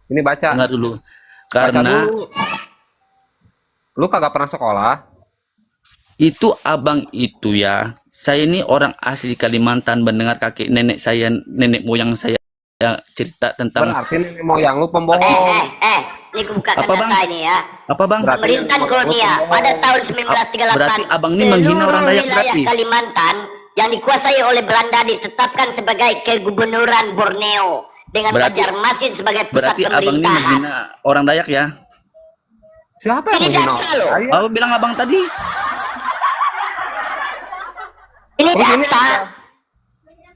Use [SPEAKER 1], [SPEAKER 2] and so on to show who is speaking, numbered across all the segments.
[SPEAKER 1] Ini baca.
[SPEAKER 2] Dengar dulu.
[SPEAKER 1] Baca
[SPEAKER 2] Karena
[SPEAKER 1] dulu. Lu kagak pernah sekolah.
[SPEAKER 2] itu abang itu ya, saya ini orang asli Kalimantan, mendengar kakek nenek saya, nenek moyang saya ya, cerita tentang
[SPEAKER 1] Berarti nenek moyang lu pembohong.
[SPEAKER 3] Ini buka
[SPEAKER 2] apa bang?
[SPEAKER 3] data ini ya.
[SPEAKER 2] Apa bang?
[SPEAKER 1] Berarti
[SPEAKER 3] Pemerintahan
[SPEAKER 1] nenek moyang lu
[SPEAKER 3] kolonial
[SPEAKER 1] pembohong.
[SPEAKER 3] pada tahun
[SPEAKER 2] Berarti
[SPEAKER 3] 1938
[SPEAKER 2] abang ini menghina orang Dayak
[SPEAKER 3] wilayah
[SPEAKER 2] berarti?
[SPEAKER 3] Kalimantan yang dikuasai oleh Belanda ditetapkan sebagai kegubernuran Borneo dengan
[SPEAKER 2] Berarti-
[SPEAKER 3] Banjarmasin sebagai pusat
[SPEAKER 2] Berarti abang ini
[SPEAKER 3] pemerintahan.
[SPEAKER 2] menghina orang Dayak ya?
[SPEAKER 1] Siapa yang
[SPEAKER 3] Ini
[SPEAKER 1] menghina?
[SPEAKER 3] data loh.
[SPEAKER 1] Ayo.
[SPEAKER 2] Apa bilang abang tadi?
[SPEAKER 3] Ini
[SPEAKER 1] Terus ini
[SPEAKER 3] data.
[SPEAKER 1] apa?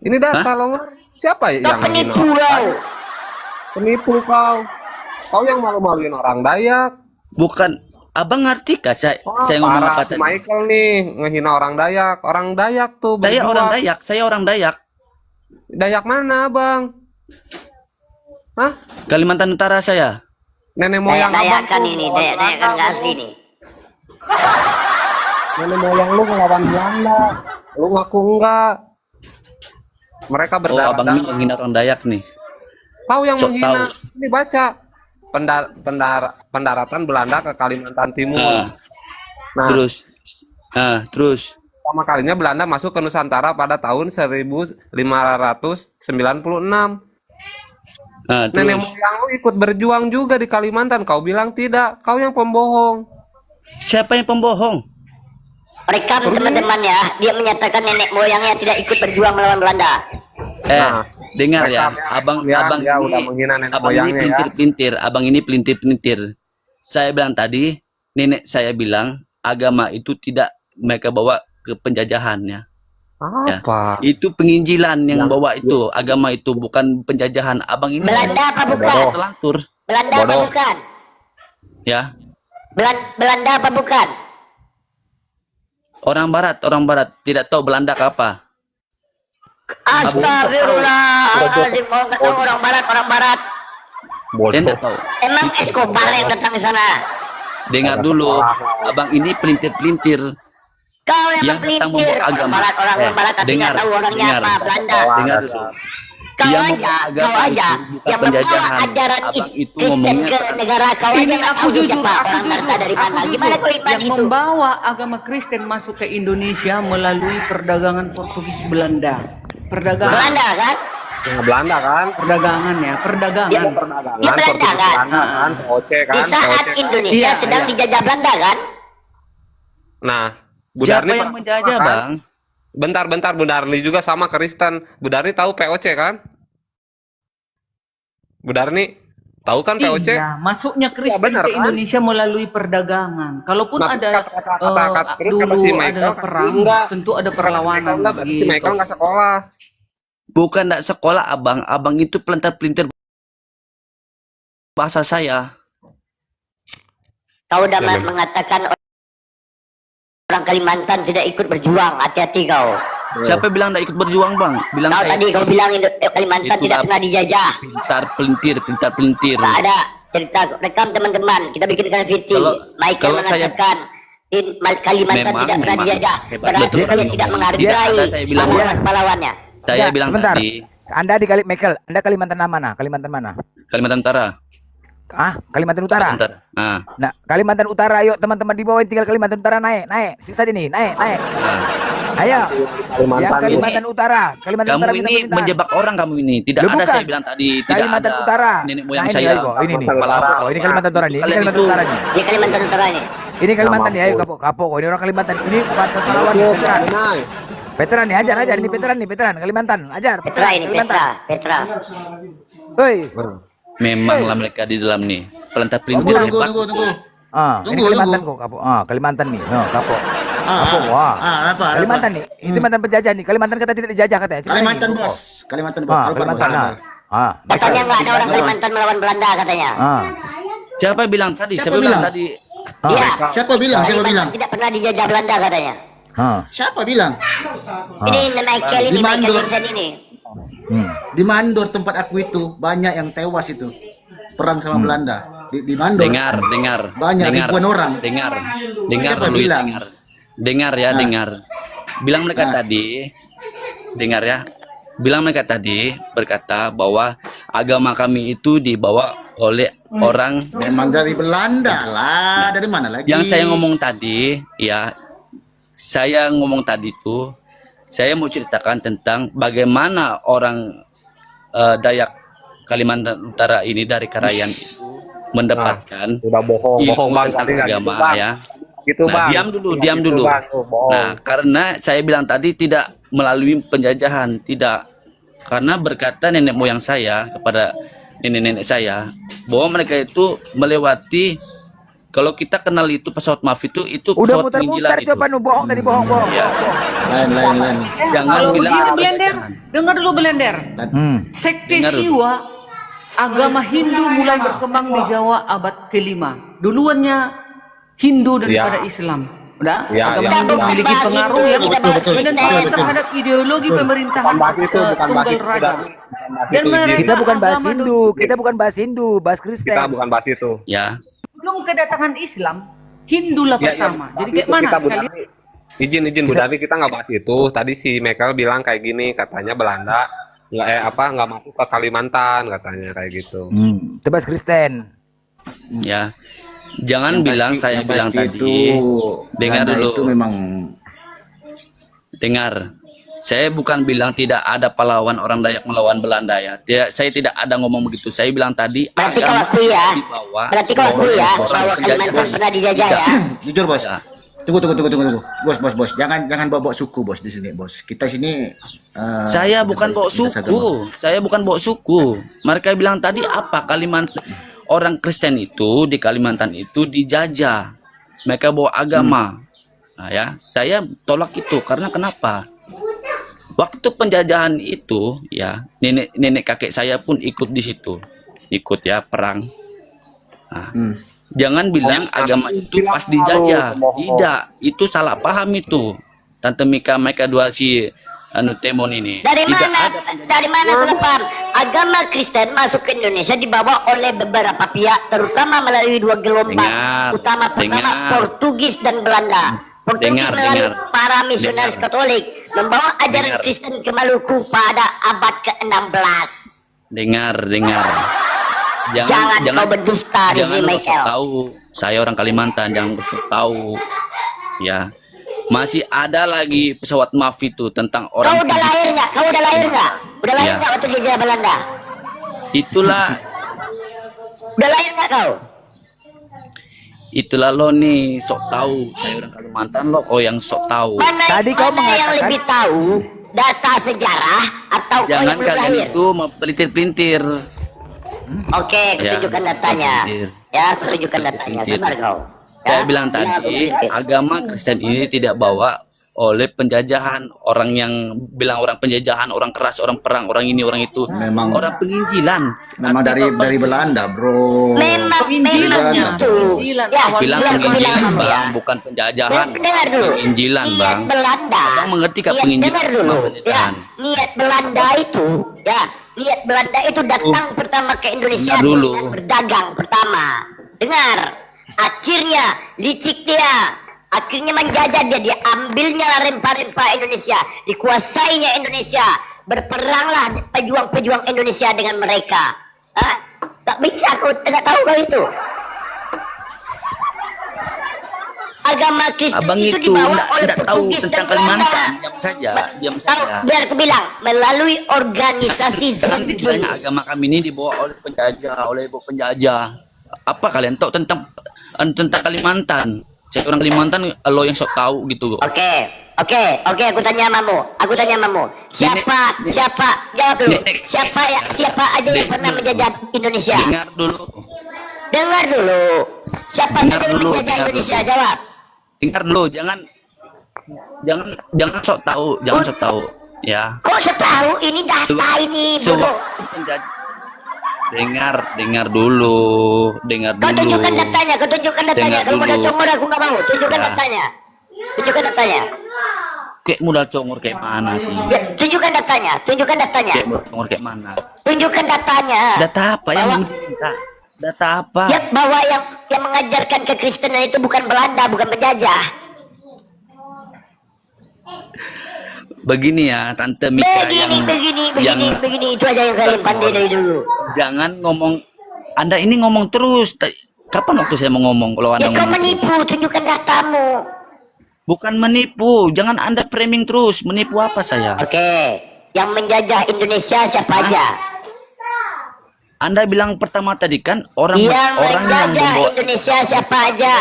[SPEAKER 1] Ini data lo Mar. Siapa
[SPEAKER 3] Kau
[SPEAKER 1] yang menghina?
[SPEAKER 3] penipu kau.
[SPEAKER 1] Penipu kau. Kau yang malu-maluin orang Dayak.
[SPEAKER 2] Bukan, abang ngerti kah saya ngomong
[SPEAKER 1] Parah
[SPEAKER 2] apa
[SPEAKER 1] si
[SPEAKER 2] tadi?
[SPEAKER 1] Michael nih ngehina orang Dayak. Orang Dayak tuh
[SPEAKER 2] Saya
[SPEAKER 1] berjuang.
[SPEAKER 2] orang Dayak, saya orang Dayak.
[SPEAKER 1] Dayak mana, Bang? Hah?
[SPEAKER 2] Kalimantan Utara saya.
[SPEAKER 1] Nenek moyang abang
[SPEAKER 3] Dayakan
[SPEAKER 1] tuh
[SPEAKER 3] ini,
[SPEAKER 1] ngelawan
[SPEAKER 3] dayakan
[SPEAKER 1] Belanda,
[SPEAKER 3] nggak asli nih.
[SPEAKER 1] Nenek moyang lu ngelawan Belanda. Lu ngaku enggak. Mereka
[SPEAKER 2] Oh,
[SPEAKER 1] berdarah.
[SPEAKER 2] abang ini menghina orang Dayak nih.
[SPEAKER 1] Kau yang
[SPEAKER 2] Sok
[SPEAKER 1] menghina.
[SPEAKER 2] tahu.
[SPEAKER 1] Ini baca. Pendaratan Belanda ke Kalimantan Timur. Nah,
[SPEAKER 2] Terus, terus,
[SPEAKER 1] pertama kalinya Belanda masuk ke Nusantara pada tahun 1596. Nenek
[SPEAKER 2] terus.
[SPEAKER 1] moyang lu ikut berjuang juga di Kalimantan. Kau bilang tidak. Kau yang pembohong.
[SPEAKER 2] Siapa yang pembohong?
[SPEAKER 3] Rekam teman-teman ya, dia menyatakan nenek moyangnya tidak ikut berjuang melawan Belanda.
[SPEAKER 1] Nah,
[SPEAKER 2] Dengar ya,
[SPEAKER 1] rekam ya,
[SPEAKER 2] abang,
[SPEAKER 1] ya,
[SPEAKER 2] abang
[SPEAKER 1] dia
[SPEAKER 2] ini,
[SPEAKER 1] udah menghina nenek
[SPEAKER 2] abang ini
[SPEAKER 1] moyangnya ya.
[SPEAKER 2] pelintir-pelintir, abang ini pelintir-pelintir. Saya bilang tadi, nenek saya bilang agama itu tidak mereka bawa ke penjajahannya. Ya.
[SPEAKER 1] Apa?
[SPEAKER 2] Itu penginjilan yang
[SPEAKER 1] Yang-
[SPEAKER 2] bawa itu, agama itu bukan penjajahan. Abang ini
[SPEAKER 3] Belanda apa bukan?
[SPEAKER 1] Bodoh.
[SPEAKER 2] telantur,
[SPEAKER 3] Belanda apa
[SPEAKER 1] Bodoh.
[SPEAKER 3] bukan?
[SPEAKER 2] ya.
[SPEAKER 3] Belanda apa bukan?
[SPEAKER 2] Orang barat tidak tahu Belanda ke apa.
[SPEAKER 3] Astagfirullahaladzim, mau nggak tahu orang barat.
[SPEAKER 2] Saya
[SPEAKER 1] Bodoh.
[SPEAKER 2] tidak tahu.
[SPEAKER 3] Emang Escobar yang datang ke sana.
[SPEAKER 2] Dengar dulu, abang ini pelintir-pelintir.
[SPEAKER 3] Kau yang
[SPEAKER 2] Yang datang
[SPEAKER 3] pelintir
[SPEAKER 2] membawa agama.
[SPEAKER 3] orang barat tapi
[SPEAKER 2] Dengar,
[SPEAKER 3] nggak tahu orangnya
[SPEAKER 2] dengar.
[SPEAKER 3] apa Belanda.
[SPEAKER 2] Dengar dulu.
[SPEAKER 3] Kau
[SPEAKER 2] Yang
[SPEAKER 3] aja,
[SPEAKER 2] membawa
[SPEAKER 3] kau
[SPEAKER 2] agama
[SPEAKER 3] aja
[SPEAKER 2] itu bukan
[SPEAKER 3] yang membawa
[SPEAKER 2] penjajahan.
[SPEAKER 3] ajaran
[SPEAKER 2] Abang itu
[SPEAKER 3] Kristen
[SPEAKER 2] ngomongnya
[SPEAKER 3] ke negara kau aja
[SPEAKER 4] Ini
[SPEAKER 3] nggak
[SPEAKER 4] aku
[SPEAKER 3] tahu
[SPEAKER 4] jujur,
[SPEAKER 3] siapa
[SPEAKER 4] aku
[SPEAKER 3] orang
[SPEAKER 4] jujur,
[SPEAKER 3] Barta dari
[SPEAKER 4] aku
[SPEAKER 3] mana.
[SPEAKER 4] jujur.
[SPEAKER 3] Gimana kau iman
[SPEAKER 4] Yang
[SPEAKER 3] itu?
[SPEAKER 4] membawa agama Kristen masuk ke Indonesia melalui perdagangan Portugis Belanda. Perdagangan,
[SPEAKER 3] Belanda kan?
[SPEAKER 1] Yang Belanda kan?
[SPEAKER 4] perdagangan ya, perdagangan.
[SPEAKER 3] Dia
[SPEAKER 1] Perdagangan,
[SPEAKER 3] Dia Belanda
[SPEAKER 1] Portugis
[SPEAKER 3] kan?
[SPEAKER 1] Belanda kan? VOC kan?
[SPEAKER 3] Di saat
[SPEAKER 1] VOC kan?
[SPEAKER 3] Indonesia
[SPEAKER 4] Iya,
[SPEAKER 3] sedang
[SPEAKER 4] iya.
[SPEAKER 3] dijajah Belanda kan?
[SPEAKER 1] Nah, Bu
[SPEAKER 2] Siapa
[SPEAKER 1] Darni
[SPEAKER 2] yang
[SPEAKER 1] pernah
[SPEAKER 2] menjajah,
[SPEAKER 1] kan?
[SPEAKER 2] Bang?
[SPEAKER 1] Bentar, Bu Darni juga sama Kristen. Bu Darni tahu POC kan? Bu Darni tahu kan POC?
[SPEAKER 4] Iya, masuknya Kristen
[SPEAKER 1] benar,
[SPEAKER 4] ke
[SPEAKER 1] kan?
[SPEAKER 4] Indonesia melalui perdagangan. Kalaupun
[SPEAKER 1] Nah,
[SPEAKER 4] ada
[SPEAKER 1] terus kata
[SPEAKER 4] dulu
[SPEAKER 1] si Michael,
[SPEAKER 4] adalah perang,
[SPEAKER 1] enggak.
[SPEAKER 4] tentu ada
[SPEAKER 1] Kata
[SPEAKER 4] perlawanan
[SPEAKER 1] Michael, berarti si
[SPEAKER 4] gitu.
[SPEAKER 1] Michael nggak sekolah.
[SPEAKER 2] Bukan tidak sekolah, abang. Abang itu pelintir-pelintir bahasa saya.
[SPEAKER 3] Kau udah
[SPEAKER 1] Ya,
[SPEAKER 3] mengatakan orang Kalimantan tidak ikut berjuang. Hati-hati kau.
[SPEAKER 2] Siapa bilang tidak ikut berjuang, Bang? Bilang
[SPEAKER 3] Kau
[SPEAKER 2] saya
[SPEAKER 3] tadi kau bilang Kalimantan
[SPEAKER 2] Itu
[SPEAKER 3] tidak
[SPEAKER 2] apa?
[SPEAKER 3] pernah dijajah.
[SPEAKER 2] pelintir-pelintir.
[SPEAKER 3] Tak ada cerita rekam teman-teman. Kita bikinkan video.
[SPEAKER 2] Kalau-
[SPEAKER 3] Michael
[SPEAKER 2] kalau saya-
[SPEAKER 3] mengatakan Kalimantan
[SPEAKER 2] Memang,
[SPEAKER 3] tidak pernah
[SPEAKER 2] memang.
[SPEAKER 3] dijajah.
[SPEAKER 2] Hebat,
[SPEAKER 3] Berarti
[SPEAKER 2] betul.
[SPEAKER 3] dia tidak menghargai
[SPEAKER 2] Ada saya bilang.
[SPEAKER 3] pahlawan-pahlawannya.
[SPEAKER 2] Saya
[SPEAKER 5] Ya,
[SPEAKER 2] bilang
[SPEAKER 5] sebentar.
[SPEAKER 2] tadi,
[SPEAKER 5] Anda di Michael, Anda Kalimantan mana? Kalimantan mana?
[SPEAKER 2] Kalimantan Utara.
[SPEAKER 5] Kalimantan Utara.
[SPEAKER 2] Kalimantan. Nah,
[SPEAKER 5] Nah, Kalimantan Utara, ayo teman-teman di bawah yang tinggal Kalimantan Utara naik. Sisa ini, naik.
[SPEAKER 2] nah.
[SPEAKER 5] Ayo.
[SPEAKER 1] Kalimantan
[SPEAKER 5] Yang
[SPEAKER 1] ini.
[SPEAKER 5] Kalimantan Utara, Kalimantan
[SPEAKER 2] Kamu
[SPEAKER 5] Utara
[SPEAKER 2] ini
[SPEAKER 5] minta pemerintahan.
[SPEAKER 2] menjebak orang, kamu ini. Tidak
[SPEAKER 5] Loh,
[SPEAKER 2] ada,
[SPEAKER 5] bukan.
[SPEAKER 2] saya bilang tadi. Tidak
[SPEAKER 5] Kalimantan
[SPEAKER 2] ada
[SPEAKER 5] Utara.
[SPEAKER 2] nenek moyang
[SPEAKER 5] Nah,
[SPEAKER 2] saya.
[SPEAKER 5] Ayo, ini nih.
[SPEAKER 1] Kepala
[SPEAKER 5] Oh, ini Kalimantan Utara nih. Ini
[SPEAKER 2] Kalian
[SPEAKER 5] Kalimantan
[SPEAKER 2] itu-
[SPEAKER 5] Utara nih.
[SPEAKER 3] Ini Kalimantan Utara ini.
[SPEAKER 5] Ini Kalimantan nih, ayo
[SPEAKER 1] mampus.
[SPEAKER 5] kapok. Ini orang Kalimantan. Ini pahlawan pahlawan
[SPEAKER 1] Oke,
[SPEAKER 5] veteran.
[SPEAKER 1] naik.
[SPEAKER 5] Veteran nih, ajar ini veteran Kalimantan. Ajar.
[SPEAKER 3] Petra ini,
[SPEAKER 5] Kalimantan.
[SPEAKER 3] Petra.
[SPEAKER 5] Hoi.
[SPEAKER 2] Memanglah mereka di dalam nih. Pelintir-pelintir
[SPEAKER 6] Tunggu.
[SPEAKER 2] hebat.
[SPEAKER 5] Ini
[SPEAKER 6] Tunggu,
[SPEAKER 5] Kalimantan
[SPEAKER 6] tunggu.
[SPEAKER 5] kok kapok. Kalimantan nih. Kapok.
[SPEAKER 6] Ah,
[SPEAKER 5] Kapok. Wah.
[SPEAKER 6] apa?
[SPEAKER 5] Kalimantan nih. Ini mantan penjajah nih. Kalimantan kata tidak dijajah katanya. Coba
[SPEAKER 6] Kalimantan
[SPEAKER 5] lagi.
[SPEAKER 6] bos, Kalimantan bos.
[SPEAKER 5] Kalimantan.
[SPEAKER 3] Katanya nggak ada orang Kalimantan melawan Belanda katanya.
[SPEAKER 2] Siapa bilang tadi?
[SPEAKER 6] Siapa
[SPEAKER 2] Siapa bilang
[SPEAKER 6] bilang?
[SPEAKER 2] tadi?
[SPEAKER 3] Iya.
[SPEAKER 6] Siapa bilang? Siapa
[SPEAKER 3] Kalimantan
[SPEAKER 6] bilang?
[SPEAKER 3] tidak pernah dijajah Belanda katanya.
[SPEAKER 6] Siapa bilang?
[SPEAKER 3] Ini Michael ini,
[SPEAKER 6] Di
[SPEAKER 3] Michael
[SPEAKER 6] Mandor.
[SPEAKER 3] Jensen ini.
[SPEAKER 6] Di Mandor tempat aku itu banyak yang tewas itu. Perang sama Belanda. Di Mandor.
[SPEAKER 2] Dengar.
[SPEAKER 6] Banyak
[SPEAKER 2] dengar,
[SPEAKER 6] ribuan orang.
[SPEAKER 2] Dengar
[SPEAKER 6] Siapa
[SPEAKER 2] dulu,
[SPEAKER 6] bilang?
[SPEAKER 2] dengar ya,
[SPEAKER 6] Nah.
[SPEAKER 2] dengar. Bilang mereka
[SPEAKER 6] Nah.
[SPEAKER 2] tadi, dengar ya. bilang mereka tadi berkata bahwa agama kami itu dibawa oleh orang.
[SPEAKER 6] Memang dari Belanda lah, dari mana lagi?
[SPEAKER 2] Yang saya ngomong tadi, ya, saya ngomong tadi tuh, saya mau ceritakan tentang bagaimana orang Dayak Kalimantan Utara ini dari Karayan itu mendapatkan
[SPEAKER 1] Udah bohong
[SPEAKER 2] ilmu
[SPEAKER 1] bang.
[SPEAKER 2] tentang
[SPEAKER 1] Tadi nggak
[SPEAKER 2] agama,
[SPEAKER 1] gitu, bang.
[SPEAKER 2] ya.
[SPEAKER 1] Gitu
[SPEAKER 2] Nah,
[SPEAKER 1] bang.
[SPEAKER 2] diam dulu,
[SPEAKER 1] Nggak
[SPEAKER 2] diam
[SPEAKER 1] gitu,
[SPEAKER 2] dulu.
[SPEAKER 1] Bang. Tuh, bohong.
[SPEAKER 2] Nah, karena saya bilang tadi tidak melalui penjajahan, tidak. Karena berkata nenek moyang saya kepada nenek-nenek saya bahwa mereka itu melewati, kalau kita kenal itu pesawat MAF itu
[SPEAKER 5] Udah
[SPEAKER 2] pesawat penginjilan
[SPEAKER 5] muter-muter
[SPEAKER 2] itu.
[SPEAKER 5] coba nu bohong tadi bohong.
[SPEAKER 2] Ya,
[SPEAKER 6] Lain.
[SPEAKER 2] jangan
[SPEAKER 4] Kalau
[SPEAKER 2] bilang
[SPEAKER 4] begini
[SPEAKER 2] ada
[SPEAKER 4] Belender,
[SPEAKER 2] penjajahan.
[SPEAKER 4] dengar dulu Belender. Sekte
[SPEAKER 2] Dengar dulu.
[SPEAKER 4] Siwa, agama Hindu mulai berkembang di Jawa abad ke-5. Duluannya Hindu daripada
[SPEAKER 1] Ya.
[SPEAKER 4] Islam. Udah?
[SPEAKER 1] Ya,
[SPEAKER 4] agama
[SPEAKER 1] ya.
[SPEAKER 4] Hindu
[SPEAKER 3] Bukan
[SPEAKER 4] memiliki
[SPEAKER 3] bahas
[SPEAKER 4] pengaruh
[SPEAKER 3] itu,
[SPEAKER 4] yang
[SPEAKER 3] kita bahas
[SPEAKER 4] menentukan
[SPEAKER 3] Kristen.
[SPEAKER 4] terhadap ideologi pemerintahan
[SPEAKER 1] Bukan bahas itu, bukan bahas
[SPEAKER 4] tunggal
[SPEAKER 1] itu.
[SPEAKER 4] raja.
[SPEAKER 1] Bukan bahas
[SPEAKER 4] Dan
[SPEAKER 1] itu,
[SPEAKER 4] mereka
[SPEAKER 1] izin.
[SPEAKER 5] Kita bukan bahas
[SPEAKER 4] agama
[SPEAKER 5] Hindu, kita bukan bahas Hindu, bahas Kristen.
[SPEAKER 1] Kita bukan bahas itu.
[SPEAKER 2] Ya,
[SPEAKER 4] Sebelum kedatangan Islam, Hindu lah
[SPEAKER 1] Ya,
[SPEAKER 4] pertama.
[SPEAKER 1] ya,
[SPEAKER 4] Jadi
[SPEAKER 1] itu
[SPEAKER 4] kayak mana
[SPEAKER 1] kita, Bu
[SPEAKER 4] kalian?
[SPEAKER 1] Dani. Izin Bu Dani, kita nggak bahas itu. Tadi si Michael bilang kayak gini, katanya Belanda nggak masuk ke Kalimantan, katanya kayak gitu.
[SPEAKER 5] Kita bahas Kristen.
[SPEAKER 2] ya. Jangan
[SPEAKER 6] Yang
[SPEAKER 2] bilang
[SPEAKER 6] pasti-
[SPEAKER 2] saya
[SPEAKER 6] yang
[SPEAKER 2] bilang
[SPEAKER 6] pasti
[SPEAKER 2] tadi.
[SPEAKER 6] itu
[SPEAKER 2] Dengar
[SPEAKER 6] Belanda
[SPEAKER 2] dulu.
[SPEAKER 6] itu memang
[SPEAKER 2] Dengar. Saya bukan bilang tidak ada pahlawan orang Dayak melawan Belanda, ya. Tidak, saya tidak ada ngomong begitu. Saya bilang tadi
[SPEAKER 3] Berarti kau
[SPEAKER 2] agama
[SPEAKER 3] akui ya.
[SPEAKER 2] dibawa
[SPEAKER 3] Berarti kau akui ya
[SPEAKER 2] oleh
[SPEAKER 3] bahwa
[SPEAKER 2] penjajah.
[SPEAKER 3] Kalimantan pernah dijajah
[SPEAKER 2] Tidak.
[SPEAKER 3] ya.
[SPEAKER 6] jujur bos.
[SPEAKER 2] Ya.
[SPEAKER 6] Tunggu. Bos. Jangan bawa suku bos di sini bos. Kita sini.
[SPEAKER 2] Saya bukan bawa
[SPEAKER 6] lintas agama.
[SPEAKER 2] suku. Saya bukan bawa suku. Mereka bilang tadi apa? Kalimantan, orang Kristen itu di Kalimantan itu dijajah. Mereka bawa agama. Nah, ya, saya tolak itu karena kenapa? Waktu penjajahan itu, ya, nenek kakek saya pun ikut di situ. Ikut, ya, perang. Nah, jangan bilang agama itu pas dijajah. Tidak, itu salah paham itu. Tante Mika mereka dua si Temon ini.
[SPEAKER 3] Dari
[SPEAKER 2] Tidak
[SPEAKER 3] mana?
[SPEAKER 2] ada
[SPEAKER 3] Dari mana salah paham? Agama Kristen masuk ke Indonesia dibawa oleh beberapa pihak, terutama melalui dua gelombang
[SPEAKER 2] Dengar,
[SPEAKER 3] utama. Pertama
[SPEAKER 2] dengar.
[SPEAKER 3] Portugis dan Belanda. Portugis
[SPEAKER 2] Dengar,
[SPEAKER 3] melalui
[SPEAKER 2] dengar.
[SPEAKER 3] para misionaris
[SPEAKER 2] Dengar.
[SPEAKER 3] Katolik membawa ajaran
[SPEAKER 2] Dengar.
[SPEAKER 3] Kristen ke Maluku pada abad ke-16.
[SPEAKER 2] Dengar.
[SPEAKER 3] Jangan kau berdusta di
[SPEAKER 2] jangan
[SPEAKER 3] sini,
[SPEAKER 2] lu
[SPEAKER 3] Michael.
[SPEAKER 2] tahu. Saya orang Kalimantan, jangan sok tahu. Ya. Masih ada lagi pesawat MAF itu tentang
[SPEAKER 3] Kau
[SPEAKER 2] orang
[SPEAKER 3] udah lahir nggak? Kau udah lahir nggak? Udah lahir
[SPEAKER 2] Ya.
[SPEAKER 3] nggak waktu dijajah Belanda?
[SPEAKER 2] Itulah
[SPEAKER 3] Udah lahir nggak kau?
[SPEAKER 2] itulah lo nih sok tahu. Saya orang Kalimantan, lo kok yang sok tahu.
[SPEAKER 3] Mana,
[SPEAKER 5] Tadi kau
[SPEAKER 3] mana yang
[SPEAKER 5] mengatakan-
[SPEAKER 3] lebih tahu data sejarah atau kau
[SPEAKER 2] Jangan
[SPEAKER 3] yang belum
[SPEAKER 2] kalian
[SPEAKER 3] lahir?
[SPEAKER 2] itu pelintir-pelintir.
[SPEAKER 3] Oke,
[SPEAKER 2] Ya,
[SPEAKER 3] tunjukkan datanya.
[SPEAKER 2] pelintir.
[SPEAKER 3] Ya, tunjukkan datanya.
[SPEAKER 2] Pelintir.
[SPEAKER 3] Sabar kau.
[SPEAKER 2] Saya
[SPEAKER 3] Ya,
[SPEAKER 2] bilang
[SPEAKER 3] jangan
[SPEAKER 2] tadi,
[SPEAKER 3] berpikir.
[SPEAKER 2] agama Kristen ini tidak bawa oleh penjajahan. Orang yang bilang orang penjajahan, orang keras, orang perang, orang ini, orang itu.
[SPEAKER 6] Memang-
[SPEAKER 2] orang penginjilan.
[SPEAKER 6] Memang dari Belanda bro.
[SPEAKER 3] Memang
[SPEAKER 4] Penginjilannya,
[SPEAKER 3] itu.
[SPEAKER 4] penginjilan.
[SPEAKER 3] Ya,
[SPEAKER 4] Awal
[SPEAKER 2] Bilang
[SPEAKER 3] biar aku bilang
[SPEAKER 2] penginjilan,
[SPEAKER 3] kamu ya.
[SPEAKER 2] Bang, bukan penjajahan.
[SPEAKER 3] Dengar dulu.
[SPEAKER 2] Penginjilan,
[SPEAKER 3] Niat
[SPEAKER 2] Bang.
[SPEAKER 3] Belanda.
[SPEAKER 2] Abang mengerti kah
[SPEAKER 3] Niat-
[SPEAKER 2] penginjilan
[SPEAKER 3] Dengar dulu.
[SPEAKER 2] sama
[SPEAKER 3] Ya,
[SPEAKER 2] penjajahan?
[SPEAKER 3] niat Belanda itu, ya, niat Belanda itu datang pertama ke Indonesia
[SPEAKER 2] Dengar dulu.
[SPEAKER 3] dengan berdagang pertama. Dengar. Akhirnya licik dia. Akhirnya menjajah dia, diambilnya rempah-rempah Indonesia, dikuasainya Indonesia, berperanglah pejuang-pejuang Indonesia dengan mereka. Hah? Tak bisa kau tidak tahu kau itu. Agama Kristen
[SPEAKER 2] Abang
[SPEAKER 3] itu
[SPEAKER 2] itu
[SPEAKER 3] dibawa
[SPEAKER 2] tidak
[SPEAKER 3] oleh
[SPEAKER 2] tahu
[SPEAKER 3] Portugis
[SPEAKER 2] tentang
[SPEAKER 3] dan Belanda.
[SPEAKER 2] Kalimantan. Diam saja, diam
[SPEAKER 3] Tahu,
[SPEAKER 2] saja.
[SPEAKER 3] biar aku bilang melalui organisasi
[SPEAKER 2] Jangan
[SPEAKER 3] Zambul.
[SPEAKER 2] istilahnya agama kami ini dibawa oleh penjajah, oleh ibu penjajah. Apa kalian tahu tentang Kalimantan? Saya orang Kalimantan, lo yang sok tahu gitu.
[SPEAKER 3] Oke, aku tanya mamu. Siapa? Jawab dulu.
[SPEAKER 2] Nenek.
[SPEAKER 3] Siapa aja yang pernah menjajah Indonesia?
[SPEAKER 2] Dengar dulu.
[SPEAKER 3] Dengar dulu. Siapa
[SPEAKER 2] Dengar
[SPEAKER 3] saja yang
[SPEAKER 2] dulu,
[SPEAKER 3] menjajah
[SPEAKER 2] dengar
[SPEAKER 3] Indonesia?
[SPEAKER 2] dulu.
[SPEAKER 3] Jawab.
[SPEAKER 2] Dengar dulu, jangan sok tahu, jangan sok tahu, ya.
[SPEAKER 3] Kok setahu ini data ini, bodoh.
[SPEAKER 2] Dengar dulu.
[SPEAKER 3] Kau tunjukkan datanya.
[SPEAKER 2] Dengar
[SPEAKER 3] Kalau modal
[SPEAKER 2] dulu.
[SPEAKER 3] congor aku nggak mau. Tunjukkan
[SPEAKER 2] Ya.
[SPEAKER 3] datanya. Tunjukkan datanya.
[SPEAKER 2] Kayak modal congor kayak mana sih?
[SPEAKER 3] Ya, tunjukkan datanya.
[SPEAKER 2] Kayak modal congor kayak mana?
[SPEAKER 3] Tunjukkan datanya.
[SPEAKER 2] Data apa yang
[SPEAKER 3] Bahwa-
[SPEAKER 2] mau diminta? Data apa?
[SPEAKER 3] Ya, bahwa yang mengajarkan kekristenan itu bukan Belanda, bukan penjajah.
[SPEAKER 2] begini ya, Tante Mika
[SPEAKER 3] Begini. Itu aja yang kalian pandai dari dulu.
[SPEAKER 2] jangan ngomong. Anda ini ngomong terus. Kapan waktu saya mau ngomong kalau Anda
[SPEAKER 3] Ya kau
[SPEAKER 2] ngomong?
[SPEAKER 3] menipu, tunjukkan datamu.
[SPEAKER 2] Bukan menipu, jangan Anda framing terus. Menipu apa saya?
[SPEAKER 3] Oke, yang menjajah Indonesia siapa aja?
[SPEAKER 2] Anda bilang pertama tadi kan orang
[SPEAKER 3] Yang
[SPEAKER 2] yang
[SPEAKER 3] menjajah
[SPEAKER 2] membawa
[SPEAKER 3] Indonesia siapa aja?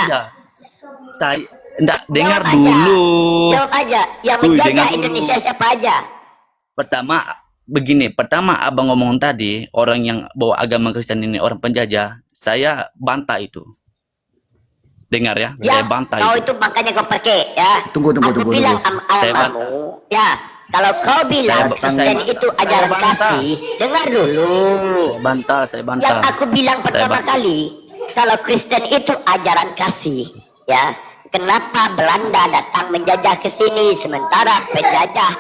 [SPEAKER 2] saya enggak dengar
[SPEAKER 3] Jawab aja.
[SPEAKER 2] dulu.
[SPEAKER 3] Jawab aja. Yang
[SPEAKER 2] Dengar
[SPEAKER 3] menjajah
[SPEAKER 2] dulu.
[SPEAKER 3] Indonesia siapa aja?
[SPEAKER 2] Pertama abang ngomong tadi orang yang bawa agama Kristen ini orang penjajah, saya bantah itu. Dengar ya, saya bantah
[SPEAKER 3] kau
[SPEAKER 2] itu.
[SPEAKER 3] itu makanya kau pakai ya.
[SPEAKER 6] Tunggu.
[SPEAKER 3] Aku bilang
[SPEAKER 2] Saya
[SPEAKER 3] kamu ya. Kalau kau bilang Kristen itu ajaran
[SPEAKER 2] bantah.
[SPEAKER 3] kasih, dengar dulu.
[SPEAKER 2] Saya
[SPEAKER 3] Yang
[SPEAKER 2] bantah.
[SPEAKER 3] aku bilang pertama
[SPEAKER 2] bantah.
[SPEAKER 3] kali, kalau Kristen itu ajaran kasih, ya. Kenapa Belanda datang menjajah ke sini sementara penjajah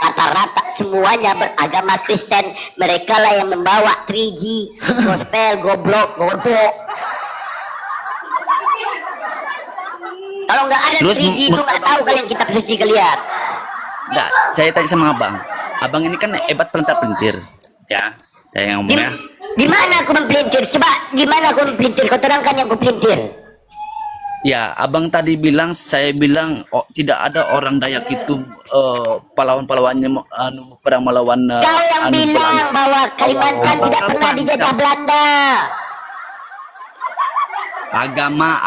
[SPEAKER 3] rata-rata semuanya beragama Kristen, mereka lah yang membawa 3G, gospel, goblok. Kalau nggak ada
[SPEAKER 2] Terus
[SPEAKER 3] 3G itu nggak tahu kalian kitab suci kalian.
[SPEAKER 2] Enggak, saya tanya sama abang. Abang ini kan hebat pelintir. Ya, saya yang ngomong ya.
[SPEAKER 3] Di mana aku mempelintir? Coba gimana aku mempelintir? Kau terangkan yang aku pelintir.
[SPEAKER 2] Ya, abang tadi bilang, saya bilang, oh, tidak ada orang Dayak itu pahlawan-pahlawannya perang melawan.
[SPEAKER 3] Kau yang bilang bahwa Kalimantan tidak pernah dijajah Belanda.
[SPEAKER 2] Agama,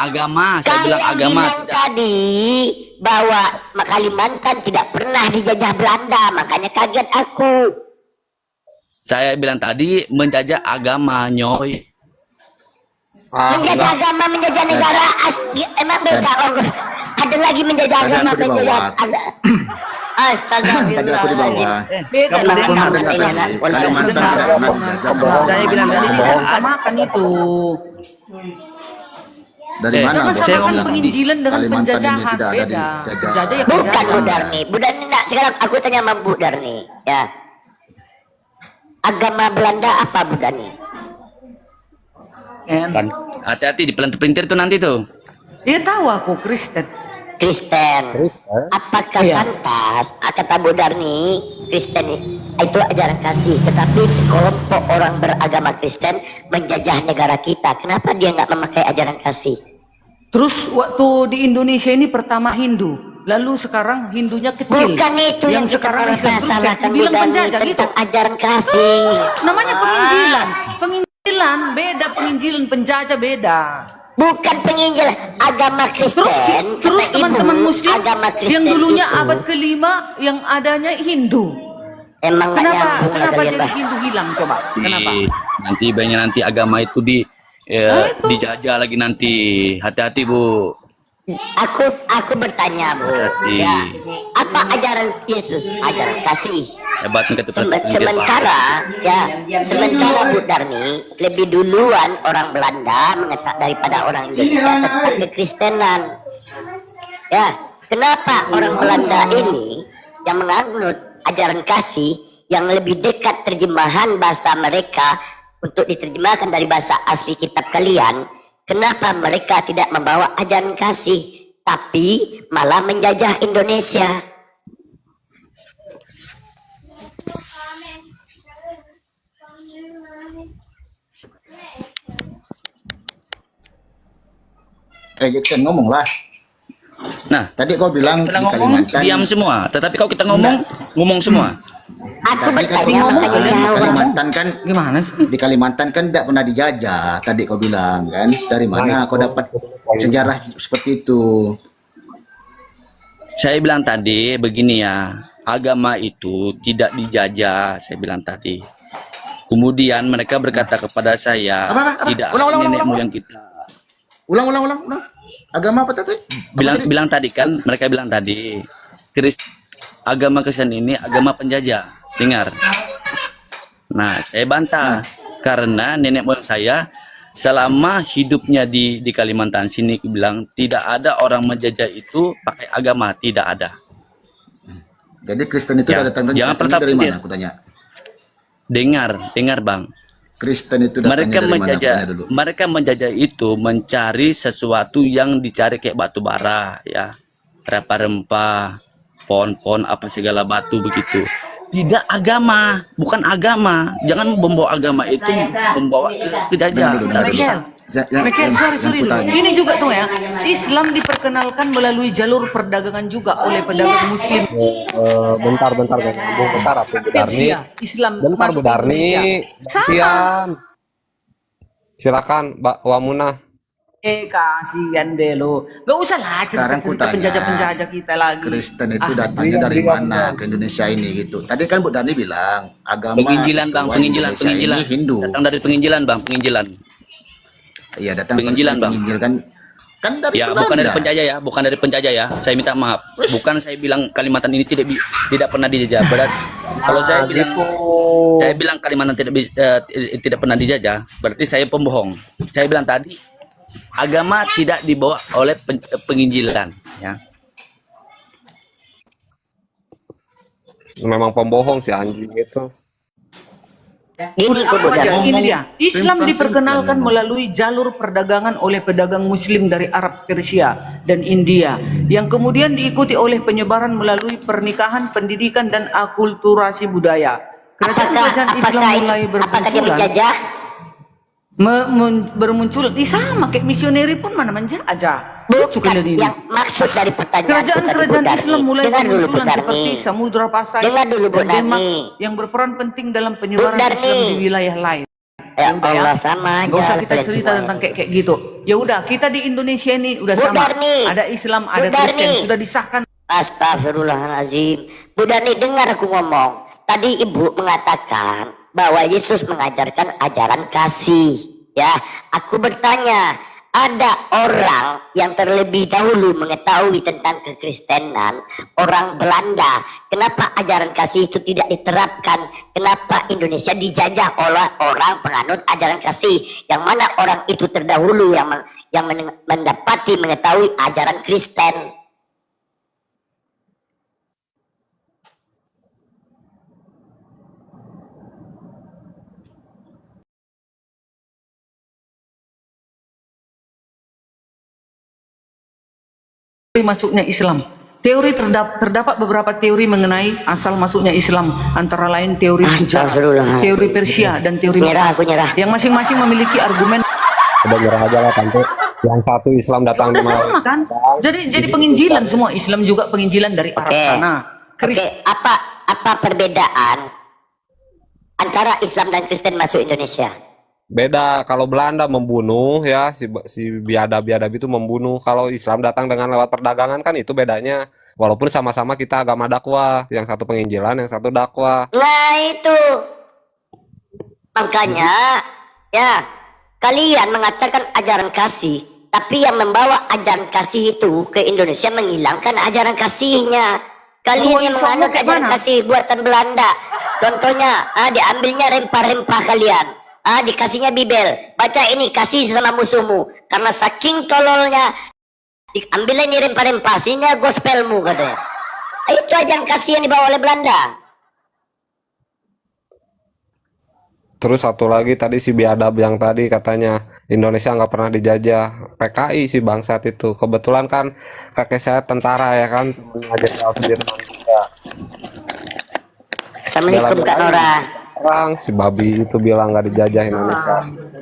[SPEAKER 2] saya
[SPEAKER 3] Kau
[SPEAKER 2] bilang
[SPEAKER 3] yang
[SPEAKER 2] agama.
[SPEAKER 3] bilang tadi bahwa Kalimantan tidak pernah dijajah Belanda, makanya kaget aku.
[SPEAKER 2] Saya bilang tadi menjajah agama, nyoy.
[SPEAKER 3] Menjajah agama, menjajah negara, emang beda. Ada lagi menjajah
[SPEAKER 6] Tadi
[SPEAKER 3] agama,
[SPEAKER 6] aku di
[SPEAKER 3] menjajah
[SPEAKER 6] bawah.
[SPEAKER 3] Astagfirullah.
[SPEAKER 6] Tadi aku di bawah.
[SPEAKER 4] Beda
[SPEAKER 3] Emang
[SPEAKER 6] Kamu
[SPEAKER 3] sama
[SPEAKER 6] mendengar
[SPEAKER 3] ini,
[SPEAKER 6] tadi,
[SPEAKER 3] anak.
[SPEAKER 6] Kalimantan tidak pernah dijajah.
[SPEAKER 2] Saya bilang tadi
[SPEAKER 4] Jangan samakan itu.
[SPEAKER 6] Dari mana
[SPEAKER 4] Jangan
[SPEAKER 6] bos
[SPEAKER 4] samakan
[SPEAKER 6] bilang
[SPEAKER 4] penginjilan dengan
[SPEAKER 6] Kalimantan ini
[SPEAKER 4] penjajahan.
[SPEAKER 6] tidak ada
[SPEAKER 4] Beda.
[SPEAKER 6] dijajah?
[SPEAKER 4] Penjajah ya
[SPEAKER 3] Bukan
[SPEAKER 4] penjajah.
[SPEAKER 3] Bu Darni. Bu Darni enggak. Sekarang aku tanya sama Bu Darni. Ya. Agama Belanda apa Bu Darni?
[SPEAKER 2] Kan, hati-hati di pelintir tuh nanti tuh.
[SPEAKER 4] Dia tahu aku Kristen.
[SPEAKER 3] Kristen. Apakah
[SPEAKER 4] Iya.
[SPEAKER 3] pantas kata Bu Darni Kristen itu ajaran kasih, tetapi sekelompok orang beragama Kristen menjajah negara kita. Kenapa dia nggak memakai ajaran kasih?
[SPEAKER 4] Terus waktu di Indonesia ini pertama Hindu, lalu sekarang Hindunya kecil.
[SPEAKER 3] Bukan itu yang
[SPEAKER 4] sekarang
[SPEAKER 3] kita
[SPEAKER 4] Islam terus
[SPEAKER 3] salahkan Bu
[SPEAKER 4] bilang
[SPEAKER 3] Darni
[SPEAKER 4] penjajah gitu.
[SPEAKER 3] tentang ajaran kasih.
[SPEAKER 4] Namanya penginjilan. Penginjilan beda, penginjilan penjajah beda.
[SPEAKER 3] Bukan penginjil agama Kristen.
[SPEAKER 4] Terus
[SPEAKER 3] kata
[SPEAKER 4] teman-teman
[SPEAKER 3] Ibu,
[SPEAKER 4] Muslim
[SPEAKER 3] agama Kristen
[SPEAKER 4] yang dulunya
[SPEAKER 3] itu,
[SPEAKER 4] abad kelima yang adanya Hindu.
[SPEAKER 3] emang nggak
[SPEAKER 4] Kenapa
[SPEAKER 3] nyambung lah kalian,
[SPEAKER 4] jadi
[SPEAKER 3] Bah.
[SPEAKER 4] Hindu hilang coba? Kenapa?
[SPEAKER 2] Nanti banyak nanti agama itu dijajah lagi nanti. Hati-hati Bu.
[SPEAKER 3] Aku bertanya Bu,
[SPEAKER 2] Hati.
[SPEAKER 3] ya, apa ajaran Yesus? Ajaran kasih.
[SPEAKER 2] Hebat nih kata pelintir, Pak.
[SPEAKER 3] Sementara Bu Darni lebih duluan orang Belanda daripada orang Indonesia tentang kekristenan. Ya, kenapa orang Belanda ini yang menganut ajaran kasih yang lebih dekat terjemahan bahasa mereka untuk diterjemahkan dari bahasa asli kitab kalian, kenapa mereka tidak membawa ajaran kasih tapi malah menjajah Indonesia?
[SPEAKER 6] Jackson ngomong lah.
[SPEAKER 2] Nah,
[SPEAKER 6] Tadi kau bilang
[SPEAKER 2] kita
[SPEAKER 6] di
[SPEAKER 2] ngomong
[SPEAKER 6] Kalimantan.
[SPEAKER 2] diam semua. Tetapi kalau kita ngomong semua.
[SPEAKER 3] Aku
[SPEAKER 6] Tadi kan
[SPEAKER 3] bertanya
[SPEAKER 6] kau bilang
[SPEAKER 3] makanya
[SPEAKER 6] di
[SPEAKER 3] jawab.
[SPEAKER 6] Kalimantan kan
[SPEAKER 4] Gimana sih?
[SPEAKER 6] di Kalimantan kan tidak pernah dijajah. Tadi kau bilang kan. Dari mana kau dapat sejarah seperti itu?
[SPEAKER 2] Saya bilang tadi begini ya, agama itu tidak dijajah, saya bilang tadi. Kemudian mereka berkata kepada saya,
[SPEAKER 6] Apa?
[SPEAKER 2] tidak
[SPEAKER 6] Ulang.
[SPEAKER 2] nenek moyang kita.
[SPEAKER 6] Ulang. Agama apa tadi?
[SPEAKER 2] Bilang tadi kan, mereka bilang tadi, agama Kristen ini agama penjajah. Dengar. Nah, saya bantah karena nenek moyang saya selama hidupnya di Kalimantan sini bilang tidak ada orang menjajah itu pakai agama, tidak ada.
[SPEAKER 6] Jadi Kristen itu
[SPEAKER 2] Ya,
[SPEAKER 6] datangnya
[SPEAKER 2] jangan pernah
[SPEAKER 6] dari
[SPEAKER 2] pelintir.
[SPEAKER 6] mana? Aku tanya.
[SPEAKER 2] Dengar Bang.
[SPEAKER 6] Kristen itu datangnya
[SPEAKER 2] Mereka
[SPEAKER 6] dari mana? Aku
[SPEAKER 2] menjajah,
[SPEAKER 6] tanya dulu.
[SPEAKER 2] mereka menjajah itu mencari sesuatu yang dicari kayak batu bara, ya, rempah-rempah, pohon-pohon apa segala batu begitu. Tidak agama, bukan agama. Jangan membawa agama itu membawa ke jajah.
[SPEAKER 6] Bentar dulu.
[SPEAKER 4] Michael, sorry
[SPEAKER 6] yang
[SPEAKER 4] dulu.
[SPEAKER 6] kutanya.
[SPEAKER 4] Ini juga tuh ya, Islam diperkenalkan melalui jalur perdagangan juga oleh pedagang Muslim
[SPEAKER 1] Bentar bentar aku Bu Darni.
[SPEAKER 4] Persia. Islam
[SPEAKER 1] Bentar
[SPEAKER 4] masuk
[SPEAKER 1] Bu
[SPEAKER 4] ke
[SPEAKER 1] Darni.
[SPEAKER 4] Indonesia.
[SPEAKER 1] Sian. Silakan Mbak Wamuna.
[SPEAKER 4] Kasihan deh lo. Gak usah lah
[SPEAKER 6] Sekarang
[SPEAKER 4] cerita-cerita
[SPEAKER 6] kutanya,
[SPEAKER 4] penjajah-penjajah kita lagi.
[SPEAKER 6] Kristen itu
[SPEAKER 4] Ah,
[SPEAKER 6] datangnya dari mana ke Indonesia ini gitu. Tadi kan Bu Dani bilang agama
[SPEAKER 2] Penginjilan bang,
[SPEAKER 6] tua
[SPEAKER 2] penginjilan,
[SPEAKER 6] Indonesia
[SPEAKER 2] penginjilan.
[SPEAKER 6] ini Hindu.
[SPEAKER 2] Datang dari penginjilan bang, penginjilan.
[SPEAKER 6] Iya datang
[SPEAKER 2] Penginjilan,
[SPEAKER 6] dari
[SPEAKER 2] Bang.
[SPEAKER 6] penginjil kan dari
[SPEAKER 2] Ya,
[SPEAKER 6] Belanda.
[SPEAKER 2] bukan dari penjajah ya, bukan dari penjajah ya. Saya minta maaf. Bukan saya bilang Kalimantan ini tidak pernah dijajah. Berarti kalau saya bilang Kalimantan tidak pernah dijajah, berarti saya pembohong. Saya bilang tadi agama tidak dibawa oleh penginjilan, ya.
[SPEAKER 1] Memang pembohong si anjing itu.
[SPEAKER 3] Gini kok Bu
[SPEAKER 4] Aja,
[SPEAKER 3] Darni.
[SPEAKER 4] ini dia. Islam
[SPEAKER 6] Pimpin,
[SPEAKER 4] diperkenalkan
[SPEAKER 6] pimpin.
[SPEAKER 4] melalui jalur perdagangan oleh pedagang Muslim dari Arab, Persia, dan India, yang kemudian diikuti oleh penyebaran melalui pernikahan, pendidikan, dan akulturasi budaya. Kerajaan-kerajaan Islam mulai
[SPEAKER 3] apakah dia
[SPEAKER 4] bermunculan,
[SPEAKER 3] menjajah?
[SPEAKER 4] bermunculan. Sama kayak misioneri pun mana menjajah. Lucu
[SPEAKER 3] Bukan
[SPEAKER 4] kalian ini.
[SPEAKER 3] yang maksud dari pertanyaan
[SPEAKER 4] Kerajaan-kerajaan Islam mulai
[SPEAKER 3] Dengar dulu Bu
[SPEAKER 4] bermunculan
[SPEAKER 3] Darni.
[SPEAKER 4] seperti Samudra Pasai
[SPEAKER 3] Dengar dulu, Bu
[SPEAKER 4] dan Demak
[SPEAKER 3] Darni.
[SPEAKER 4] yang berperan penting dalam penyebaran
[SPEAKER 3] Bu Darni.
[SPEAKER 4] Islam di wilayah lain.
[SPEAKER 3] Ya
[SPEAKER 4] udah
[SPEAKER 3] Allah sama aja.
[SPEAKER 4] Gak usah kita
[SPEAKER 3] kalian
[SPEAKER 4] cerita
[SPEAKER 3] semua
[SPEAKER 4] tentang
[SPEAKER 3] ini.
[SPEAKER 4] kayak gitu. Ya udah, kita di Indonesia ini udah
[SPEAKER 3] Bu
[SPEAKER 4] sama.
[SPEAKER 3] Darni.
[SPEAKER 4] Ada Islam,
[SPEAKER 3] Bu
[SPEAKER 4] ada Kristen,
[SPEAKER 3] Darni.
[SPEAKER 4] sudah disahkan.
[SPEAKER 3] Astagfirullahaladzim. Bu Darni dengar aku ngomong. Tadi ibu mengatakan bahwa Yesus mengajarkan ajaran kasih. Ya, aku bertanya, ada orang yang terlebih dahulu mengetahui tentang kekristenan, orang Belanda. Kenapa ajaran kasih itu tidak diterapkan? Kenapa Indonesia dijajah oleh orang penganut ajaran kasih? Yang mana orang itu terdahulu yang mendapati mengetahui ajaran Kristen?
[SPEAKER 4] Masuknya Islam. Terdapat beberapa teori mengenai asal masuknya Islam, antara lain teori sejarah,
[SPEAKER 3] Astagfirullah.
[SPEAKER 4] teori Persia, dan teori
[SPEAKER 3] Nyerah, aku nyerah.
[SPEAKER 4] yang masing-masing memiliki argumen.
[SPEAKER 1] Udah nyerah aja lah tante. Yang satu Islam datang
[SPEAKER 4] Udah
[SPEAKER 1] di
[SPEAKER 4] sama kan? Jadi penginjilan semua. Islam juga penginjilan dari Arab
[SPEAKER 3] Oke.
[SPEAKER 4] sana.
[SPEAKER 3] Oke, apa perbedaan antara Islam dan Kristen masuk Indonesia?
[SPEAKER 1] Beda. Kalau Belanda membunuh ya si biadab-biadab itu membunuh. Kalau Islam datang dengan lewat perdagangan kan itu bedanya. Walaupun sama-sama kita agama dakwah, yang satu penginjilan, yang satu dakwah.
[SPEAKER 3] Nah itu makanya ya kalian mengatakan ajaran kasih, tapi yang membawa ajaran kasih itu ke Indonesia menghilangkan ajaran kasihnya. Kalian yang menganut
[SPEAKER 4] kayak
[SPEAKER 3] ajaran
[SPEAKER 4] mana?
[SPEAKER 3] kasih buatan Belanda. Contohnya, diambilnya rempah-rempah kalian. Dikasihnya Bibel. Baca ini, kasih sama musuhmu. Karena saking tololnya, diambilnya ini rempah-rempah. Sehingga gospelmu katanya. Itu ajaran kasih yang dibawa oleh Belanda.
[SPEAKER 1] Terus satu lagi tadi si biadab yang tadi katanya Indonesia nggak pernah dijajah. PKI si bangsat itu. Kebetulan kan kakek saya tentara ya kan. Jenderal Sudirman juga.
[SPEAKER 3] Assalamualaikum Kak Nora.
[SPEAKER 1] Orang si babi itu bilang nggak dijajah Indonesia.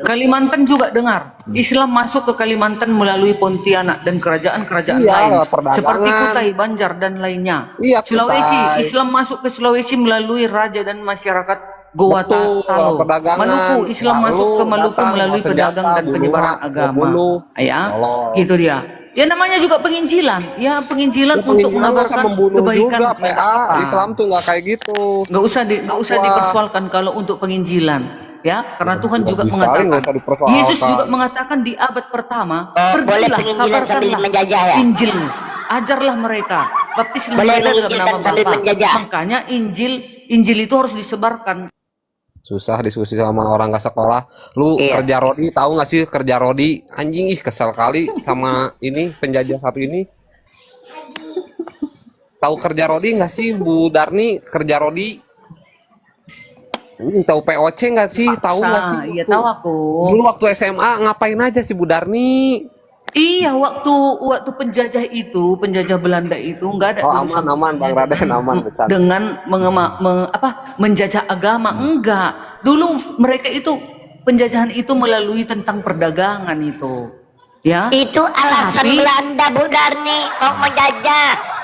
[SPEAKER 4] Kalimantan juga dengar. Islam masuk ke Kalimantan melalui Pontianak dan kerajaan-kerajaan
[SPEAKER 1] Iya,
[SPEAKER 4] lain
[SPEAKER 1] perdagangan.
[SPEAKER 4] seperti Kutai, Banjar, dan lainnya.
[SPEAKER 1] Iya,
[SPEAKER 4] Sulawesi,
[SPEAKER 1] Kutai.
[SPEAKER 4] Islam masuk ke Sulawesi melalui raja dan masyarakat Goa
[SPEAKER 1] Betul,
[SPEAKER 4] Talo.
[SPEAKER 1] perdagangan.
[SPEAKER 4] Maluku, Islam
[SPEAKER 1] Lalu
[SPEAKER 4] masuk ke Maluku
[SPEAKER 1] datang
[SPEAKER 4] melalui
[SPEAKER 1] bawa senjata,
[SPEAKER 4] pedagang dan penyebaran
[SPEAKER 1] bunuh,
[SPEAKER 4] agama.
[SPEAKER 1] bunuh,
[SPEAKER 4] Ya,
[SPEAKER 1] tolong.
[SPEAKER 4] gitu dia. Ya namanya juga penginjilan. Ya penginjilan untuk
[SPEAKER 1] Penginjilan nggak usah
[SPEAKER 4] mengabarkan
[SPEAKER 1] membunuh
[SPEAKER 4] kebaikan.
[SPEAKER 1] juga,
[SPEAKER 4] Ya,
[SPEAKER 1] PA.
[SPEAKER 4] nggak apa.
[SPEAKER 1] Islam tuh nggak kayak gitu.
[SPEAKER 4] Nggak usah
[SPEAKER 1] Wah.
[SPEAKER 4] dipersoalkan kalau untuk penginjilan, ya, karena Tuhan juga
[SPEAKER 1] Bisa,
[SPEAKER 4] mengatakan,
[SPEAKER 1] nggak usah dipersoalkan.
[SPEAKER 4] Yesus juga mengatakan di abad pertama,
[SPEAKER 3] boleh
[SPEAKER 4] pergilah
[SPEAKER 3] penginjilan sambil
[SPEAKER 4] kabarkanlah
[SPEAKER 3] menjajah ya?
[SPEAKER 4] Injilmu, ajarlah mereka, baptislah
[SPEAKER 3] Boleh
[SPEAKER 4] mereka dalam
[SPEAKER 3] menginjilkan
[SPEAKER 4] nama
[SPEAKER 3] sambil
[SPEAKER 4] Bapa.
[SPEAKER 3] menjajah?
[SPEAKER 4] Makanya Injil itu harus disebarkan.
[SPEAKER 1] Susah diskusi sama orang nggak sekolah. Lu
[SPEAKER 3] Iya.
[SPEAKER 1] kerja rodi, tahu nggak sih kerja rodi? Anjing ih kesel kali sama ini penjajah satu ini. Tahu kerja rodi nggak sih Bu Darni? Kerja rodi? Tahu POC nggak sih? Tahu nggak sih?
[SPEAKER 4] Iya tahu aku.
[SPEAKER 1] Dulu waktu SMA ngapain aja sih Bu Darni?
[SPEAKER 4] Iya, waktu penjajah itu, penjajah Belanda itu nggak ada
[SPEAKER 1] Oh,
[SPEAKER 4] dulu
[SPEAKER 1] aman Bang Raden, aman bercanda.
[SPEAKER 4] dengan menjajah agama, enggak. Dulu mereka itu penjajahan itu melalui tentang perdagangan itu, ya.
[SPEAKER 3] Itu alasan
[SPEAKER 4] Tapi
[SPEAKER 3] Belanda, Bu Darni, mau menjajah.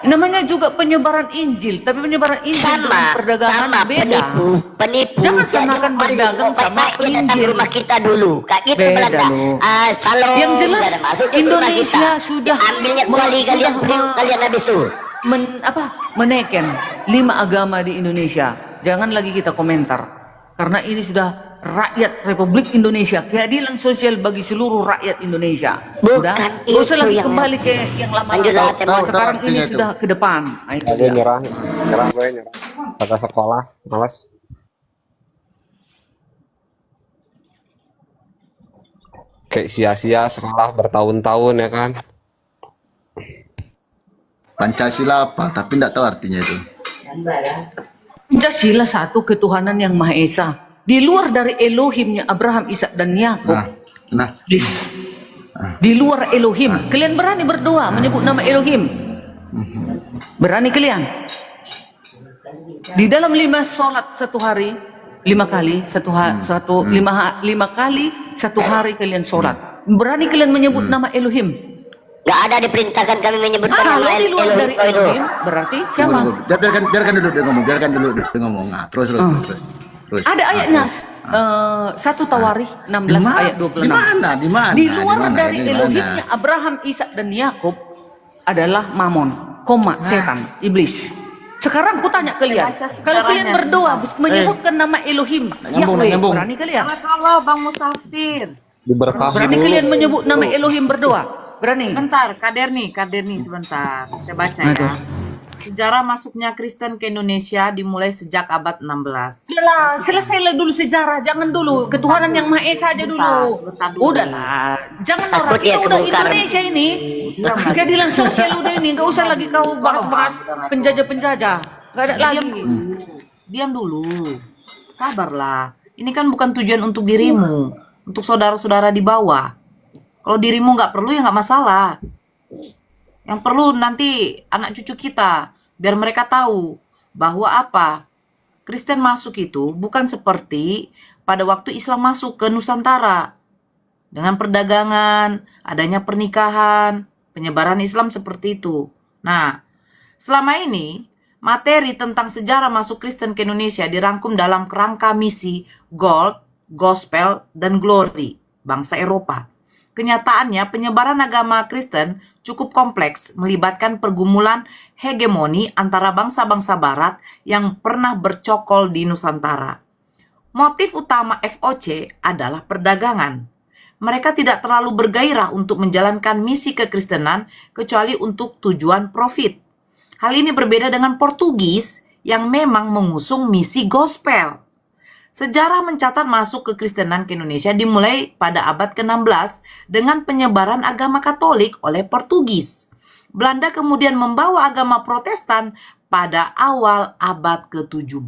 [SPEAKER 4] namanya juga penyebaran Injil, tapi penyebaran Injil dengan
[SPEAKER 3] Sama,
[SPEAKER 4] perdagangan
[SPEAKER 3] sama
[SPEAKER 4] beda.
[SPEAKER 3] penipu.
[SPEAKER 4] Jangan
[SPEAKER 3] Jadi
[SPEAKER 4] samakan
[SPEAKER 3] wali,
[SPEAKER 4] berdagang sama
[SPEAKER 3] baik-baik dia datang ke
[SPEAKER 4] penginjil.
[SPEAKER 3] rumah kita dulu, kayak gitu
[SPEAKER 4] Beda
[SPEAKER 3] Belanda.
[SPEAKER 4] loh.
[SPEAKER 3] Salam.
[SPEAKER 4] Yang jelas
[SPEAKER 3] dia masuk ke rumah
[SPEAKER 4] Indonesia
[SPEAKER 3] kita.
[SPEAKER 4] sudah
[SPEAKER 3] Diambilnya wali kalian, kalian habis itu.
[SPEAKER 4] meneken 5 agama di Indonesia. Jangan lagi kita komentar, karena ini sudah rakyat Republik Indonesia, keadilan sosial bagi seluruh rakyat Indonesia. Udah,
[SPEAKER 3] Bukan
[SPEAKER 4] nggak usah
[SPEAKER 3] itu
[SPEAKER 4] lagi
[SPEAKER 3] yang-
[SPEAKER 4] kembali ke yang lama.
[SPEAKER 3] Lanjut lah, Temo.
[SPEAKER 4] Sekarang ini
[SPEAKER 6] Artinya itu.
[SPEAKER 4] sudah ke depan. Nah, itu
[SPEAKER 1] Gue
[SPEAKER 4] dia.
[SPEAKER 1] nyerah gue nyerah. Kata sekolah, malas. Kayak sia-sia sekolah bertahun-tahun ya kan.
[SPEAKER 6] Pancasila apa? Tapi nggak tahu artinya itu.
[SPEAKER 4] Pancasila satu ketuhanan yang Maha Esa. Di luar dari Elohimnya Abraham, Ishak dan Yakub.
[SPEAKER 6] Nah,
[SPEAKER 4] Please. Di luar Elohim. Kalian berani berdoa menyebut nama Elohim? Berani kalian? Di dalam 5 sholat satu hari, 5 kali lima kali satu hari kalian sholat. Berani kalian menyebut nama Elohim?
[SPEAKER 3] Gak ada diperintahkan kami menyebutkan
[SPEAKER 4] Kalau
[SPEAKER 3] nama
[SPEAKER 4] di luar dari
[SPEAKER 3] Elohim itu.
[SPEAKER 4] Elohim berarti siapa?
[SPEAKER 6] tunggu. Biarkan dulu dia ngomong, Nah, terus.
[SPEAKER 4] Ada ayatnya 1 Tawarikh 16 ayat 26.
[SPEAKER 6] Di mana?
[SPEAKER 4] Di luar
[SPEAKER 6] Di mana?
[SPEAKER 4] dari
[SPEAKER 6] Di mana?
[SPEAKER 4] Elohimnya Abraham, Ishak dan Yakub adalah Mamon, setan, iblis. Sekarang aku tanya kalian, kalau kalian berdoa menyebutkan nama Elohim, Yahweh,
[SPEAKER 6] nyambung.
[SPEAKER 4] berani kalian?
[SPEAKER 7] Kalau Bang Mustafir,
[SPEAKER 1] Diberkahi
[SPEAKER 4] Berani
[SPEAKER 1] dulu.
[SPEAKER 4] kalian menyebut nama Elohim berdoa? Berani?
[SPEAKER 7] bentar, Kader nih sebentar. Saya baca ya.
[SPEAKER 4] Aduh.
[SPEAKER 7] Sejarah masuknya Kristen ke Indonesia dimulai sejak abad 16.
[SPEAKER 4] Udahlah, selesailah dulu sejarah, jangan dulu ketuhanan yang Maha Esa aja dulu.
[SPEAKER 7] Sebentar dulu.
[SPEAKER 4] Udahlah, jangan
[SPEAKER 3] Takut
[SPEAKER 4] orang
[SPEAKER 3] dia
[SPEAKER 4] kita udah
[SPEAKER 3] kebongkar.
[SPEAKER 4] Indonesia ini. Keadilan sosial udah ini, nggak usah lagi kau bahas-bahas penjajah-penjajah. Nggak ada lagi.
[SPEAKER 7] Diam dulu. Sabarlah. Ini kan bukan tujuan untuk dirimu, untuk saudara-saudara di bawah. Kalau dirimu nggak perlu ya nggak masalah. Yang perlu nanti anak cucu kita, biar mereka tahu bahwa apa? Kristen masuk itu bukan seperti pada waktu Islam masuk ke Nusantara. Dengan perdagangan, adanya pernikahan, penyebaran Islam seperti itu. Nah, selama ini materi tentang sejarah masuk Kristen ke Indonesia dirangkum dalam kerangka misi Gold, Gospel, dan Glory, bangsa Eropa. Kenyataannya penyebaran agama Kristen cukup kompleks, melibatkan pergumulan hegemoni antara bangsa-bangsa barat yang pernah bercokol di Nusantara. Motif utama FOC adalah perdagangan. Mereka tidak terlalu bergairah untuk menjalankan misi kekristenan kecuali untuk tujuan profit. Hal ini berbeda dengan Portugis yang memang mengusung misi gospel. Sejarah mencatat masuk kekristenan ke Indonesia dimulai pada abad ke-16 dengan penyebaran agama Katolik oleh Portugis. Belanda kemudian membawa agama Protestan pada awal abad ke-17.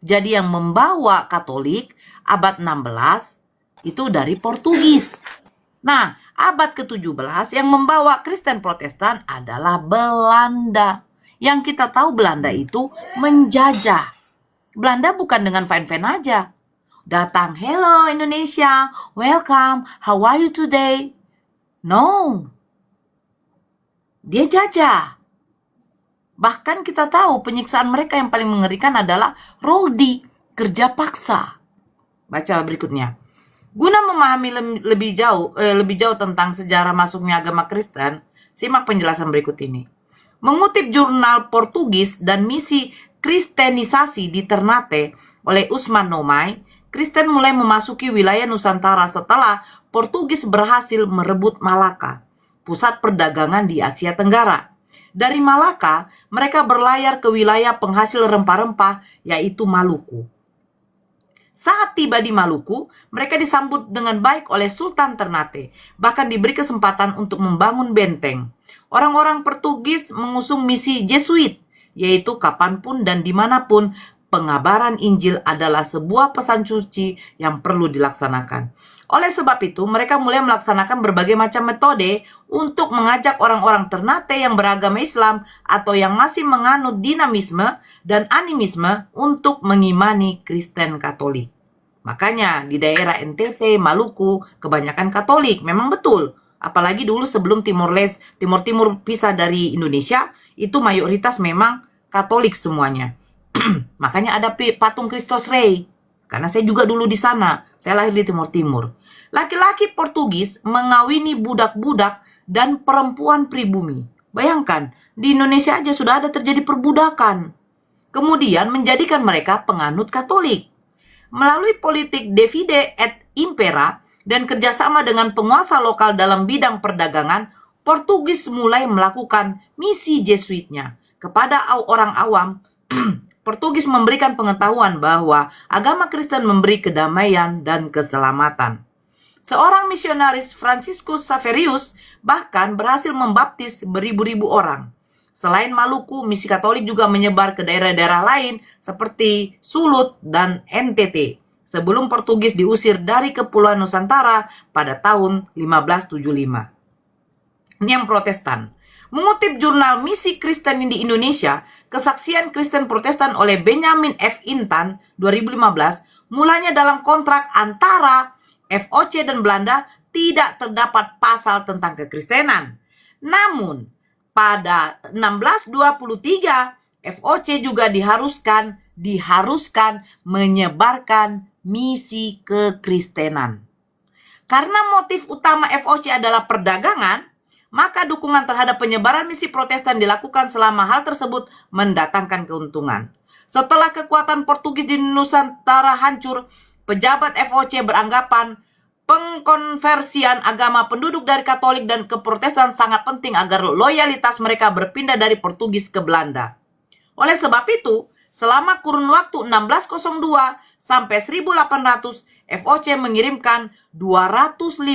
[SPEAKER 7] Jadi yang membawa Katolik abad 16 itu dari Portugis. Nah, abad ke-17 yang membawa Kristen Protestan adalah Belanda. Yang kita tahu Belanda itu menjajah. Belanda bukan dengan fine-fine aja. Datang, hello Indonesia, welcome, how are you today? No. Dia jajah. Bahkan kita tahu penyiksaan mereka yang paling mengerikan adalah rodi, kerja paksa. Baca berikutnya. Guna memahami lebih jauh tentang sejarah masuknya agama Kristen, simak penjelasan berikut ini. Mengutip jurnal Portugis dan misi Kristenisasi di Ternate oleh Usman Nomai, Kristen mulai memasuki wilayah Nusantara setelah Portugis berhasil merebut Malaka, pusat perdagangan di Asia Tenggara. Dari Malaka, mereka berlayar ke wilayah penghasil rempah-rempah, yaitu Maluku. Saat tiba di Maluku, mereka disambut dengan baik oleh Sultan Ternate, bahkan diberi kesempatan untuk membangun benteng. Orang-orang Portugis mengusung misi Jesuit, yaitu kapanpun dan dimanapun pengabaran Injil adalah sebuah pesan suci yang perlu dilaksanakan. Oleh sebab itu, mereka mulai melaksanakan berbagai macam metode untuk mengajak orang-orang Ternate yang beragama Islam atau yang masih menganut dinamisme dan animisme untuk mengimani Kristen Katolik. Makanya di daerah NTT, Maluku, kebanyakan Katolik, memang betul. Apalagi dulu sebelum Timur pisah dari Indonesia, itu mayoritas memang Katolik semuanya. Makanya ada patung Christos Rey. Karena saya juga dulu di sana. Saya lahir di Timur Timur. Laki-laki Portugis mengawini budak-budak dan perempuan pribumi. Bayangkan, di Indonesia aja sudah ada terjadi perbudakan. Kemudian menjadikan mereka penganut Katolik. Melalui politik divide et impera dan kerjasama dengan penguasa lokal dalam bidang perdagangan, Portugis mulai melakukan misi Jesuitnya kepada orang awam. Portugis memberikan pengetahuan bahwa agama Kristen memberi kedamaian dan keselamatan. Seorang misionaris Franciscus Saverius bahkan berhasil membaptis beribu-ribu orang. Selain Maluku, misi Katolik juga menyebar ke daerah-daerah lain seperti Sulut dan NTT sebelum Portugis diusir dari Kepulauan Nusantara pada tahun 1575. Ini yang Protestan. Mengutip jurnal Misi Kristen di Indonesia, Kesaksian Kristen Protestan oleh Benjamin F. Intan 2015, mulanya dalam kontrak antara FOC dan Belanda tidak terdapat pasal tentang kekristenan. Namun, pada 1623, FOC juga diharuskan menyebarkan misi kekristenan. Karena motif utama FOC adalah perdagangan, maka dukungan terhadap penyebaran misi Protestan dilakukan selama hal tersebut mendatangkan keuntungan. Setelah kekuatan Portugis di Nusantara hancur, pejabat FOC beranggapan pengkonversian agama penduduk dari Katolik dan ke Protestan sangat penting agar loyalitas mereka berpindah dari Portugis ke Belanda. Oleh sebab itu, selama kurun waktu 1602 sampai 1800, FOC mengirimkan 254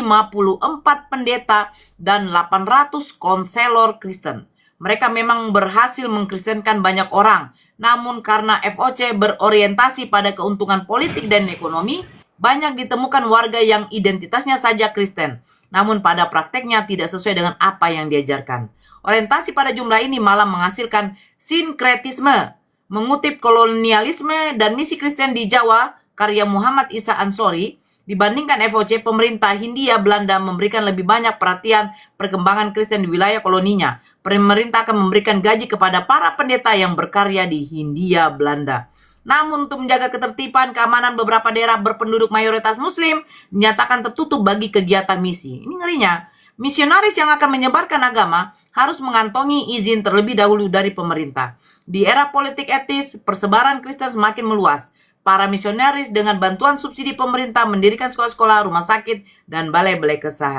[SPEAKER 7] pendeta dan 800 konselor Kristen. Mereka memang berhasil mengkristenkan banyak orang. Namun karena FOC berorientasi pada keuntungan politik dan ekonomi, banyak ditemukan warga yang identitasnya saja Kristen. Namun pada prakteknya tidak sesuai dengan apa yang diajarkan. Orientasi pada jumlah ini malah menghasilkan sinkretisme. Mengutip kolonialisme dan misi Kristen di Jawa, karya Muhammad Isa Ansori, dibandingkan FOC, pemerintah Hindia Belanda memberikan lebih banyak perhatian perkembangan Kristen di wilayah koloninya. Pemerintah akan memberikan gaji kepada para pendeta yang berkarya di Hindia Belanda. Namun untuk menjaga ketertiban keamanan beberapa daerah berpenduduk mayoritas Muslim dinyatakan tertutup bagi kegiatan misi. Ini ngerinya. Misionaris yang akan menyebarkan agama harus mengantongi izin terlebih dahulu dari pemerintah. Di era politik etis, persebaran Kristen semakin meluas. Para misionaris dengan bantuan subsidi pemerintah mendirikan sekolah-sekolah, rumah sakit, dan balai-balai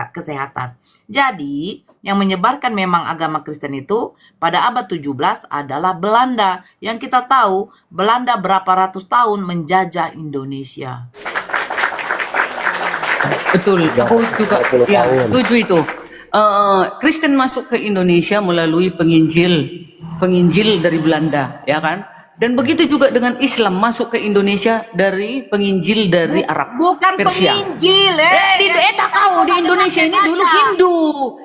[SPEAKER 7] kesehatan. Jadi, yang menyebarkan memang agama Kristen itu pada abad 17 adalah Belanda. Yang kita tahu, Belanda berapa ratus tahun menjajah Indonesia.
[SPEAKER 4] Betul, aku juga
[SPEAKER 1] 30
[SPEAKER 4] ya
[SPEAKER 1] tahun.
[SPEAKER 4] setuju itu. Kristen masuk ke Indonesia melalui penginjil dari Belanda, ya kan? Dan begitu juga dengan Islam masuk ke Indonesia dari penginjil dari Arab,
[SPEAKER 7] Bukan
[SPEAKER 4] Persia.
[SPEAKER 7] penginjil,
[SPEAKER 4] Tak tahu di Indonesia ini dulu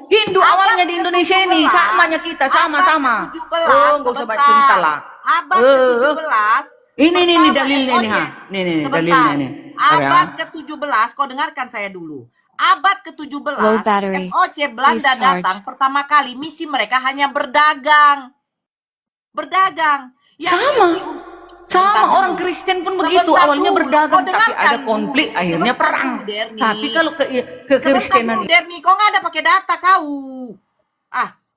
[SPEAKER 4] Hindu awalnya di Indonesia ini samanya kita sama-sama. Oh, nggak usah baca cerita lah.
[SPEAKER 7] Abad ke-17.
[SPEAKER 4] Ini dalilnya nih, ha. Nih dalilnya nih.
[SPEAKER 7] Abad ke-17, kau dengarkan saya dulu. Abad ke-17,
[SPEAKER 8] Low battery.
[SPEAKER 7] FOC Belanda
[SPEAKER 8] Please charge.
[SPEAKER 7] datang pertama kali, misi mereka hanya berdagang. Yang
[SPEAKER 4] Sama.
[SPEAKER 7] misi
[SPEAKER 4] Sama
[SPEAKER 7] Sebentar
[SPEAKER 4] orang
[SPEAKER 7] dulu.
[SPEAKER 4] Kristen pun
[SPEAKER 7] Sebentar
[SPEAKER 4] begitu, awalnya
[SPEAKER 7] dulu.
[SPEAKER 4] berdagang
[SPEAKER 7] Kau
[SPEAKER 4] tapi
[SPEAKER 7] dengarkan
[SPEAKER 4] ada
[SPEAKER 7] dulu.
[SPEAKER 4] konflik akhirnya
[SPEAKER 7] Sebentar
[SPEAKER 4] perang.
[SPEAKER 7] dulu, Derni.
[SPEAKER 4] Tapi kalau ke
[SPEAKER 7] Sebentar
[SPEAKER 4] kekristenan
[SPEAKER 7] dulu, Derni, kau nggak ada pakai data kau.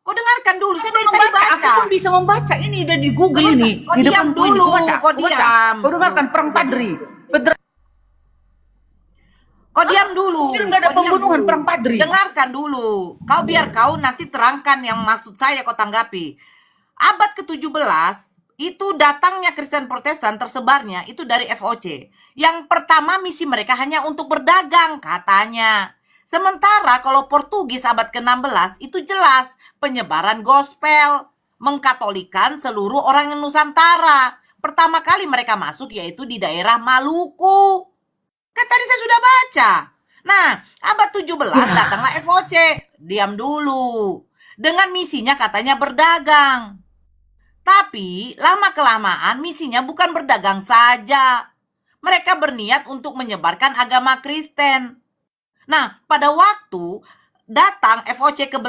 [SPEAKER 7] Kau dengarkan dulu, saya dari tadi baca.
[SPEAKER 4] aku pun bisa membaca ini udah di Google ini
[SPEAKER 7] Kau
[SPEAKER 4] di
[SPEAKER 7] diam
[SPEAKER 4] depanku ini
[SPEAKER 7] dulu,
[SPEAKER 4] kau baca.
[SPEAKER 7] kau
[SPEAKER 4] Kau baca.
[SPEAKER 7] diam.
[SPEAKER 4] Kau dengarkan perang Padri.
[SPEAKER 7] Kau diam dulu.
[SPEAKER 4] Mungkin nggak ada
[SPEAKER 7] Kau diam
[SPEAKER 4] pembunuhan,
[SPEAKER 7] dulu.
[SPEAKER 4] perang Padri.
[SPEAKER 7] Dengarkan dulu. Kau biar kau nanti terangkan yang maksud saya kau tanggapi. Abad ke-17 itu datangnya Kristen Protestan tersebarnya itu dari FOC. Yang pertama misi mereka hanya untuk berdagang katanya. Sementara kalau Portugis abad ke-16 itu jelas penyebaran gospel, mengkatolikan seluruh orang Nusantara. pertama kali mereka masuk yaitu di daerah Maluku. Kan tadi saya sudah baca. Nah, abad 17 datanglah FOC. Diam dulu. Dengan misinya katanya berdagang. Tapi lama-kelamaan misinya bukan berdagang saja. Mereka berniat untuk menyebarkan agama Kristen. Nah, pada waktu datang FOC ke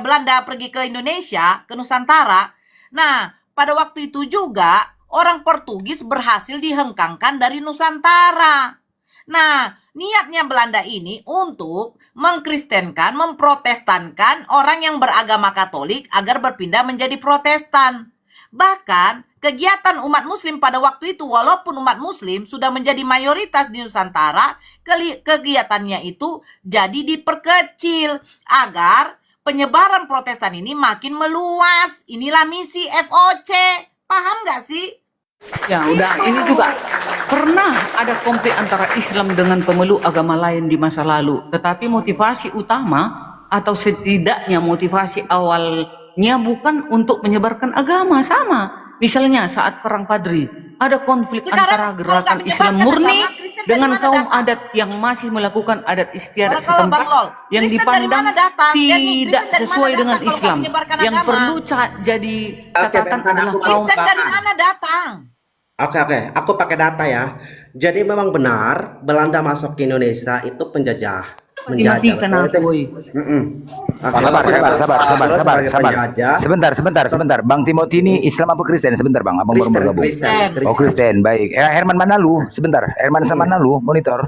[SPEAKER 7] Belanda pergi ke Indonesia, ke Nusantara. Nah, pada waktu itu juga orang Portugis berhasil dihengkangkan dari Nusantara. Nah, niatnya Belanda ini untuk mengkristenkan, memprotestankan orang yang beragama Katolik agar berpindah menjadi Protestan. Bahkan kegiatan umat muslim pada waktu itu, walaupun umat muslim sudah menjadi mayoritas di Nusantara, kegiatannya itu jadi diperkecil agar penyebaran Protestan ini makin meluas. Inilah misi FOC. Paham nggak sih?
[SPEAKER 4] Ya, udah. Ini juga pernah ada konflik antara Islam dengan pemeluk agama lain di masa lalu. Tetapi motivasi utama atau setidaknya motivasi awalnya bukan untuk menyebarkan agama, sama. Misalnya saat Perang Padri, ada konflik
[SPEAKER 7] Sekarang,
[SPEAKER 4] antara gerakan
[SPEAKER 7] kalau
[SPEAKER 4] Islam
[SPEAKER 7] menyebarkan
[SPEAKER 4] murni
[SPEAKER 7] agama, Kristen dari
[SPEAKER 4] dengan
[SPEAKER 7] mana
[SPEAKER 4] kaum
[SPEAKER 7] datang?
[SPEAKER 4] adat yang masih melakukan adat istiadat
[SPEAKER 7] Kalau Bang
[SPEAKER 4] setempat
[SPEAKER 7] Lol,
[SPEAKER 4] yang
[SPEAKER 7] Kristen dari
[SPEAKER 4] dipandang
[SPEAKER 7] mana datang? Ya nih, Kristen
[SPEAKER 4] tidak
[SPEAKER 7] dari mana
[SPEAKER 4] sesuai dengan
[SPEAKER 7] datang kalau
[SPEAKER 4] Islam.
[SPEAKER 7] menyebarkan
[SPEAKER 4] Yang
[SPEAKER 7] agama?
[SPEAKER 4] perlu jadi catatan
[SPEAKER 8] Bentar,
[SPEAKER 4] adalah
[SPEAKER 8] aku
[SPEAKER 4] kaum
[SPEAKER 7] Kristen dari mana datang?
[SPEAKER 8] Oke, aku pakai data ya. Jadi memang benar Belanda masuk ke Indonesia itu penjajah, menjajah.
[SPEAKER 4] dimatikan
[SPEAKER 8] Betul itu?
[SPEAKER 4] aku.
[SPEAKER 8] Mm-mm. Oke,
[SPEAKER 5] Sabar,
[SPEAKER 8] tapi
[SPEAKER 5] sabar, sabar, sabar,
[SPEAKER 8] terus
[SPEAKER 5] sabar,
[SPEAKER 8] sebagai
[SPEAKER 5] sabar.
[SPEAKER 8] penjajah,
[SPEAKER 5] Sebentar. Bang Timothy ini Islam apa Kristen? Sebentar, Bang. Abang baru
[SPEAKER 8] Kristen,
[SPEAKER 5] bergabung.
[SPEAKER 8] Kristen,
[SPEAKER 5] Oh,
[SPEAKER 8] Kristen.
[SPEAKER 5] Kristen. Baik. Herman Manalu, sebentar. Herman sama Manalu, monitor.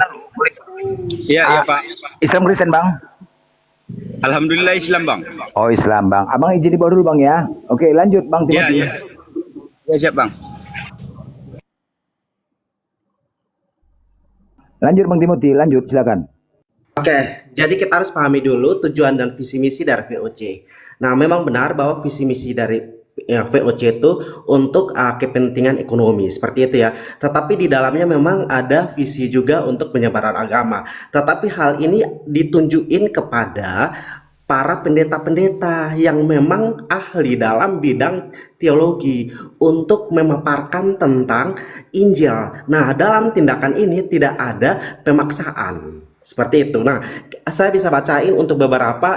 [SPEAKER 9] Iya,
[SPEAKER 5] Ah,
[SPEAKER 9] Pak.
[SPEAKER 5] Islam Kristen, Bang.
[SPEAKER 9] Alhamdulillah Islam, Bang.
[SPEAKER 5] Oh, Islam, Bang. Abang izin di bawah dulu, Bang ya. Oke, lanjut, Bang
[SPEAKER 9] Iya,
[SPEAKER 5] Timothy.
[SPEAKER 9] iya. Ya, siap, Bang.
[SPEAKER 5] Lanjut, Bang Timothy. Lanjut, silakan.
[SPEAKER 8] Oke, jadi kita harus pahami dulu tujuan dan visi misi dari VOC. Nah, memang benar bahwa visi misi dari VOC itu untuk kepentingan ekonomi, seperti itu ya. Tetapi di dalamnya memang ada visi juga untuk penyebaran agama. Tetapi hal ini ditunjukin kepada para pendeta-pendeta yang memang ahli dalam bidang teologi untuk memaparkan tentang Injil. Nah, dalam tindakan ini tidak ada pemaksaan. Seperti itu. Nah, saya bisa bacain untuk beberapa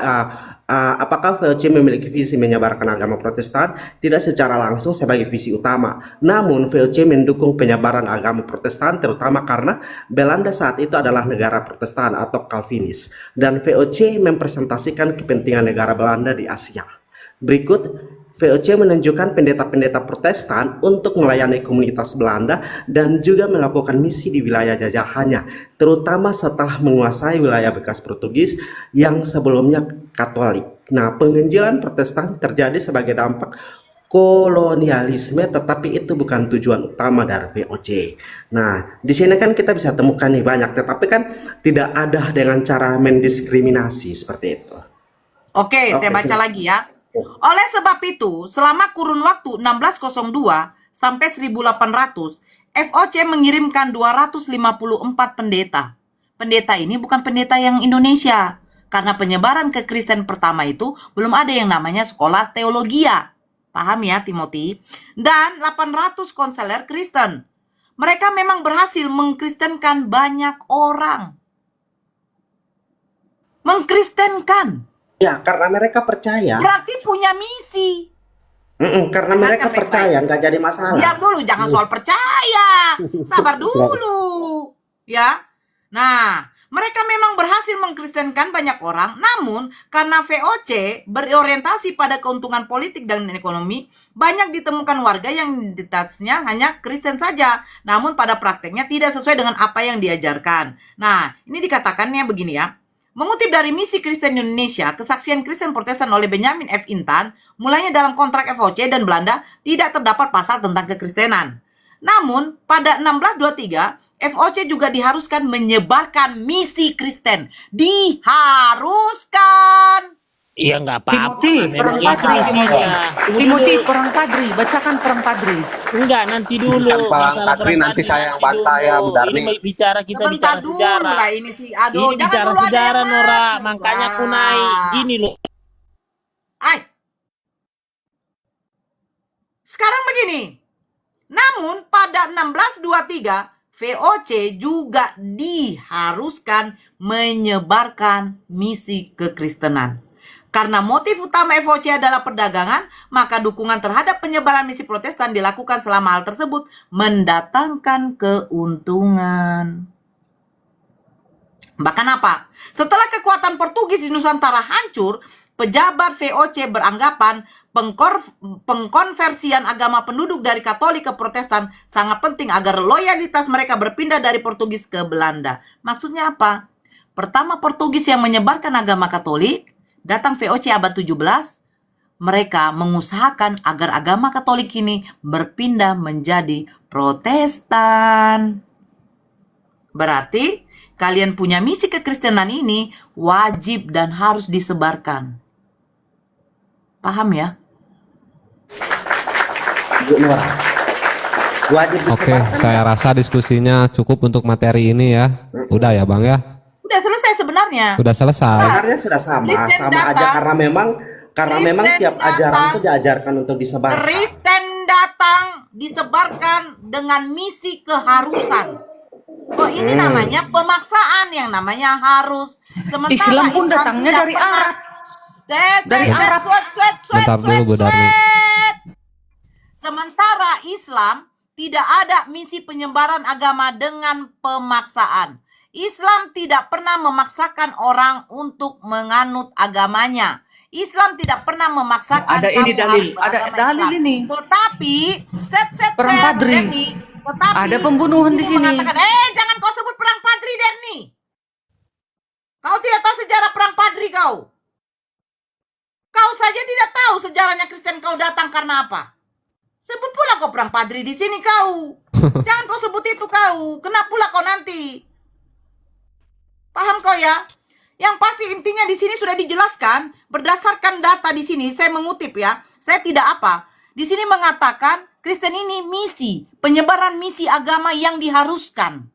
[SPEAKER 8] apakah VOC memiliki visi menyebarkan agama Protestan? Tidak secara langsung sebagai visi utama. Namun VOC mendukung penyebaran agama Protestan terutama karena Belanda saat itu adalah negara Protestan atau Calvinis dan VOC mempresentasikan kepentingan negara Belanda di Asia. Berikut VOC menunjukkan pendeta-pendeta Protestan untuk melayani komunitas Belanda dan juga melakukan misi di wilayah jajahannya, terutama setelah menguasai wilayah bekas Portugis yang sebelumnya Katolik. Nah, penginjilan Protestan terjadi sebagai dampak kolonialisme, tetapi itu bukan tujuan utama dari VOC. Nah, di sini kan kita bisa temukan nih banyak, tetapi kan tidak ada dengan cara mendiskriminasi seperti itu.
[SPEAKER 7] Oke, saya baca lagi ya. Oleh sebab itu, selama kurun waktu 1602 sampai 1800, FOC mengirimkan 254 pendeta. Pendeta ini bukan pendeta yang Indonesia, karena penyebaran kekristen pertama itu belum ada yang namanya sekolah teologia. Paham ya, Timothy? Dan 800 konselor Kristen. Mereka memang berhasil mengkristenkan banyak orang. Mengkristenkan.
[SPEAKER 8] Ya, karena mereka percaya.
[SPEAKER 7] Berarti punya misi.
[SPEAKER 8] Karena mereka percaya, nggak jadi masalah.
[SPEAKER 7] Diam dulu, jangan soal percaya. Sabar dulu. Ya. Nah, mereka memang berhasil mengkristenkan banyak orang, namun karena VOC berorientasi pada keuntungan politik dan ekonomi, banyak ditemukan warga yang identitasnya hanya Kristen saja, namun pada prakteknya tidak sesuai dengan apa yang diajarkan. Nah, ini dikatakannya begini ya. Mengutip dari Misi Kristen Indonesia, kesaksian Kristen Protestan oleh Benjamin F. Intan, mulanya dalam kontrak FOC dan Belanda tidak terdapat pasal tentang kekristenan. Namun, pada 1623, FOC juga diharuskan menyebarkan misi Kristen. Diharuskan!
[SPEAKER 10] Iya nggak apa-apa.
[SPEAKER 4] Timothy, Perang Padri, Timothy, Perang Padri, bacakan Perang Padri.
[SPEAKER 10] Enggak, nanti dulu.
[SPEAKER 1] Bukan Perang
[SPEAKER 10] Masalah
[SPEAKER 1] Padri, nanti saya yang
[SPEAKER 10] nanti
[SPEAKER 1] bantah ya,
[SPEAKER 10] dulu.
[SPEAKER 1] Bu Darni.
[SPEAKER 10] Ini bicara kita
[SPEAKER 7] Sebentar
[SPEAKER 10] bicara
[SPEAKER 7] dulu
[SPEAKER 10] sejarah.
[SPEAKER 7] lah ini sih. Aduh,
[SPEAKER 10] Ini
[SPEAKER 7] jangan
[SPEAKER 10] bicara
[SPEAKER 7] dulu ada
[SPEAKER 10] sejarah,
[SPEAKER 7] yang
[SPEAKER 10] Nora.
[SPEAKER 7] masuk
[SPEAKER 10] Makanya aku
[SPEAKER 7] lah.
[SPEAKER 10] naik. Gini loh.
[SPEAKER 7] Ay. Sekarang begini. Namun pada 1623 VOC juga diharuskan menyebarkan misi kekristenan. Karena motif utama FOC adalah perdagangan, maka dukungan terhadap penyebaran misi Protestan dilakukan selama hal tersebut mendatangkan keuntungan. Bahkan apa? Setelah kekuatan Portugis di Nusantara hancur, pejabat VOC beranggapan pengkonversian agama penduduk dari Katolik ke Protestan sangat penting agar loyalitas mereka berpindah dari Portugis ke Belanda. Maksudnya apa? Pertama Portugis yang menyebarkan agama Katolik, datang VOC abad 17, mereka mengusahakan agar agama Katolik ini berpindah menjadi Protestan. Berarti kalian punya misi kekristenan ini wajib dan harus disebarkan. Paham ya?
[SPEAKER 8] Wajib
[SPEAKER 1] Oke,
[SPEAKER 8] disebarkan.
[SPEAKER 1] saya rasa diskusinya cukup untuk materi ini ya. Udah ya Bang ya?
[SPEAKER 7] Udah selesai sebenarnya.
[SPEAKER 1] Udah selesai.
[SPEAKER 8] Sebenarnya sudah sama
[SPEAKER 7] Kristen
[SPEAKER 8] aja
[SPEAKER 7] datang.
[SPEAKER 8] karena memang
[SPEAKER 7] Kristen
[SPEAKER 8] tiap ajaran
[SPEAKER 7] datang.
[SPEAKER 8] itu diajarkan untuk disebarkan.
[SPEAKER 7] Kristen datang disebarkan dengan misi keharusan. Oh ini namanya pemaksaan, yang namanya harus. Sementara
[SPEAKER 4] Islam pun datangnya
[SPEAKER 7] tidak
[SPEAKER 4] dari
[SPEAKER 7] pernah.
[SPEAKER 4] Arab. Dari Arab.
[SPEAKER 1] Bentar dulu Bu Darmi.
[SPEAKER 7] Sementara Islam tidak ada misi penyebaran agama dengan pemaksaan. Islam tidak pernah memaksakan orang untuk menganut agamanya. Islam tidak pernah memaksakan
[SPEAKER 4] Ada ini
[SPEAKER 7] kamu
[SPEAKER 4] dalil,
[SPEAKER 7] harus
[SPEAKER 4] ada
[SPEAKER 7] beragama
[SPEAKER 4] dalil
[SPEAKER 7] Islam.
[SPEAKER 4] ini.
[SPEAKER 7] Tetapi
[SPEAKER 4] Perang Padri.
[SPEAKER 7] Denny, tetapi
[SPEAKER 4] Ada pembunuhan di sini.
[SPEAKER 7] mengatakan, jangan kau sebut perang Padri, Denny. Kau tidak tahu sejarah perang Padri kau. Kau saja tidak tahu sejarahnya Kristen kau datang karena apa. Sebut pula kau perang Padri di sini kau. Jangan kau sebut itu kau. Kena pula kau nanti. Paham kau ya? Yang pasti intinya di sini sudah dijelaskan berdasarkan data di sini. Saya mengutip ya. Saya tidak apa. Di sini mengatakan Kristen ini misi, penyebaran misi agama yang diharuskan.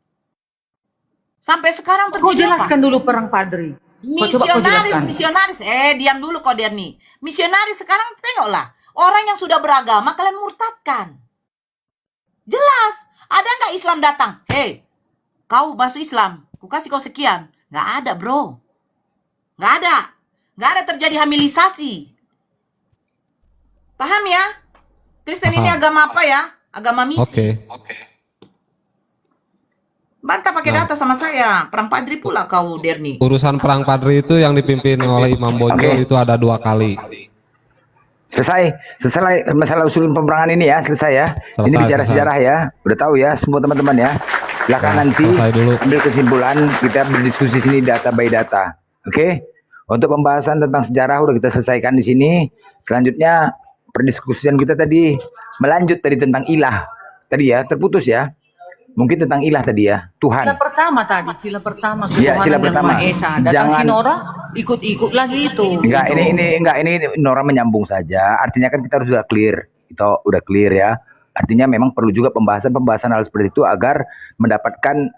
[SPEAKER 7] Sampai sekarang
[SPEAKER 4] Kau
[SPEAKER 7] terjadi apa?
[SPEAKER 4] jelaskan dulu perang Padri. Kau coba kau jelaskan.
[SPEAKER 7] Misionaris. Diam dulu kau Derni. Misionaris sekarang tengoklah. Orang yang sudah beragama kalian murtadkan. Jelas. Ada nggak Islam datang? Hei, kau masuk Islam. Ku kasih kau sekian. Nggak ada bro. Nggak ada. Nggak ada terjadi hamilisasi. Paham ya? Kristen ini
[SPEAKER 1] Paham.
[SPEAKER 7] agama apa ya? Agama misi.
[SPEAKER 1] Oke.
[SPEAKER 7] Bantah pakai data sama saya. Perang Padri pula kau Derni.
[SPEAKER 1] Urusan perang Padri itu yang dipimpin oleh Imam Bonjol itu ada 2 kali.
[SPEAKER 5] Selesai masalah usul peperangan ini ya, selesai ya. Ini bicara
[SPEAKER 1] Selesai.
[SPEAKER 5] sejarah ya. Udah tahu ya semua teman-teman ya. Silakan
[SPEAKER 1] Ya,
[SPEAKER 5] nanti
[SPEAKER 1] selesai dulu.
[SPEAKER 5] ambil kesimpulan, kita berdiskusi sini data by data. Oke? Untuk pembahasan tentang sejarah udah kita selesaikan di sini. Selanjutnya perdiskusian kita tadi melanjut tadi tentang ilah. Tadi ya, terputus ya. Mungkin tentang ilah tadi ya, Tuhan.
[SPEAKER 4] Sila pertama tadi, sila pertama
[SPEAKER 5] Iya,
[SPEAKER 4] ketuhanan
[SPEAKER 5] sila
[SPEAKER 4] yang
[SPEAKER 5] pertama.
[SPEAKER 4] Maha Esa. Datang
[SPEAKER 5] Jangan-
[SPEAKER 4] si Nora, ikut-ikut lagi itu.
[SPEAKER 5] Enggak,
[SPEAKER 4] Gitu.
[SPEAKER 5] ini Nora menyambung saja. Artinya kan kita harus sudah clear. Kita udah clear ya. Artinya memang perlu juga pembahasan hal seperti itu agar mendapatkan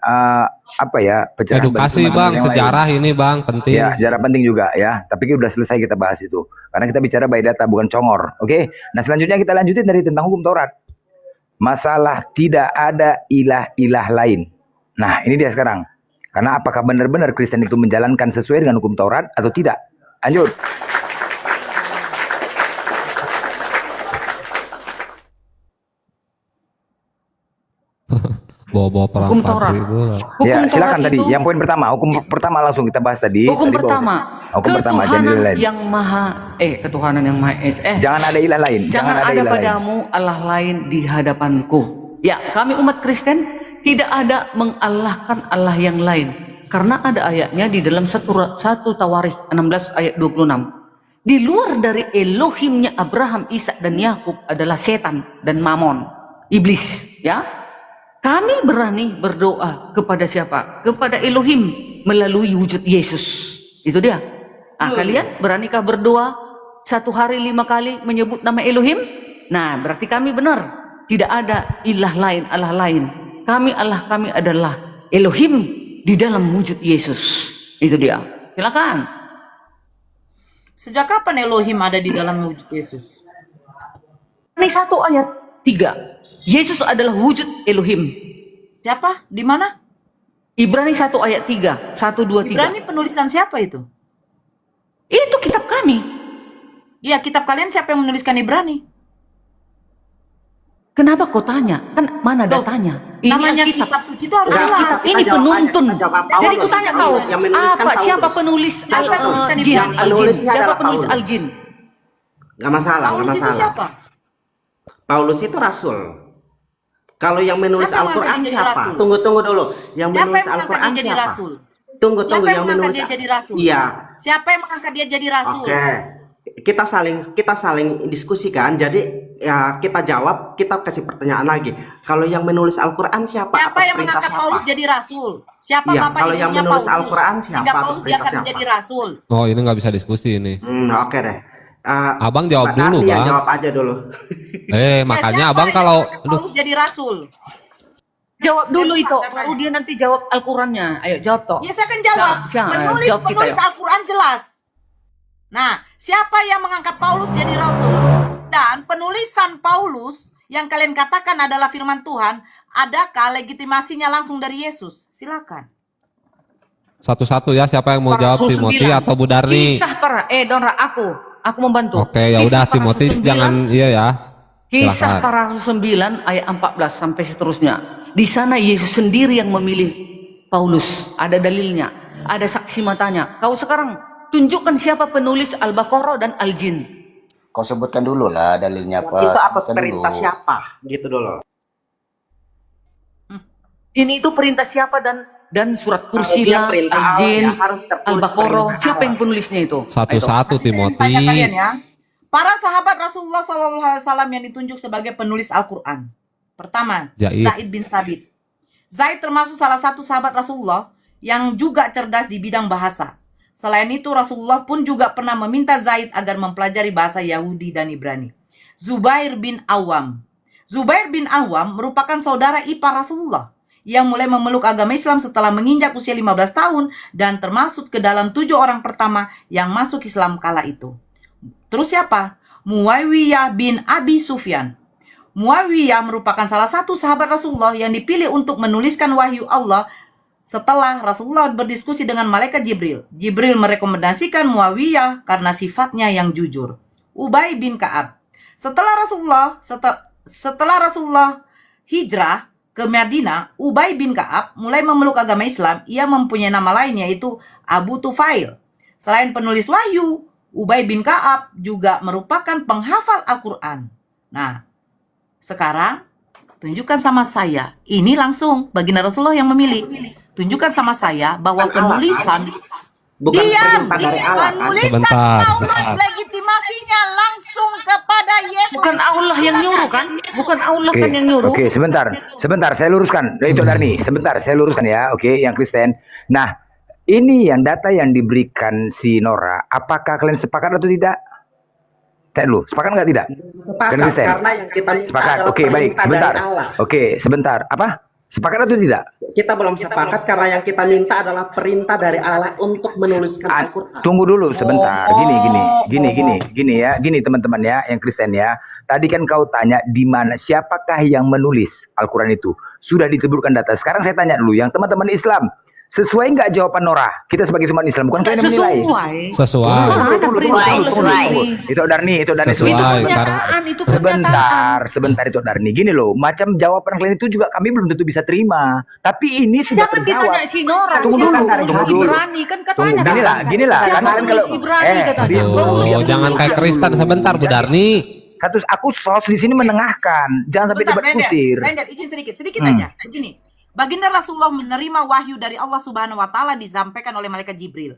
[SPEAKER 5] pencerahan
[SPEAKER 1] Edukasi
[SPEAKER 5] bagi teman-teman
[SPEAKER 1] Bang,
[SPEAKER 5] yang lain.
[SPEAKER 1] sejarah ini Bang penting.
[SPEAKER 5] Ya, sejarah penting juga ya. Tapi udah selesai kita bahas itu. Karena kita bicara by data bukan congor. Oke. Nah, selanjutnya kita lanjutin dari tentang hukum Taurat. Masalah tidak ada ilah-ilah lain. Nah, ini dia sekarang. Karena apakah benar-benar Kristen itu menjalankan sesuai dengan hukum Taurat atau tidak? Lanjut.
[SPEAKER 1] Bawa-bawa perang
[SPEAKER 4] Hukum Taurat.
[SPEAKER 1] Padri pula.
[SPEAKER 4] Hukum
[SPEAKER 5] Ya,
[SPEAKER 4] Taurat
[SPEAKER 5] silakan tadi.
[SPEAKER 4] itu,
[SPEAKER 5] Yang poin pertama, hukum pertama langsung kita bahas tadi.
[SPEAKER 4] hukum
[SPEAKER 5] Tadi bahwa-
[SPEAKER 4] pertama,
[SPEAKER 5] Hukum pertama, jangan
[SPEAKER 4] ketuhanan
[SPEAKER 5] lain.
[SPEAKER 4] yang maha, ketuhanan yang maha esa.
[SPEAKER 5] Jangan ada ilah lain.
[SPEAKER 4] Jangan ada
[SPEAKER 5] ilah lain.
[SPEAKER 4] padamu Allah lain di hadapanku. Ya, kami umat Kristen tidak ada mengalahkan Allah yang lain. Karena ada ayatnya di dalam satu Tawarikh 16 ayat 26. Di luar dari Elohimnya Abraham, Ishak dan Yakub adalah setan dan Mamon, iblis, ya. Kami berani berdoa kepada siapa? Kepada Elohim melalui wujud Yesus. Itu dia. Kalian beranikah berdoa 1 hari 5 kali menyebut nama Elohim? Nah, berarti kami benar. Tidak ada ilah lain, Allah lain. Allah kami adalah Elohim di dalam wujud Yesus. Itu dia. Silakan.
[SPEAKER 7] Sejak kapan Elohim ada di dalam wujud Yesus?
[SPEAKER 4] Ini 1 ayat 3. Yesus adalah wujud Elohim.
[SPEAKER 7] Siapa? Di mana?
[SPEAKER 4] Ibrani 1 ayat 3, 1, 2, 3.
[SPEAKER 7] Ibrani penulisan siapa itu?
[SPEAKER 4] Itu kitab kami.
[SPEAKER 7] Iya, kitab kalian siapa yang menuliskan Ibrani?
[SPEAKER 4] Kenapa kau tanya? Kan mana
[SPEAKER 7] Loh,
[SPEAKER 4] datanya?
[SPEAKER 7] namanya
[SPEAKER 4] Alkitab.
[SPEAKER 7] kitab suci itu harus
[SPEAKER 8] Udah,
[SPEAKER 7] jelas.
[SPEAKER 8] kita
[SPEAKER 4] Ini
[SPEAKER 8] jawab aja,
[SPEAKER 4] penuntun.
[SPEAKER 8] kita jawab Paulus.
[SPEAKER 4] Jadi ku tanya kau,
[SPEAKER 8] Yang menuliskan
[SPEAKER 4] apa siapa
[SPEAKER 8] Paulus.
[SPEAKER 4] penulis
[SPEAKER 7] Siapa yang menuliskan
[SPEAKER 4] Jin?
[SPEAKER 7] Ibrani?
[SPEAKER 4] Al-Jin.
[SPEAKER 8] Penulisnya
[SPEAKER 4] Siapa
[SPEAKER 8] adalah
[SPEAKER 4] penulis
[SPEAKER 8] Paulus.
[SPEAKER 4] Al-Jin?
[SPEAKER 8] Nggak masalah, nggak
[SPEAKER 7] Paulus itu
[SPEAKER 8] masalah.
[SPEAKER 7] siapa?
[SPEAKER 8] Paulus itu rasul. Kalau yang menulis
[SPEAKER 7] Siapa yang
[SPEAKER 8] Al-Quran
[SPEAKER 7] mengangkat dia jadi
[SPEAKER 8] siapa?
[SPEAKER 7] rasul?
[SPEAKER 8] Tunggu dulu. Yang
[SPEAKER 7] Siapa
[SPEAKER 8] menulis
[SPEAKER 7] yang mengangkat
[SPEAKER 8] Al-Quran
[SPEAKER 7] dia jadi
[SPEAKER 8] siapa?
[SPEAKER 7] rasul?
[SPEAKER 8] Tunggu,
[SPEAKER 7] Siapa yang
[SPEAKER 8] yang
[SPEAKER 7] mengangkat
[SPEAKER 8] menulis.
[SPEAKER 7] dia jadi rasul?
[SPEAKER 8] Iya.
[SPEAKER 7] Siapa yang mengangkat dia jadi rasul?
[SPEAKER 8] Oke. Kita saling diskusikan. Jadi ya kita jawab, kita kasih pertanyaan lagi. Kalau yang menulis Al-Quran siapa?
[SPEAKER 7] Siapa
[SPEAKER 8] Atas
[SPEAKER 7] yang
[SPEAKER 8] perintah
[SPEAKER 7] mengangkat
[SPEAKER 8] siapa?
[SPEAKER 7] Paulus jadi rasul? Siapa
[SPEAKER 8] Iya,
[SPEAKER 7] bapak
[SPEAKER 8] kalau yang
[SPEAKER 7] ibunya
[SPEAKER 8] menulis
[SPEAKER 7] Paulus?
[SPEAKER 8] Al-Quran siapa?
[SPEAKER 7] Hingga
[SPEAKER 8] Atas
[SPEAKER 7] Paulus
[SPEAKER 8] perintah
[SPEAKER 7] diangkat
[SPEAKER 8] siapa?
[SPEAKER 7] menjadi rasul.
[SPEAKER 1] Oh, ini nggak bisa diskusi ini.
[SPEAKER 8] Oke deh.
[SPEAKER 1] Abang jawab
[SPEAKER 8] Mbak
[SPEAKER 1] dulu,
[SPEAKER 8] Darni yang
[SPEAKER 1] Bang.
[SPEAKER 8] jawab aja dulu.
[SPEAKER 1] Makanya
[SPEAKER 7] siapa
[SPEAKER 1] abang
[SPEAKER 7] yang
[SPEAKER 1] kalau
[SPEAKER 7] mengangkat Paulus jadi rasul?
[SPEAKER 4] Jawab dulu
[SPEAKER 7] Siapa
[SPEAKER 4] itu,
[SPEAKER 7] katanya?
[SPEAKER 4] baru dia nanti jawab Al-Qurannya. Ayo jawab toh.
[SPEAKER 7] Ya saya akan jawab. Penulis
[SPEAKER 4] jawab kita ya.
[SPEAKER 7] Al-Quran jelas. Nah, siapa yang mengangkat Paulus jadi rasul? Dan penulisan Paulus yang kalian katakan adalah firman Tuhan, adakah legitimasinya langsung dari Yesus? Silakan.
[SPEAKER 1] satu-satu ya, siapa yang mau
[SPEAKER 4] Para
[SPEAKER 1] jawab,
[SPEAKER 4] Rasul
[SPEAKER 1] Timothy
[SPEAKER 4] 9.
[SPEAKER 1] atau Bu Darni?
[SPEAKER 4] Kisah para, Donra, aku membantu.
[SPEAKER 1] Oke, ya
[SPEAKER 4] Kisah
[SPEAKER 1] udah
[SPEAKER 4] para
[SPEAKER 1] Timothy
[SPEAKER 4] Rasul 9,
[SPEAKER 1] jangan iya ya.
[SPEAKER 4] Kisah
[SPEAKER 1] Silakan.
[SPEAKER 4] para Rasul 9 ayat 14 sampai seterusnya. Di sana Yesus sendiri yang memilih Paulus. Ada dalilnya, ada saksi matanya. Kau sekarang tunjukkan siapa penulis Al-Baqarah dan Al-Jin.
[SPEAKER 6] Kau sebutkan dulu lah dalilnya apa.
[SPEAKER 8] Itu atas
[SPEAKER 6] Sebutkan
[SPEAKER 8] perintah
[SPEAKER 6] dulu.
[SPEAKER 8] siapa? Gitu dulu.
[SPEAKER 4] Jin itu perintah siapa dan surat kursi
[SPEAKER 8] Dia
[SPEAKER 4] lah,
[SPEAKER 8] perintah
[SPEAKER 4] Al-Jin,
[SPEAKER 8] Allah, harus tertulis
[SPEAKER 4] Al-Baqarah.
[SPEAKER 8] perintah
[SPEAKER 4] Siapa
[SPEAKER 8] Allah.
[SPEAKER 4] yang penulisnya itu?
[SPEAKER 1] Satu-satu
[SPEAKER 7] Tanya
[SPEAKER 1] Timothy.
[SPEAKER 7] kalian ya. Para sahabat Rasulullah SAW yang ditunjuk sebagai penulis Al-Quran. Pertama,
[SPEAKER 1] Zaid.
[SPEAKER 7] Zaid bin Sabit. Zaid termasuk salah satu sahabat Rasulullah yang juga cerdas di bidang bahasa. Selain itu, Rasulullah pun juga pernah meminta Zaid agar mempelajari bahasa Yahudi dan Ibrani. Zubair bin Awam. Zubair bin Awam merupakan saudara ipar Rasulullah yang mulai memeluk agama Islam setelah menginjak usia 15 tahun dan termasuk ke dalam 7 orang pertama yang masuk Islam kala itu. Terus siapa? Muawiyah bin Abi Sufyan. Muawiyah merupakan salah satu sahabat Rasulullah yang dipilih untuk menuliskan wahyu Allah setelah Rasulullah berdiskusi dengan malaikat Jibril. Jibril merekomendasikan Muawiyah karena sifatnya yang jujur. Ubay bin Ka'ab. Setelah Rasulullah hijrah ke Madinah, Ubay bin Ka'ab mulai memeluk agama Islam. Ia mempunyai nama lain yaitu Abu Tufail. Selain penulis wahyu, Ubay bin Ka'ab juga merupakan penghafal Al-Quran. Nah, sekarang tunjukkan sama saya. Ini langsung baginda Rasulullah yang memilih. Tunjukkan sama saya bahwa
[SPEAKER 8] Bukan Allah,
[SPEAKER 7] penulisan
[SPEAKER 8] Bukan
[SPEAKER 7] diam.
[SPEAKER 8] perintah dari Allah kan?
[SPEAKER 7] Penulisan
[SPEAKER 1] Sebentar,
[SPEAKER 7] Paulus
[SPEAKER 1] sebentar.
[SPEAKER 7] legitimasinya langsung kepada Yesus.
[SPEAKER 4] Bukan Allah yang nyuruh kan? Bukan Allah kan yang nyuruh.
[SPEAKER 5] Oke, sebentar, saya luruskan. Itu Darni, sebentar, saya luruskan ya. Oke, yang Kristen. Nah, ini yang data yang diberikan si Nora. Apakah kalian sepakat atau tidak? Saya dulu, sepakat nggak tidak?
[SPEAKER 8] Sepakat,
[SPEAKER 5] Kalian Kristen?
[SPEAKER 8] karena yang kita minta
[SPEAKER 5] Sepakat.
[SPEAKER 8] adalah
[SPEAKER 5] Oke, baik.
[SPEAKER 8] perintah
[SPEAKER 5] Sebentar.
[SPEAKER 8] dari Allah.
[SPEAKER 5] Oke, sebentar. Apa? Sepakat atau tidak?
[SPEAKER 8] Kita belum sepakat karena yang kita minta adalah perintah dari Allah untuk menuliskan Al-Quran.
[SPEAKER 5] Tunggu dulu sebentar. Gini ya. Gini teman-teman ya, yang Kristen ya. Tadi kan kau tanya di mana siapakah yang menulis Al-Quran itu? Sudah disebutkan data. Sekarang saya tanya dulu yang teman-teman Islam. Sesuai nggak jawaban Nora? Kita sebagai umat Islam bukan kalian yang menilai.
[SPEAKER 4] Sesuai.
[SPEAKER 1] Sesuai.
[SPEAKER 4] Ada perintah Allah
[SPEAKER 3] Sesuai.
[SPEAKER 4] sendiri.
[SPEAKER 5] Itu Darni.
[SPEAKER 4] Itu
[SPEAKER 1] Sesuai.
[SPEAKER 4] pernyataan, itu pernyataan.
[SPEAKER 5] Sebentar itu Darni. Gini loh, macam jawaban kalian itu juga kami belum tentu bisa terima. Tapi ini sudah
[SPEAKER 4] Jangan
[SPEAKER 5] terjawab.
[SPEAKER 4] ditanya si Nora,
[SPEAKER 5] Tunggu
[SPEAKER 4] siapa
[SPEAKER 5] dulu,
[SPEAKER 4] penulis
[SPEAKER 5] tunggu dulu.
[SPEAKER 4] Ibrani kan katanya.
[SPEAKER 5] Tunggu, gini lah.
[SPEAKER 4] Siapa
[SPEAKER 5] Karena kan
[SPEAKER 4] penulis
[SPEAKER 5] kalau
[SPEAKER 4] Ibrani katanya.
[SPEAKER 1] Aduh, jangan kayak Kristen sebentar Bu Darni.
[SPEAKER 5] Aku sos di sini menengahkan. Jangan sampai debat kusir.
[SPEAKER 7] Render, izin sedikit aja. Begini, baginda Rasulullah menerima wahyu dari Allah Subhanahu wa taala disampaikan oleh malaikat Jibril.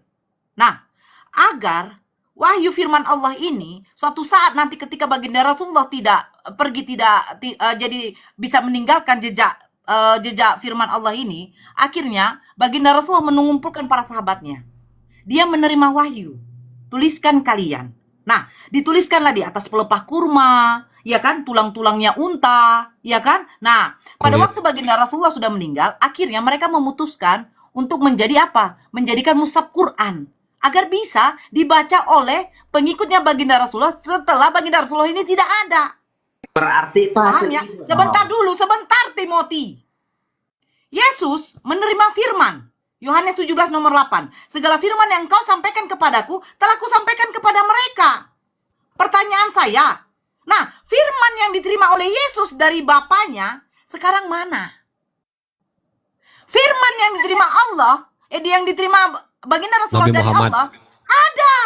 [SPEAKER 7] Nah, agar wahyu firman Allah ini suatu saat nanti ketika baginda Rasulullah jadi bisa meninggalkan jejak firman Allah ini, akhirnya baginda Rasulullah mengumpulkan para sahabatnya. Dia menerima wahyu. Tuliskan kalian. Nah, dituliskanlah di atas pelepah kurma, ya kan, tulang-tulangnya unta, ya kan. Nah, pada
[SPEAKER 1] Kulit.
[SPEAKER 7] waktu baginda Rasulullah sudah meninggal, akhirnya mereka memutuskan untuk menjadi apa? Menjadikan mushaf Quran agar bisa dibaca oleh pengikutnya baginda Rasulullah setelah baginda Rasulullah ini tidak ada.
[SPEAKER 8] Berarti itu
[SPEAKER 7] Paham
[SPEAKER 8] hasil
[SPEAKER 7] ya?
[SPEAKER 8] iman.
[SPEAKER 7] Sebentar dulu, sebentar Timothy. Yesus menerima firman. Yohanes 17 nomor 8. Segala firman yang engkau sampaikan kepadaku, telah kusampaikan kepada mereka. Pertanyaan saya, nah firman yang diterima oleh Yesus dari Bapaknya, sekarang mana? Firman yang diterima Allah, yang diterima baginda Rasulullah
[SPEAKER 1] Nabi
[SPEAKER 7] dari
[SPEAKER 1] Muhammad.
[SPEAKER 7] Allah,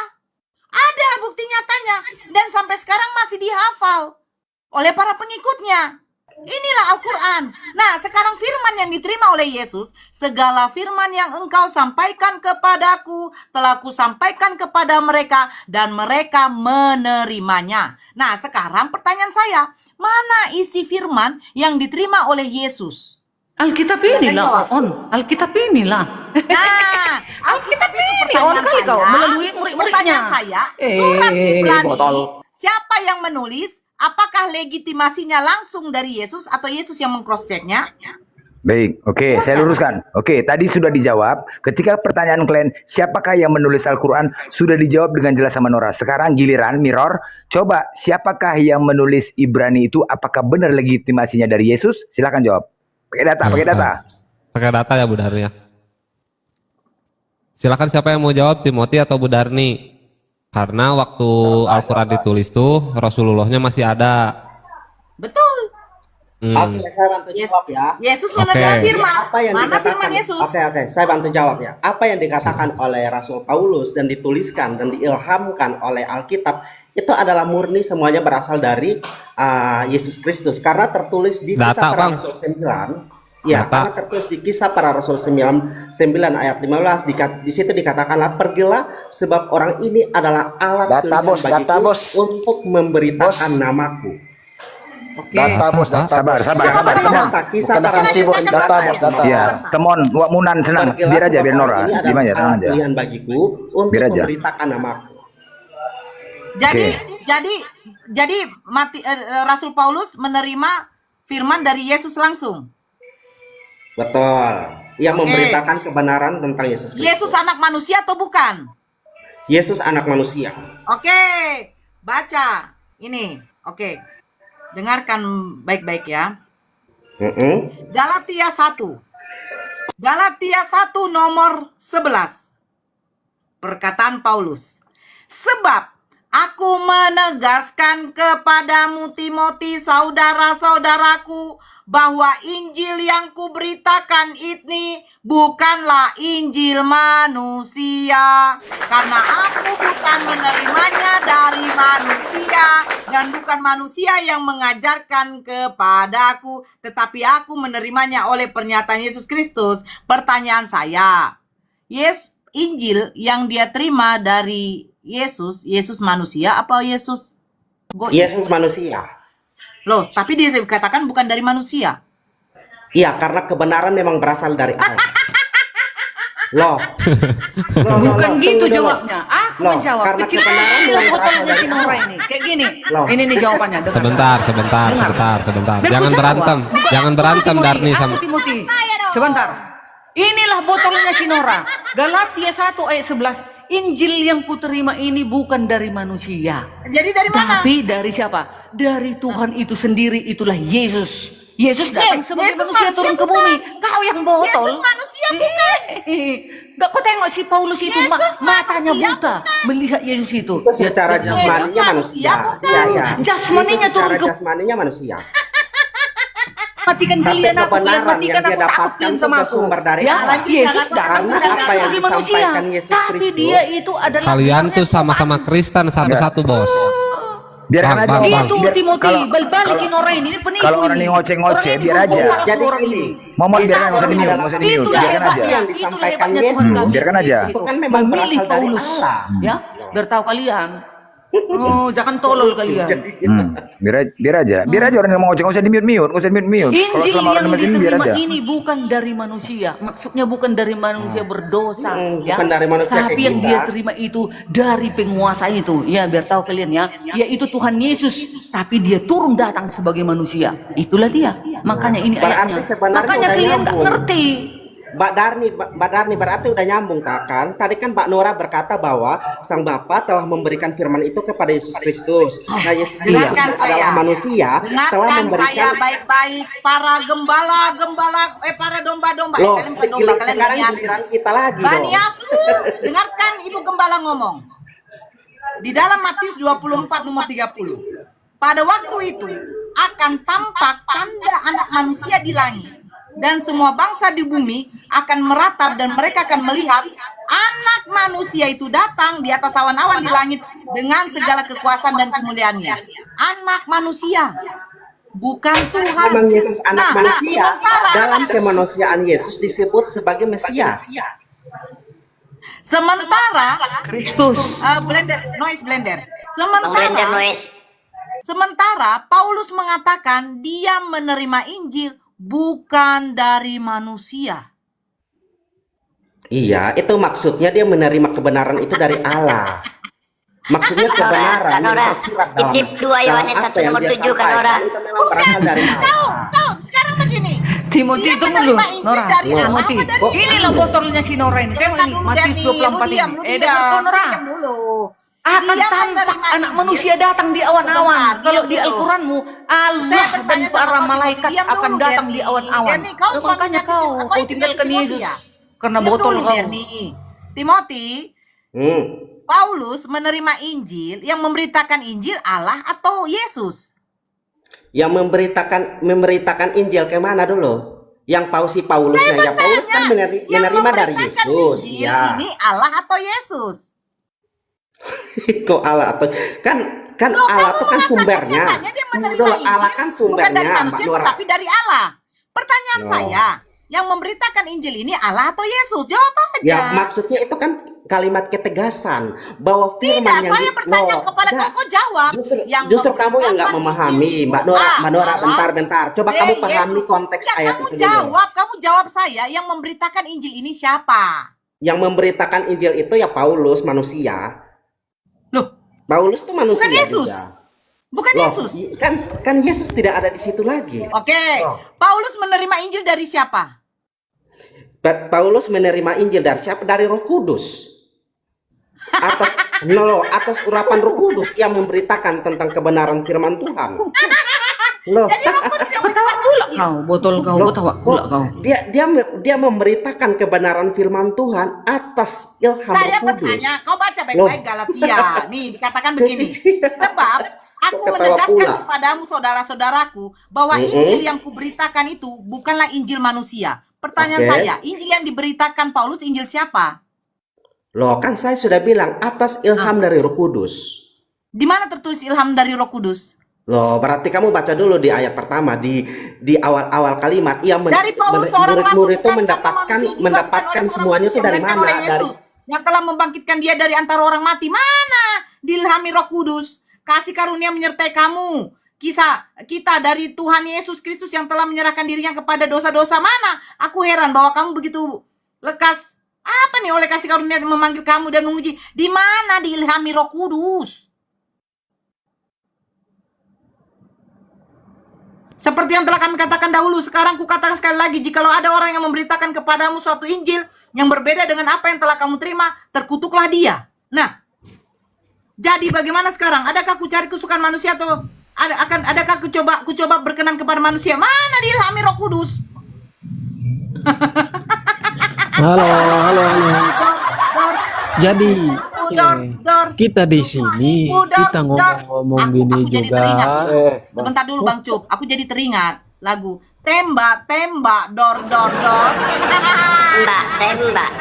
[SPEAKER 7] ada bukti nyatanya. Dan sampai sekarang masih dihafal oleh para pengikutnya. Inilah Al-Quran. Nah, sekarang firman yang diterima oleh Yesus, segala firman yang engkau sampaikan kepadaku, telah kusampaikan kepada mereka, dan mereka menerimanya. Nah, sekarang pertanyaan saya, mana isi firman yang diterima oleh Yesus?
[SPEAKER 4] Alkitab inilah, On. Alkitab inilah.
[SPEAKER 7] Nah, Alkitab itu
[SPEAKER 4] On
[SPEAKER 7] pertanyaan
[SPEAKER 4] kali
[SPEAKER 7] saya.
[SPEAKER 4] kau melalui murid-muridnya.
[SPEAKER 7] Pertanyaan saya, surat Ibrani,
[SPEAKER 4] botol.
[SPEAKER 7] siapa yang menulis? Apakah legitimasinya langsung dari Yesus atau Yesus yang mengcross-checknya?
[SPEAKER 5] Baik, oke, saya luruskan. Oke, tadi sudah dijawab. Ketika pertanyaan kalian, siapakah yang menulis Al-Quran, sudah dijawab dengan jelas sama Nora. Sekarang giliran, Mirror, coba siapakah yang menulis Ibrani itu, apakah benar legitimasinya dari Yesus? Silakan jawab. Pakai data, pakai data.
[SPEAKER 1] Pakai data ya Bu Darni ya. Silakan siapa yang mau jawab, Timothy atau Bu Darni? Karena waktu Al-Quran ditulis tuh Rasulullahnya masih ada.
[SPEAKER 7] Betul.
[SPEAKER 8] Oke, saya bantu jawab ya.
[SPEAKER 7] Yesus menerima
[SPEAKER 1] Oke.
[SPEAKER 7] firman.
[SPEAKER 8] Apa yang
[SPEAKER 7] Mana
[SPEAKER 8] dikatakan?
[SPEAKER 7] firman Yesus?
[SPEAKER 8] Oke, saya bantu jawab ya. Apa yang dikatakan oleh Rasul Paulus dan dituliskan dan diilhamkan oleh Alkitab itu adalah murni semuanya berasal dari Yesus Kristus, karena tertulis di
[SPEAKER 1] Data,
[SPEAKER 8] Kisah Para
[SPEAKER 1] Bang.
[SPEAKER 8] Rasul 9. Ya,
[SPEAKER 1] Data.
[SPEAKER 8] karena tertulis di Kisah Para Rasul 9 ayat 15 di situ dikatakanlah, pergilah sebab orang ini adalah alat
[SPEAKER 6] Data,
[SPEAKER 8] pilihan
[SPEAKER 6] bos,
[SPEAKER 8] bagiku
[SPEAKER 6] data, bos.
[SPEAKER 8] untuk memberitakan
[SPEAKER 6] Bos.
[SPEAKER 8] namaku.
[SPEAKER 7] Oke.
[SPEAKER 6] Data bos, data
[SPEAKER 5] Sabar,
[SPEAKER 6] bos.
[SPEAKER 5] sabar,
[SPEAKER 8] Yang
[SPEAKER 5] sabar.
[SPEAKER 8] ada
[SPEAKER 5] Come on.
[SPEAKER 8] data Kisah
[SPEAKER 6] Bukan
[SPEAKER 8] Para
[SPEAKER 6] asumsi,
[SPEAKER 8] Rasul
[SPEAKER 6] bos.
[SPEAKER 8] 9
[SPEAKER 6] Data,
[SPEAKER 8] ayat
[SPEAKER 6] bos, data.
[SPEAKER 8] 15.
[SPEAKER 5] Ya, come on, Wak Munan, senang.
[SPEAKER 8] Pergilah
[SPEAKER 5] Biar aja,
[SPEAKER 8] sebab
[SPEAKER 5] biar
[SPEAKER 8] orang
[SPEAKER 5] Nora.
[SPEAKER 8] ini
[SPEAKER 5] Diam
[SPEAKER 8] adalah
[SPEAKER 5] aja, tenang
[SPEAKER 8] alat
[SPEAKER 5] aja.
[SPEAKER 8] pilihan bagiku untuk
[SPEAKER 5] Biar aja.
[SPEAKER 8] memberitakan namaku.
[SPEAKER 7] Jadi Rasul Paulus menerima firman dari Yesus langsung.
[SPEAKER 8] Betul. Yang
[SPEAKER 7] Oke.
[SPEAKER 8] memberitakan kebenaran tentang Yesus Kristus.
[SPEAKER 7] Yesus anak manusia atau bukan?
[SPEAKER 8] Yesus anak manusia.
[SPEAKER 7] Oke, baca ini. Oke, dengarkan baik-baik ya. Galatia 1 nomor 11. Perkataan Paulus. Sebab aku menegaskan kepadamu Timothy, saudara-saudaraku, bahwa Injil yang kuberitakan ini bukanlah Injil manusia, karena aku bukan menerimanya dari manusia, dan bukan manusia yang mengajarkan kepadaku, tetapi aku menerimanya oleh pernyataan Yesus Kristus. Pertanyaan saya, Injil yang dia terima dari Yesus manusia apa Yesus goib?
[SPEAKER 8] Yesus manusia.
[SPEAKER 7] Loh, tapi dia katakan bukan dari manusia.
[SPEAKER 8] Iya, karena kebenaran memang berasal dari Allah. Loh.
[SPEAKER 4] Bukan gitu
[SPEAKER 8] tunggu dulu.
[SPEAKER 4] jawabnya. Aku
[SPEAKER 8] Loh,
[SPEAKER 4] menjawab.
[SPEAKER 8] karena
[SPEAKER 4] Kecil
[SPEAKER 8] kebenaran
[SPEAKER 4] aja
[SPEAKER 8] memang berasal
[SPEAKER 4] botolnya
[SPEAKER 8] dari
[SPEAKER 4] si Nora
[SPEAKER 8] Allah.
[SPEAKER 4] ini. Kayak gini.
[SPEAKER 8] Loh.
[SPEAKER 4] Ini nih jawabannya. Dengar.
[SPEAKER 1] Sebentar.
[SPEAKER 4] Dengar. Dan
[SPEAKER 1] Jangan
[SPEAKER 4] ku jawab.
[SPEAKER 1] berantem. Jangan berantem
[SPEAKER 4] Timothy,
[SPEAKER 1] Darni sama.
[SPEAKER 4] aku Timothy. Sebentar. Inilah botolnya si Nora. Galatia 1 ayat 11. Injil yang kuterima ini bukan dari manusia.
[SPEAKER 7] Jadi dari mana?
[SPEAKER 4] Tapi dari siapa? Dari Tuhan itu sendiri, itulah Yesus. Yesus datang sebagai
[SPEAKER 7] Yesus
[SPEAKER 4] manusia
[SPEAKER 7] manusia
[SPEAKER 4] turun ke
[SPEAKER 7] bukan.
[SPEAKER 4] bumi. Kau yang botol.
[SPEAKER 7] Yesus manusia bukan.
[SPEAKER 4] Gak kau tengok si Paulus itu
[SPEAKER 7] Yesus
[SPEAKER 4] matanya
[SPEAKER 7] manusia
[SPEAKER 4] buta melihat Yesus itu.
[SPEAKER 8] Itu secara
[SPEAKER 4] Dia-
[SPEAKER 8] jasmaninya manusia.
[SPEAKER 7] bukan.
[SPEAKER 8] Iya, iya.
[SPEAKER 4] Jasmaninya
[SPEAKER 8] Yesus
[SPEAKER 4] turun
[SPEAKER 8] secara
[SPEAKER 4] ke-
[SPEAKER 8] jasmaninya manusia.
[SPEAKER 4] Matikan
[SPEAKER 8] Tapi
[SPEAKER 4] kalian aku,
[SPEAKER 8] kebenaran
[SPEAKER 4] kalian matikan
[SPEAKER 8] yang dia
[SPEAKER 4] aku, takut
[SPEAKER 8] dapatkan
[SPEAKER 4] kalian
[SPEAKER 8] itu
[SPEAKER 4] sama aku.
[SPEAKER 8] bersumber dari
[SPEAKER 4] Ya,
[SPEAKER 8] Allah.
[SPEAKER 4] Yesus datang
[SPEAKER 8] Karena
[SPEAKER 4] bukan
[SPEAKER 8] apa yang
[SPEAKER 4] sebagai manusia,
[SPEAKER 8] disampaikan Yesus
[SPEAKER 4] tapi
[SPEAKER 8] Kristus.
[SPEAKER 4] dia itu adalah
[SPEAKER 1] Kalian tuh
[SPEAKER 4] Tuhan.
[SPEAKER 1] sama-sama Kristen satu-satu bos.
[SPEAKER 5] Biarkan
[SPEAKER 1] Bang,
[SPEAKER 5] aja.
[SPEAKER 1] bang,
[SPEAKER 5] Bang.
[SPEAKER 4] Itu
[SPEAKER 5] Biar-
[SPEAKER 4] Timothy,
[SPEAKER 5] kalau-
[SPEAKER 4] bal-bal
[SPEAKER 5] kalau-
[SPEAKER 4] si Nora ini penipu
[SPEAKER 5] kalau orang ini ngoceh-ngoceh,
[SPEAKER 4] Orang ini
[SPEAKER 5] biar aja.
[SPEAKER 4] berbohong
[SPEAKER 8] Jadi
[SPEAKER 4] orang
[SPEAKER 8] ini,
[SPEAKER 5] Momon
[SPEAKER 8] Yesus
[SPEAKER 5] biarkan, nggak usah
[SPEAKER 8] itu
[SPEAKER 5] di-mute,
[SPEAKER 8] adalah
[SPEAKER 5] nggak usah di-mute,
[SPEAKER 4] Itulah
[SPEAKER 5] biarkan aja.
[SPEAKER 4] hebatnya,
[SPEAKER 8] Yang
[SPEAKER 4] itulah
[SPEAKER 8] disampaikan
[SPEAKER 4] hebatnya Tuhan
[SPEAKER 8] Yesus.
[SPEAKER 4] kami.
[SPEAKER 5] Biarkan aja.
[SPEAKER 8] Itu kan memang
[SPEAKER 4] memilih
[SPEAKER 8] berasal dari
[SPEAKER 4] Paulus,
[SPEAKER 8] Allah.
[SPEAKER 4] ya, biar tahu kalian. Oh, jangan tolol kalian.
[SPEAKER 5] Biar aja orang yang mau ngoceh, nggak usah di-mute, nggak usah di-mute. Kalau
[SPEAKER 4] Injil
[SPEAKER 5] selama orang
[SPEAKER 4] yang
[SPEAKER 5] di-mute ini biar
[SPEAKER 4] diterima
[SPEAKER 5] aja.
[SPEAKER 4] ini bukan dari manusia. Maksudnya bukan dari manusia berdosa, ya.
[SPEAKER 8] bukan dari manusia
[SPEAKER 4] Tapi
[SPEAKER 8] kayak
[SPEAKER 4] yang
[SPEAKER 8] kita.
[SPEAKER 4] dia terima itu dari penguasa itu. Ya, biar tahu kalian ya. Yaitu Tuhan Yesus, tapi dia turun datang sebagai manusia. Itulah dia. Makanya ini
[SPEAKER 8] Berarti
[SPEAKER 4] ayatnya.
[SPEAKER 8] sebenarnya
[SPEAKER 4] Makanya
[SPEAKER 8] udah
[SPEAKER 4] kalian nggak
[SPEAKER 8] nyambung.
[SPEAKER 4] ngerti.
[SPEAKER 8] Mbak Darni berarti udah nyambung tak kan? Tadi kan Mbak Nora berkata bahwa Sang Bapa telah memberikan firman itu kepada Yesus Kristus. Nah, Yesus Kristus
[SPEAKER 7] Dengarkan
[SPEAKER 8] adalah
[SPEAKER 7] saya.
[SPEAKER 8] manusia telah
[SPEAKER 7] Dengarkan saya
[SPEAKER 8] memberikan.
[SPEAKER 7] baik-baik, para para domba-domba.
[SPEAKER 8] Loh,
[SPEAKER 7] Kalian bukan domba, kalian
[SPEAKER 8] sekarang
[SPEAKER 7] Bani Yasu.
[SPEAKER 8] giliran kita lagi
[SPEAKER 7] Bani
[SPEAKER 8] dong.
[SPEAKER 7] Yasu, dengarkan Ibu Gembala ngomong. Di dalam Matius 24 nomor 30. Pada waktu itu akan tampak tanda anak manusia di langit. Dan semua bangsa di bumi akan meratap dan mereka akan melihat anak manusia itu datang di atas awan-awan di langit dengan segala kekuasaan dan kemuliaannya. Anak manusia, bukan Tuhan.
[SPEAKER 8] Memang Yesus anak manusia,
[SPEAKER 7] sementara-
[SPEAKER 8] dalam kemanusiaan Yesus disebut sebagai Mesias.
[SPEAKER 7] Sementara
[SPEAKER 4] Kristus.
[SPEAKER 7] noise blender.
[SPEAKER 3] Bang Blender noise.
[SPEAKER 7] Sementara Paulus mengatakan dia menerima Injil bukan dari manusia.
[SPEAKER 8] Iya, itu maksudnya dia menerima kebenaran itu dari Allah. Maksudnya kebenaran
[SPEAKER 3] Kak
[SPEAKER 8] yang
[SPEAKER 3] Nora,
[SPEAKER 8] tersirat dalam
[SPEAKER 3] titip 2 Yohanes
[SPEAKER 8] dalam
[SPEAKER 3] 1
[SPEAKER 8] apa yang
[SPEAKER 3] nomor
[SPEAKER 8] dia
[SPEAKER 3] 7 Kak
[SPEAKER 8] sampaikan,
[SPEAKER 3] Nora.
[SPEAKER 8] itu memang berasal dari Allah.
[SPEAKER 7] Kau sekarang begini.
[SPEAKER 4] Timothy,
[SPEAKER 7] Dia
[SPEAKER 4] tunggu dulu.
[SPEAKER 7] menerima Injil
[SPEAKER 4] Nora,
[SPEAKER 7] dari Allah
[SPEAKER 4] Timothy.
[SPEAKER 7] apa dari
[SPEAKER 4] Ini loh botolnya si Nora ini. Tengok ini, Matius 24 ini. Dengar kau Nora. Akan
[SPEAKER 7] Dia
[SPEAKER 4] tampak
[SPEAKER 7] menerima
[SPEAKER 4] anak
[SPEAKER 7] Injil.
[SPEAKER 4] manusia datang di awan-awan.
[SPEAKER 7] Sebentar,
[SPEAKER 4] Kalau
[SPEAKER 7] diam
[SPEAKER 4] di
[SPEAKER 7] dulu.
[SPEAKER 4] Al-Quranmu,
[SPEAKER 7] Saya
[SPEAKER 4] Allah dan
[SPEAKER 7] bertanya sama
[SPEAKER 4] para
[SPEAKER 7] kau,
[SPEAKER 4] malaikat
[SPEAKER 7] diam
[SPEAKER 4] akan
[SPEAKER 7] dulu,
[SPEAKER 4] datang
[SPEAKER 7] Derni.
[SPEAKER 4] di awan-awan.
[SPEAKER 7] Derni, kau
[SPEAKER 4] Makanya
[SPEAKER 7] suaminya
[SPEAKER 4] kau
[SPEAKER 7] istrinya
[SPEAKER 4] tinggalkan
[SPEAKER 7] Timothy
[SPEAKER 4] Yesus.
[SPEAKER 7] ya?
[SPEAKER 4] Karena
[SPEAKER 7] Diam
[SPEAKER 4] botol
[SPEAKER 7] dulu,
[SPEAKER 4] kau.
[SPEAKER 7] Derni. Timothy, Paulus menerima Injil, yang memberitakan Injil Allah atau Yesus?
[SPEAKER 8] Yang memberitakan Injil ke mana dulu? Yang Paulusnya ya Paulus kan menerima dari Yesus.
[SPEAKER 7] Injil
[SPEAKER 8] Ya.
[SPEAKER 7] ini Allah atau Yesus?
[SPEAKER 8] Kok Allah atau kan
[SPEAKER 7] Loh,
[SPEAKER 8] Allah
[SPEAKER 7] kamu
[SPEAKER 8] itu kan
[SPEAKER 7] mengatakan
[SPEAKER 8] sumbernya.
[SPEAKER 7] katanya dia menerima
[SPEAKER 8] Dulu
[SPEAKER 7] Injil,
[SPEAKER 8] Allah kan
[SPEAKER 7] bukan
[SPEAKER 8] sumbernya,
[SPEAKER 7] dari manusia
[SPEAKER 8] Mbak Nora.
[SPEAKER 7] tetapi dari Allah. Pertanyaan
[SPEAKER 8] No.
[SPEAKER 7] saya, yang memberitakan Injil ini Allah atau Yesus? Jawab aja.
[SPEAKER 8] Ya, maksudnya itu kan kalimat ketegasan bahwa firman
[SPEAKER 7] Tidak,
[SPEAKER 8] yang
[SPEAKER 7] saya bertanya kepada
[SPEAKER 8] enggak.
[SPEAKER 7] kau jawab.
[SPEAKER 8] Justru kamu yang nggak
[SPEAKER 7] memberitakan
[SPEAKER 8] memahami,
[SPEAKER 7] Injil
[SPEAKER 8] Mbak
[SPEAKER 7] itu
[SPEAKER 8] Nora.
[SPEAKER 7] A,
[SPEAKER 8] Mbak Nora,
[SPEAKER 7] Allah,
[SPEAKER 8] bentar. Coba
[SPEAKER 7] B,
[SPEAKER 8] kamu pahami
[SPEAKER 7] Yesus.
[SPEAKER 8] konteks
[SPEAKER 7] Ya,
[SPEAKER 8] ayat
[SPEAKER 7] kamu
[SPEAKER 8] itu dulu.
[SPEAKER 7] kamu jawab saya, yang memberitakan Injil ini siapa?
[SPEAKER 8] Yang memberitakan Injil itu ya Paulus, manusia.
[SPEAKER 7] Loh,
[SPEAKER 8] Paulus itu manusia
[SPEAKER 7] bukan Yesus.
[SPEAKER 8] juga.
[SPEAKER 7] Bukan
[SPEAKER 8] Loh,
[SPEAKER 7] Yesus.
[SPEAKER 8] kan Yesus tidak ada di situ lagi.
[SPEAKER 7] Oke,
[SPEAKER 8] Loh.
[SPEAKER 7] Paulus menerima Injil dari siapa?
[SPEAKER 8] Paulus menerima Injil dari siapa? Dari Roh Kudus. Atas urapan Roh Kudus yang memberitakan tentang kebenaran firman Tuhan. Loh,
[SPEAKER 7] Jadi Roh Kudus yang
[SPEAKER 4] Ketawa pula kau, botol kau,
[SPEAKER 8] Loh,
[SPEAKER 4] ketawa pula kau.
[SPEAKER 8] dia memberitakan kebenaran firman Tuhan atas ilham
[SPEAKER 7] Saya
[SPEAKER 8] Roh Kudus.
[SPEAKER 7] bertanya, kau baca
[SPEAKER 8] Loh.
[SPEAKER 7] baik-baik Galatia. Nih, dikatakan begini. Sebab aku
[SPEAKER 8] Kok ketawa
[SPEAKER 7] menegaskan
[SPEAKER 8] pula?
[SPEAKER 7] kepadamu saudara-saudaraku bahwa Injil yang kuberitakan itu bukanlah Injil manusia. Pertanyaan
[SPEAKER 8] Oke.
[SPEAKER 7] saya, Injil yang diberitakan Paulus Injil siapa?
[SPEAKER 8] Loh, kan saya sudah bilang atas ilham dari Roh Kudus.
[SPEAKER 7] Di mana tertulis ilham dari Roh Kudus?
[SPEAKER 8] Loh, berarti kamu baca dulu di ayat pertama di awal-awal kalimat
[SPEAKER 7] Dari Paulus seorang rasul,
[SPEAKER 8] murid-murid itu
[SPEAKER 7] bukan manusia juga, bukan
[SPEAKER 8] mendapatkan
[SPEAKER 7] oleh seorang
[SPEAKER 8] semuanya itu
[SPEAKER 7] manusia,
[SPEAKER 8] dari
[SPEAKER 7] melainkan
[SPEAKER 8] mana?
[SPEAKER 7] oleh
[SPEAKER 8] Dari
[SPEAKER 7] Yesus yang telah membangkitkan dia dari antara orang mati. Mana diilhami Roh Kudus? Kasih karunia menyertai kamu. Kisah kita dari Tuhan Yesus Kristus yang telah menyerahkan dirinya kepada dosa-dosa. Mana? Aku heran bahwa kamu begitu lekas. Apa nih oleh kasih karunia memanggil kamu dan menguji? Di mana diilhami Roh Kudus? Seperti yang telah kami katakan dahulu, sekarang kukatakan sekali lagi, jikalau ada orang yang memberitakan kepadamu suatu Injil yang berbeda dengan apa yang telah kamu terima, terkutuklah dia. Nah, jadi bagaimana sekarang? Adakah ku cari kesukaan manusia atau adakah ku coba berkenan kepada manusia? Mana diilhami Roh Kudus?
[SPEAKER 10] Halo. Jadi
[SPEAKER 7] Dor.
[SPEAKER 10] kita di sini kita ngomong-ngomong gini
[SPEAKER 7] Aku jadi
[SPEAKER 10] juga.
[SPEAKER 7] teringat. Sebentar dulu Bang Cup, aku jadi teringat lagu tembak dor.
[SPEAKER 3] Tembak,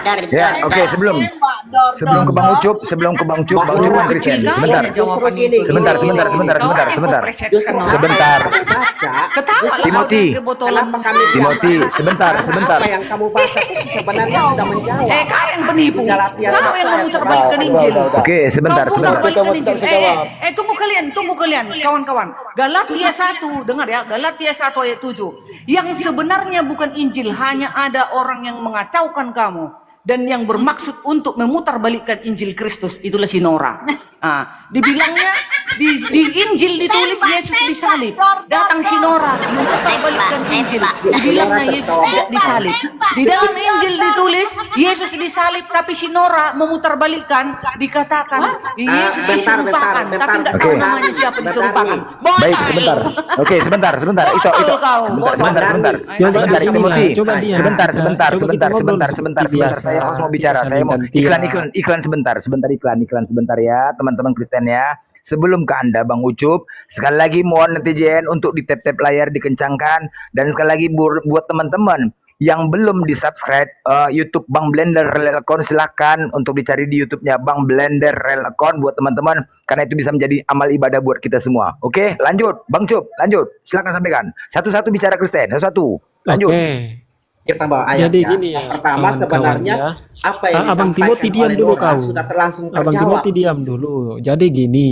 [SPEAKER 3] dor.
[SPEAKER 5] Ya, oke, sebelum ke Bang Ucup, Bang Ucup kan Kristen. Sebentar.
[SPEAKER 8] Justru gini.
[SPEAKER 5] Sebentar.
[SPEAKER 4] Ketawa
[SPEAKER 5] Timothy.
[SPEAKER 8] Kenapa kami
[SPEAKER 5] Timothy, sebentar.
[SPEAKER 8] Apa yang kamu baca itu sebenarnya sudah menjawab.
[SPEAKER 4] Kau yang penipu.
[SPEAKER 8] Galatia
[SPEAKER 4] Kau yang memutarbalikkan Injil.
[SPEAKER 5] Oke, sebentar.
[SPEAKER 4] Kau memutarbalikkan Injil. Tunggu kalian, kawan-kawan. Galatia 1, dengar ya, Galatia 1 ayat 7. Yang sebenarnya bukan Injil, hanya ada orang yang mengacaukan kamu dan yang bermaksud untuk memutarbalikkan Injil Kristus, itulah si Nora. Dibilangnya Di Injil ditulis Yesus disalib. Datang si Nora memutarbalikkan Injil. Dibilangnya Yesus tidak disalib. Di dalam Injil ditulis Yesus disalib, tapi si Nora memutarbalikkan, dikatakan Yesus diserupakan, tapi nggak tahu namanya siapa diserupakan.
[SPEAKER 5] Baik, sebentar. Oke, sebentar. Itu. Sebentar.
[SPEAKER 10] Coba
[SPEAKER 5] Timothy.
[SPEAKER 10] coba dia.
[SPEAKER 5] Sebentar.
[SPEAKER 10] Coba kita ngobrol
[SPEAKER 5] Sebentar.
[SPEAKER 10] seperti biasa.
[SPEAKER 5] Saya harus mau bicara. Saya mau iklan sebentar. Sebentar ya, teman-teman Kristen ya. Sebelum ke Anda Bang Ucup, sekali lagi mohon netizen untuk di tap-tap layar dikencangkan, dan sekali lagi buat teman-teman yang belum di-subscribe YouTube Bang Blender Real Account, silakan untuk dicari di YouTube-nya Bang Blender Real Account buat teman-teman, karena itu bisa menjadi amal ibadah buat kita semua. Oke, lanjut Bang Cup, lanjut. Silakan sampaikan. Satu-satu bicara Kristen, satu-satu. Lanjut.
[SPEAKER 10] Oke.
[SPEAKER 8] Kita bawa ayat
[SPEAKER 10] Jadi
[SPEAKER 8] ya.
[SPEAKER 10] gini ya,
[SPEAKER 8] Yang pertama
[SPEAKER 10] kawan-kawan
[SPEAKER 8] sebenarnya
[SPEAKER 10] ya.
[SPEAKER 8] apa yang
[SPEAKER 10] Abang
[SPEAKER 8] disampaikan
[SPEAKER 10] Timothy diam
[SPEAKER 8] oleh
[SPEAKER 10] dulu
[SPEAKER 8] Nora
[SPEAKER 10] kau.
[SPEAKER 8] sudah langsung
[SPEAKER 10] Abang
[SPEAKER 8] terjawab.
[SPEAKER 10] Timothy diam dulu. Jadi gini,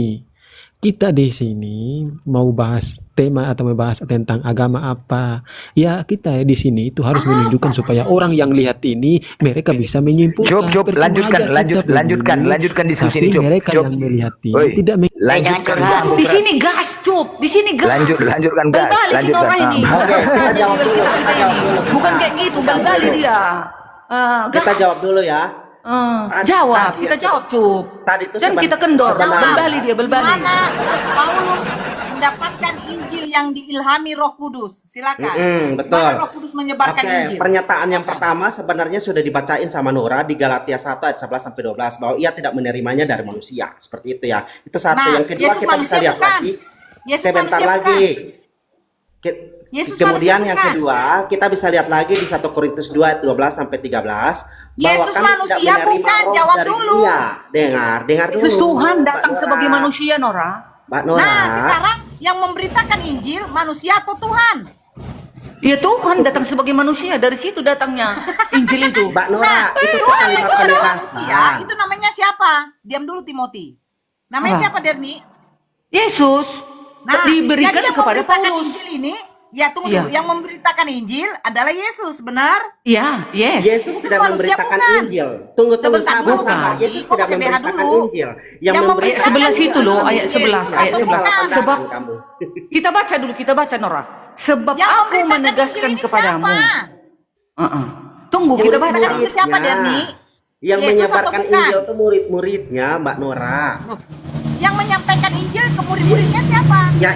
[SPEAKER 10] kita di sini mau bahas tema atau membahas tentang agama apa, ya kita di sini itu harus menunjukkan supaya orang yang lihat ini mereka bisa menyimpulkan.
[SPEAKER 5] Cup,
[SPEAKER 10] Percuma aja kita
[SPEAKER 5] lanjutkan diskusi
[SPEAKER 10] tapi
[SPEAKER 5] ini, Cup.
[SPEAKER 10] mereka
[SPEAKER 5] Cup.
[SPEAKER 10] yang melihat ini
[SPEAKER 5] Woi,
[SPEAKER 10] tidak
[SPEAKER 5] lanjutkan.
[SPEAKER 4] Di sini gas, Cup. Di sini gas.
[SPEAKER 5] Lanjutkan gas.
[SPEAKER 4] Balbali si Nora ini.
[SPEAKER 8] Oke, kita jawab dulu.
[SPEAKER 4] Kita ini. Bukan kayak gitu, balbali dia.
[SPEAKER 8] Kita
[SPEAKER 4] Gas.
[SPEAKER 8] jawab dulu ya.
[SPEAKER 4] Jawab, kita jawab, Cup.
[SPEAKER 8] Tadi itu
[SPEAKER 4] Dan kita kendor,
[SPEAKER 8] sebenarnya-
[SPEAKER 4] balbali dia, balbali.
[SPEAKER 7] Mana Paulus mendapatkan Injil yang diilhami Roh Kudus? Silakan.
[SPEAKER 8] betul.
[SPEAKER 7] Mana Roh Kudus menyebarkan
[SPEAKER 8] Oke,
[SPEAKER 7] Injil?
[SPEAKER 8] pernyataan yang pertama sebenarnya sudah dibacain sama Nora di Galatia 1 ayat 11 sampai 12 bahwa ia tidak menerimanya dari manusia. Seperti itu ya. Itu satu.
[SPEAKER 7] Nah,
[SPEAKER 8] Yang kedua
[SPEAKER 7] Yesus
[SPEAKER 8] kita bisa
[SPEAKER 7] manusia
[SPEAKER 8] lihat
[SPEAKER 7] bukan.
[SPEAKER 8] lagi.
[SPEAKER 7] Yesus
[SPEAKER 8] Sebentar
[SPEAKER 7] manusia
[SPEAKER 8] lagi.
[SPEAKER 7] Yesus
[SPEAKER 8] Kemudian
[SPEAKER 7] manusia
[SPEAKER 8] yang
[SPEAKER 7] bukan.
[SPEAKER 8] kedua, kita bisa lihat lagi di 1 Korintus 2 ayat 12 sampai 13 bahwa
[SPEAKER 7] Yesus
[SPEAKER 8] kami
[SPEAKER 7] manusia
[SPEAKER 8] tidak menerima
[SPEAKER 7] bukan,
[SPEAKER 8] roh
[SPEAKER 7] jawab
[SPEAKER 8] dari
[SPEAKER 7] dulu.
[SPEAKER 8] Dia. Dengar dulu.
[SPEAKER 4] Yesus Tuhan
[SPEAKER 8] Mbak
[SPEAKER 4] datang
[SPEAKER 8] Nora.
[SPEAKER 4] sebagai manusia, Nora.
[SPEAKER 8] Mbak Nora.
[SPEAKER 7] Nah, sekarang yang memberitakan Injil manusia atau Tuhan?
[SPEAKER 4] Ya Tuhan datang sebagai manusia, dari situ datangnya Injil itu.
[SPEAKER 8] Mbak Nora, itu tuh
[SPEAKER 7] Tuhan
[SPEAKER 8] kalimat
[SPEAKER 7] itu adalah
[SPEAKER 8] penegasan.
[SPEAKER 7] manusia. Itu namanya siapa? Diam dulu Timothy. Namanya
[SPEAKER 4] Apa?
[SPEAKER 7] siapa, Derni?
[SPEAKER 4] Yesus diberikan
[SPEAKER 7] jadi yang
[SPEAKER 4] kepada
[SPEAKER 7] memberitakan
[SPEAKER 4] Paulus.
[SPEAKER 7] Injil ini, ya tunggu
[SPEAKER 4] Iya.
[SPEAKER 7] dulu, yang memberitakan Injil adalah Yesus, benar?
[SPEAKER 4] Ya, yes.
[SPEAKER 8] Yesus
[SPEAKER 7] Yesus
[SPEAKER 8] tidak
[SPEAKER 7] manusia
[SPEAKER 8] memberitakan
[SPEAKER 7] bukan.
[SPEAKER 8] Injil. Tunggu
[SPEAKER 7] Sebentar
[SPEAKER 8] sabar
[SPEAKER 7] dulu,
[SPEAKER 8] sama.
[SPEAKER 4] Bukan.
[SPEAKER 8] Yesus
[SPEAKER 7] Kok
[SPEAKER 8] tidak
[SPEAKER 7] pakai BH
[SPEAKER 8] memberitakan
[SPEAKER 7] dulu?
[SPEAKER 8] Injil.
[SPEAKER 7] Yang
[SPEAKER 4] Ayat
[SPEAKER 7] memberitakan
[SPEAKER 4] sebelah situ loh, ayat
[SPEAKER 7] Yesus
[SPEAKER 4] sebelah,
[SPEAKER 7] atau
[SPEAKER 4] ayat sebelah.
[SPEAKER 7] bukan?
[SPEAKER 4] Sebab
[SPEAKER 8] kamu.
[SPEAKER 4] kita baca dulu, kita baca Nora. Sebab
[SPEAKER 7] Yang
[SPEAKER 4] aku
[SPEAKER 7] memberitakan
[SPEAKER 4] menegaskan
[SPEAKER 7] Injil ini
[SPEAKER 4] kepadamu.
[SPEAKER 7] siapa?
[SPEAKER 4] Tunggu, kita baca.
[SPEAKER 7] Memberitakan Injil siapa, Derni?
[SPEAKER 8] Yang
[SPEAKER 7] Yesus atau
[SPEAKER 8] menyebarkan
[SPEAKER 7] bukan?
[SPEAKER 8] Injil itu murid-muridnya, Mbak Nora.
[SPEAKER 7] Yang menyampaikan Injil ke murid-muridnya siapa?
[SPEAKER 8] Ya,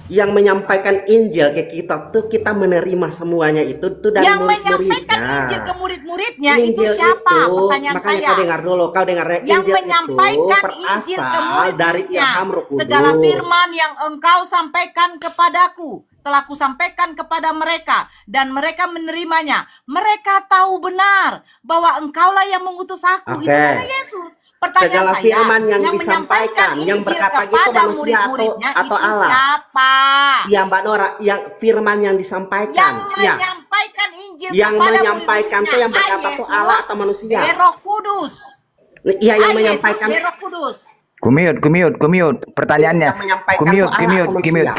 [SPEAKER 8] yang menyampaikan Injil ke kita tuh kita menerima semuanya itu tuh dari
[SPEAKER 7] Yang
[SPEAKER 8] murid-muridnya.
[SPEAKER 7] menyampaikan Injil ke murid-muridnya itu
[SPEAKER 8] Injil
[SPEAKER 7] siapa?
[SPEAKER 8] itu,
[SPEAKER 7] Pertanyaan
[SPEAKER 8] makanya
[SPEAKER 7] saya.
[SPEAKER 8] kau dengar dulu, kau dengarnya
[SPEAKER 7] Yang
[SPEAKER 8] Injil
[SPEAKER 7] menyampaikan
[SPEAKER 8] itu
[SPEAKER 7] Injil ke
[SPEAKER 8] berasal dari
[SPEAKER 7] murid-muridnya.
[SPEAKER 8] ilham Roh Kudus.
[SPEAKER 7] Segala firman yang engkau sampaikan kepadaku telah kusampaikan kepada mereka dan mereka menerimanya. Mereka tahu benar bahwa engkaulah yang mengutus aku.
[SPEAKER 8] Oke.
[SPEAKER 7] Itu kata Yesus. Pertanyaan
[SPEAKER 8] Segala
[SPEAKER 7] saya,
[SPEAKER 8] firman yang
[SPEAKER 7] menyampaikan
[SPEAKER 8] disampaikan, yang
[SPEAKER 7] Injil
[SPEAKER 8] berkata gitu
[SPEAKER 7] kepada
[SPEAKER 8] manusia
[SPEAKER 7] murid-muridnya
[SPEAKER 8] atau
[SPEAKER 7] itu
[SPEAKER 8] Allah?
[SPEAKER 7] siapa?
[SPEAKER 8] Ya Mbak Nora, yang firman yang disampaikan.
[SPEAKER 7] Yang
[SPEAKER 8] Ya.
[SPEAKER 7] menyampaikan Injil
[SPEAKER 8] Yang
[SPEAKER 7] kepada
[SPEAKER 8] menyampaikan tuh yang berkata
[SPEAKER 7] murid-muridnya,
[SPEAKER 8] tuh
[SPEAKER 7] Ah,
[SPEAKER 8] Allah
[SPEAKER 7] Yesus,
[SPEAKER 8] atau manusia?
[SPEAKER 7] Roh Kudus.
[SPEAKER 8] Iya, yang
[SPEAKER 7] Ah,
[SPEAKER 8] menyampaikan.
[SPEAKER 7] Yesus, Roh Kudus.
[SPEAKER 5] Kumute. Pertanyaannya.
[SPEAKER 8] Yang menyampaikan tuh Allah atau manusia?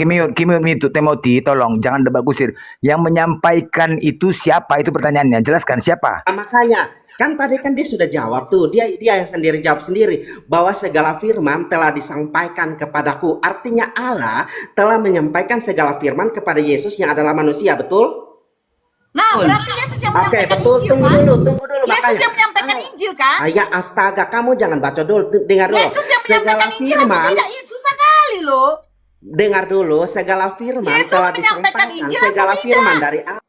[SPEAKER 5] Itu Timothy, tolong jangan debat kusir. Yang menyampaikan itu siapa? Itu pertanyaannya. Jelaskan siapa?
[SPEAKER 8] Nah, makanya kan tadi kan dia sudah jawab tuh, dia yang sendiri jawab sendiri bahwa segala firman telah disampaikan kepadaku. Artinya Allah telah menyampaikan segala firman kepada Yesus yang adalah manusia, betul?
[SPEAKER 7] Nah, berarti Yesus yang
[SPEAKER 8] Oke,
[SPEAKER 7] menyampaikan
[SPEAKER 8] betul.
[SPEAKER 7] Injil,
[SPEAKER 8] Tunggu
[SPEAKER 7] kan?
[SPEAKER 8] dulu
[SPEAKER 7] Yesus
[SPEAKER 8] makanya.
[SPEAKER 7] yang menyampaikan Injil, kan?
[SPEAKER 8] Ya astaga, kamu jangan baca dulu, dengar dulu.
[SPEAKER 7] Yesus yang menyampaikan
[SPEAKER 8] Segala
[SPEAKER 7] Injil atau
[SPEAKER 8] firman,
[SPEAKER 7] tidak? Susah kali loh.
[SPEAKER 8] dengar dulu, segala firman
[SPEAKER 7] Yesus
[SPEAKER 8] telah
[SPEAKER 7] menyampaikan
[SPEAKER 8] disampaikan,
[SPEAKER 7] Injil atau
[SPEAKER 8] segala
[SPEAKER 7] tidak?
[SPEAKER 8] firman dari Allah.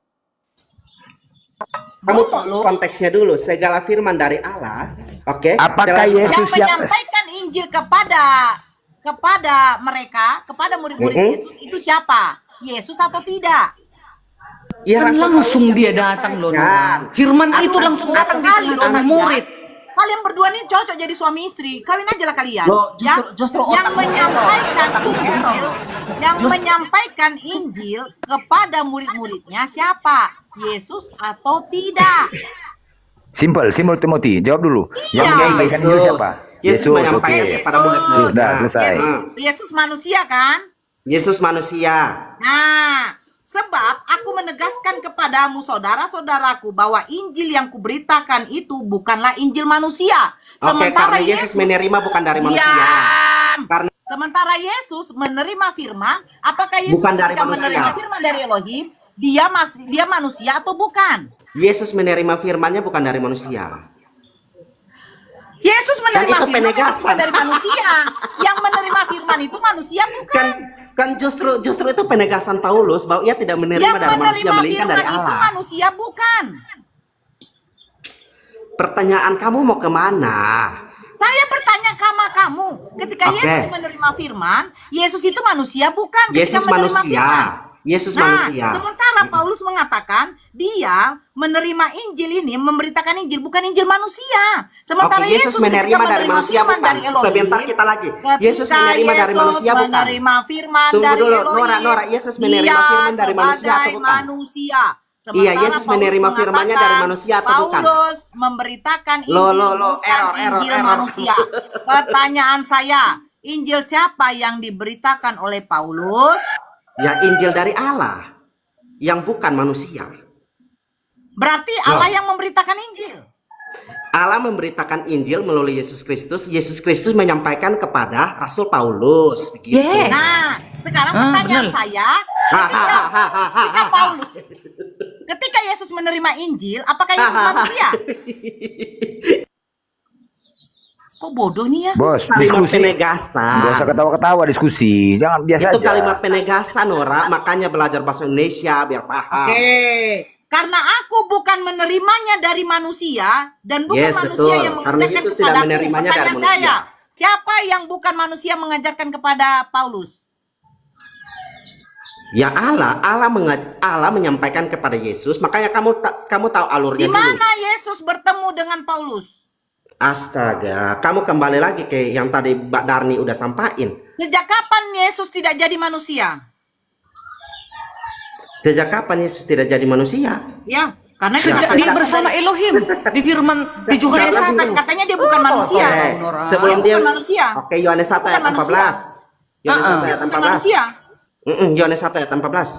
[SPEAKER 8] Kamu
[SPEAKER 7] Ngomong loh.
[SPEAKER 8] konteksnya dulu, segala firman dari Allah, oke?
[SPEAKER 5] Apakah
[SPEAKER 8] telah
[SPEAKER 5] Yesus
[SPEAKER 7] Yang menyampaikan Injil kepada mereka, kepada murid-murid
[SPEAKER 8] Mhm.
[SPEAKER 7] Yesus itu siapa? Yesus atau tidak?
[SPEAKER 8] Ya,
[SPEAKER 4] Kan
[SPEAKER 8] Rasul
[SPEAKER 4] langsung
[SPEAKER 8] Paulus
[SPEAKER 4] dia
[SPEAKER 8] yang
[SPEAKER 4] datang loh.
[SPEAKER 8] menyampaikan.
[SPEAKER 4] Nora. Firman
[SPEAKER 7] Aduh,
[SPEAKER 4] itu langsung datang di
[SPEAKER 7] kali
[SPEAKER 4] tengah-tengah
[SPEAKER 7] kalian.
[SPEAKER 4] murid.
[SPEAKER 7] Kalian berdua nih cocok jadi suami istri. Kawin aja lah kalian.
[SPEAKER 8] Loh, justru
[SPEAKER 7] yang
[SPEAKER 8] otakmu
[SPEAKER 7] menyampaikan Injil, yang
[SPEAKER 8] Just-
[SPEAKER 7] menyampaikan Injil kepada murid-muridnya siapa? Yesus atau tidak?
[SPEAKER 5] Simple Timothy. Jawab dulu. Yang
[SPEAKER 7] Iya.
[SPEAKER 5] menyampaikan itu siapa?
[SPEAKER 8] Yesus menyampaikan
[SPEAKER 5] oke.
[SPEAKER 8] kepada murid-muridnya.
[SPEAKER 5] Sudah, selesai.
[SPEAKER 7] Yesus manusia kan?
[SPEAKER 8] Yesus manusia.
[SPEAKER 7] Nah, sebab aku menegaskan kepadamu saudara-saudaraku bahwa Injil yang kuberitakan itu bukanlah Injil manusia.
[SPEAKER 8] Oke, karena Yesus menerima bukan dari manusia.
[SPEAKER 7] Diam.
[SPEAKER 8] Karena
[SPEAKER 7] Sementara Yesus menerima firman, apakah Yesus
[SPEAKER 8] Bukan dari
[SPEAKER 7] ketika
[SPEAKER 8] manusia.
[SPEAKER 7] menerima firman dari Elohim, dia manusia atau bukan?
[SPEAKER 8] Yesus menerima firman-Nya bukan dari manusia.
[SPEAKER 7] Yesus menerima
[SPEAKER 8] itu
[SPEAKER 7] firman
[SPEAKER 8] penegasan.
[SPEAKER 7] bukan dari manusia. Yang menerima firman itu manusia bukan.
[SPEAKER 8] Kan justru itu penegasan Paulus bahwa ia tidak menerima
[SPEAKER 7] Yang
[SPEAKER 8] dari manusia
[SPEAKER 7] menerima
[SPEAKER 8] melainkan
[SPEAKER 7] firman
[SPEAKER 8] dari
[SPEAKER 7] itu
[SPEAKER 8] Allah.
[SPEAKER 7] manusia bukan.
[SPEAKER 8] Pertanyaan kamu mau kemana?
[SPEAKER 7] Saya bertanya sama kamu, ketika
[SPEAKER 8] Oke.
[SPEAKER 7] Yesus menerima firman, Yesus itu manusia bukan? Ketika
[SPEAKER 8] Yesus
[SPEAKER 7] menerima
[SPEAKER 8] manusia.
[SPEAKER 7] firman.
[SPEAKER 8] Yesus
[SPEAKER 7] Nah,
[SPEAKER 8] manusia.
[SPEAKER 7] sementara Paulus mengatakan dia menerima Injil ini, memberitakan Injil, bukan Injil manusia. Sementara
[SPEAKER 8] Oke, Yesus menerima
[SPEAKER 7] ketika
[SPEAKER 8] dari manusia
[SPEAKER 7] firman
[SPEAKER 8] bukan.
[SPEAKER 7] dari Elohim,
[SPEAKER 8] Sebentar kita lagi.
[SPEAKER 7] ketika
[SPEAKER 8] Yesus menerima dari manusia bukan.
[SPEAKER 7] menerima firman
[SPEAKER 8] Tunggu
[SPEAKER 7] dari
[SPEAKER 8] dulu,
[SPEAKER 7] Elohim,
[SPEAKER 8] Nora, Yesus menerima
[SPEAKER 7] dia
[SPEAKER 8] firman dari manusia atau
[SPEAKER 7] sebagai
[SPEAKER 8] bukan?
[SPEAKER 7] manusia.
[SPEAKER 8] Iya, Yesus
[SPEAKER 7] Paulus
[SPEAKER 8] menerima firman-Nya dari
[SPEAKER 7] mengatakan,
[SPEAKER 8] manusia atau bukan?
[SPEAKER 7] Paulus memberitakan Injil
[SPEAKER 8] Lo,
[SPEAKER 7] bukan
[SPEAKER 8] error.
[SPEAKER 7] Injil manusia. Pertanyaan saya, Injil siapa yang diberitakan oleh Paulus?
[SPEAKER 8] Ya Injil dari Allah yang bukan manusia.
[SPEAKER 7] Berarti Allah yang memberitakan Injil.
[SPEAKER 8] Allah memberitakan Injil melalui Yesus Kristus. Yesus Kristus menyampaikan kepada Rasul Paulus. Begitu.
[SPEAKER 4] Yes.
[SPEAKER 7] Nah, sekarang
[SPEAKER 4] Ah,
[SPEAKER 7] pertanyaan
[SPEAKER 4] benar.
[SPEAKER 7] saya, ketika Paulus, ketika Yesus menerima Injil, apakah Yesus manusia? Kok bodoh nih ya?
[SPEAKER 5] Bos,
[SPEAKER 8] Kalimat
[SPEAKER 5] diskusi.
[SPEAKER 8] penegasan.
[SPEAKER 5] Gak usah ketawa-ketawa diskusi. Jangan biasa
[SPEAKER 8] Itu
[SPEAKER 5] aja.
[SPEAKER 8] kalimat penegasan, Nora. Makanya belajar bahasa Indonesia biar paham.
[SPEAKER 7] Oke, karena aku bukan menerimanya dari manusia dan bukan
[SPEAKER 8] Yes,
[SPEAKER 7] manusia
[SPEAKER 8] betul.
[SPEAKER 7] yang
[SPEAKER 8] Karena
[SPEAKER 7] mengajarkan
[SPEAKER 8] Yesus tidak
[SPEAKER 7] kepadaku.
[SPEAKER 8] menerimanya dari
[SPEAKER 7] Pertanyaan
[SPEAKER 8] manusia.
[SPEAKER 7] saya, siapa yang bukan manusia mengajarkan kepada Paulus?
[SPEAKER 8] Ya Allah menyampaikan kepada Yesus. Makanya kamu tahu alurnya
[SPEAKER 7] Di
[SPEAKER 8] dulu.
[SPEAKER 7] mana Yesus bertemu dengan Paulus?
[SPEAKER 8] Astaga, kamu kembali lagi ke yang tadi Mbak Darni udah sampaikan.
[SPEAKER 7] Sejak kapan Yesus tidak jadi manusia?
[SPEAKER 8] Sejak kapan Yesus tidak jadi manusia?
[SPEAKER 7] Ya, karena
[SPEAKER 4] Sejak dia bersama Elohim di firman di Yohanes
[SPEAKER 7] Karena
[SPEAKER 4] 1.
[SPEAKER 7] katanya dia bukan manusia.
[SPEAKER 8] Oke,
[SPEAKER 4] Nora.
[SPEAKER 8] sebelum
[SPEAKER 7] Dia
[SPEAKER 8] dia
[SPEAKER 7] bukan manusia.
[SPEAKER 8] Oke, Yohanes 1
[SPEAKER 7] Bukan
[SPEAKER 8] ayat
[SPEAKER 7] manusia.
[SPEAKER 8] 14. Yohanes 1 ayat
[SPEAKER 7] Bukan
[SPEAKER 8] 14.
[SPEAKER 7] manusia.
[SPEAKER 8] Yohanes 1 ayat 14.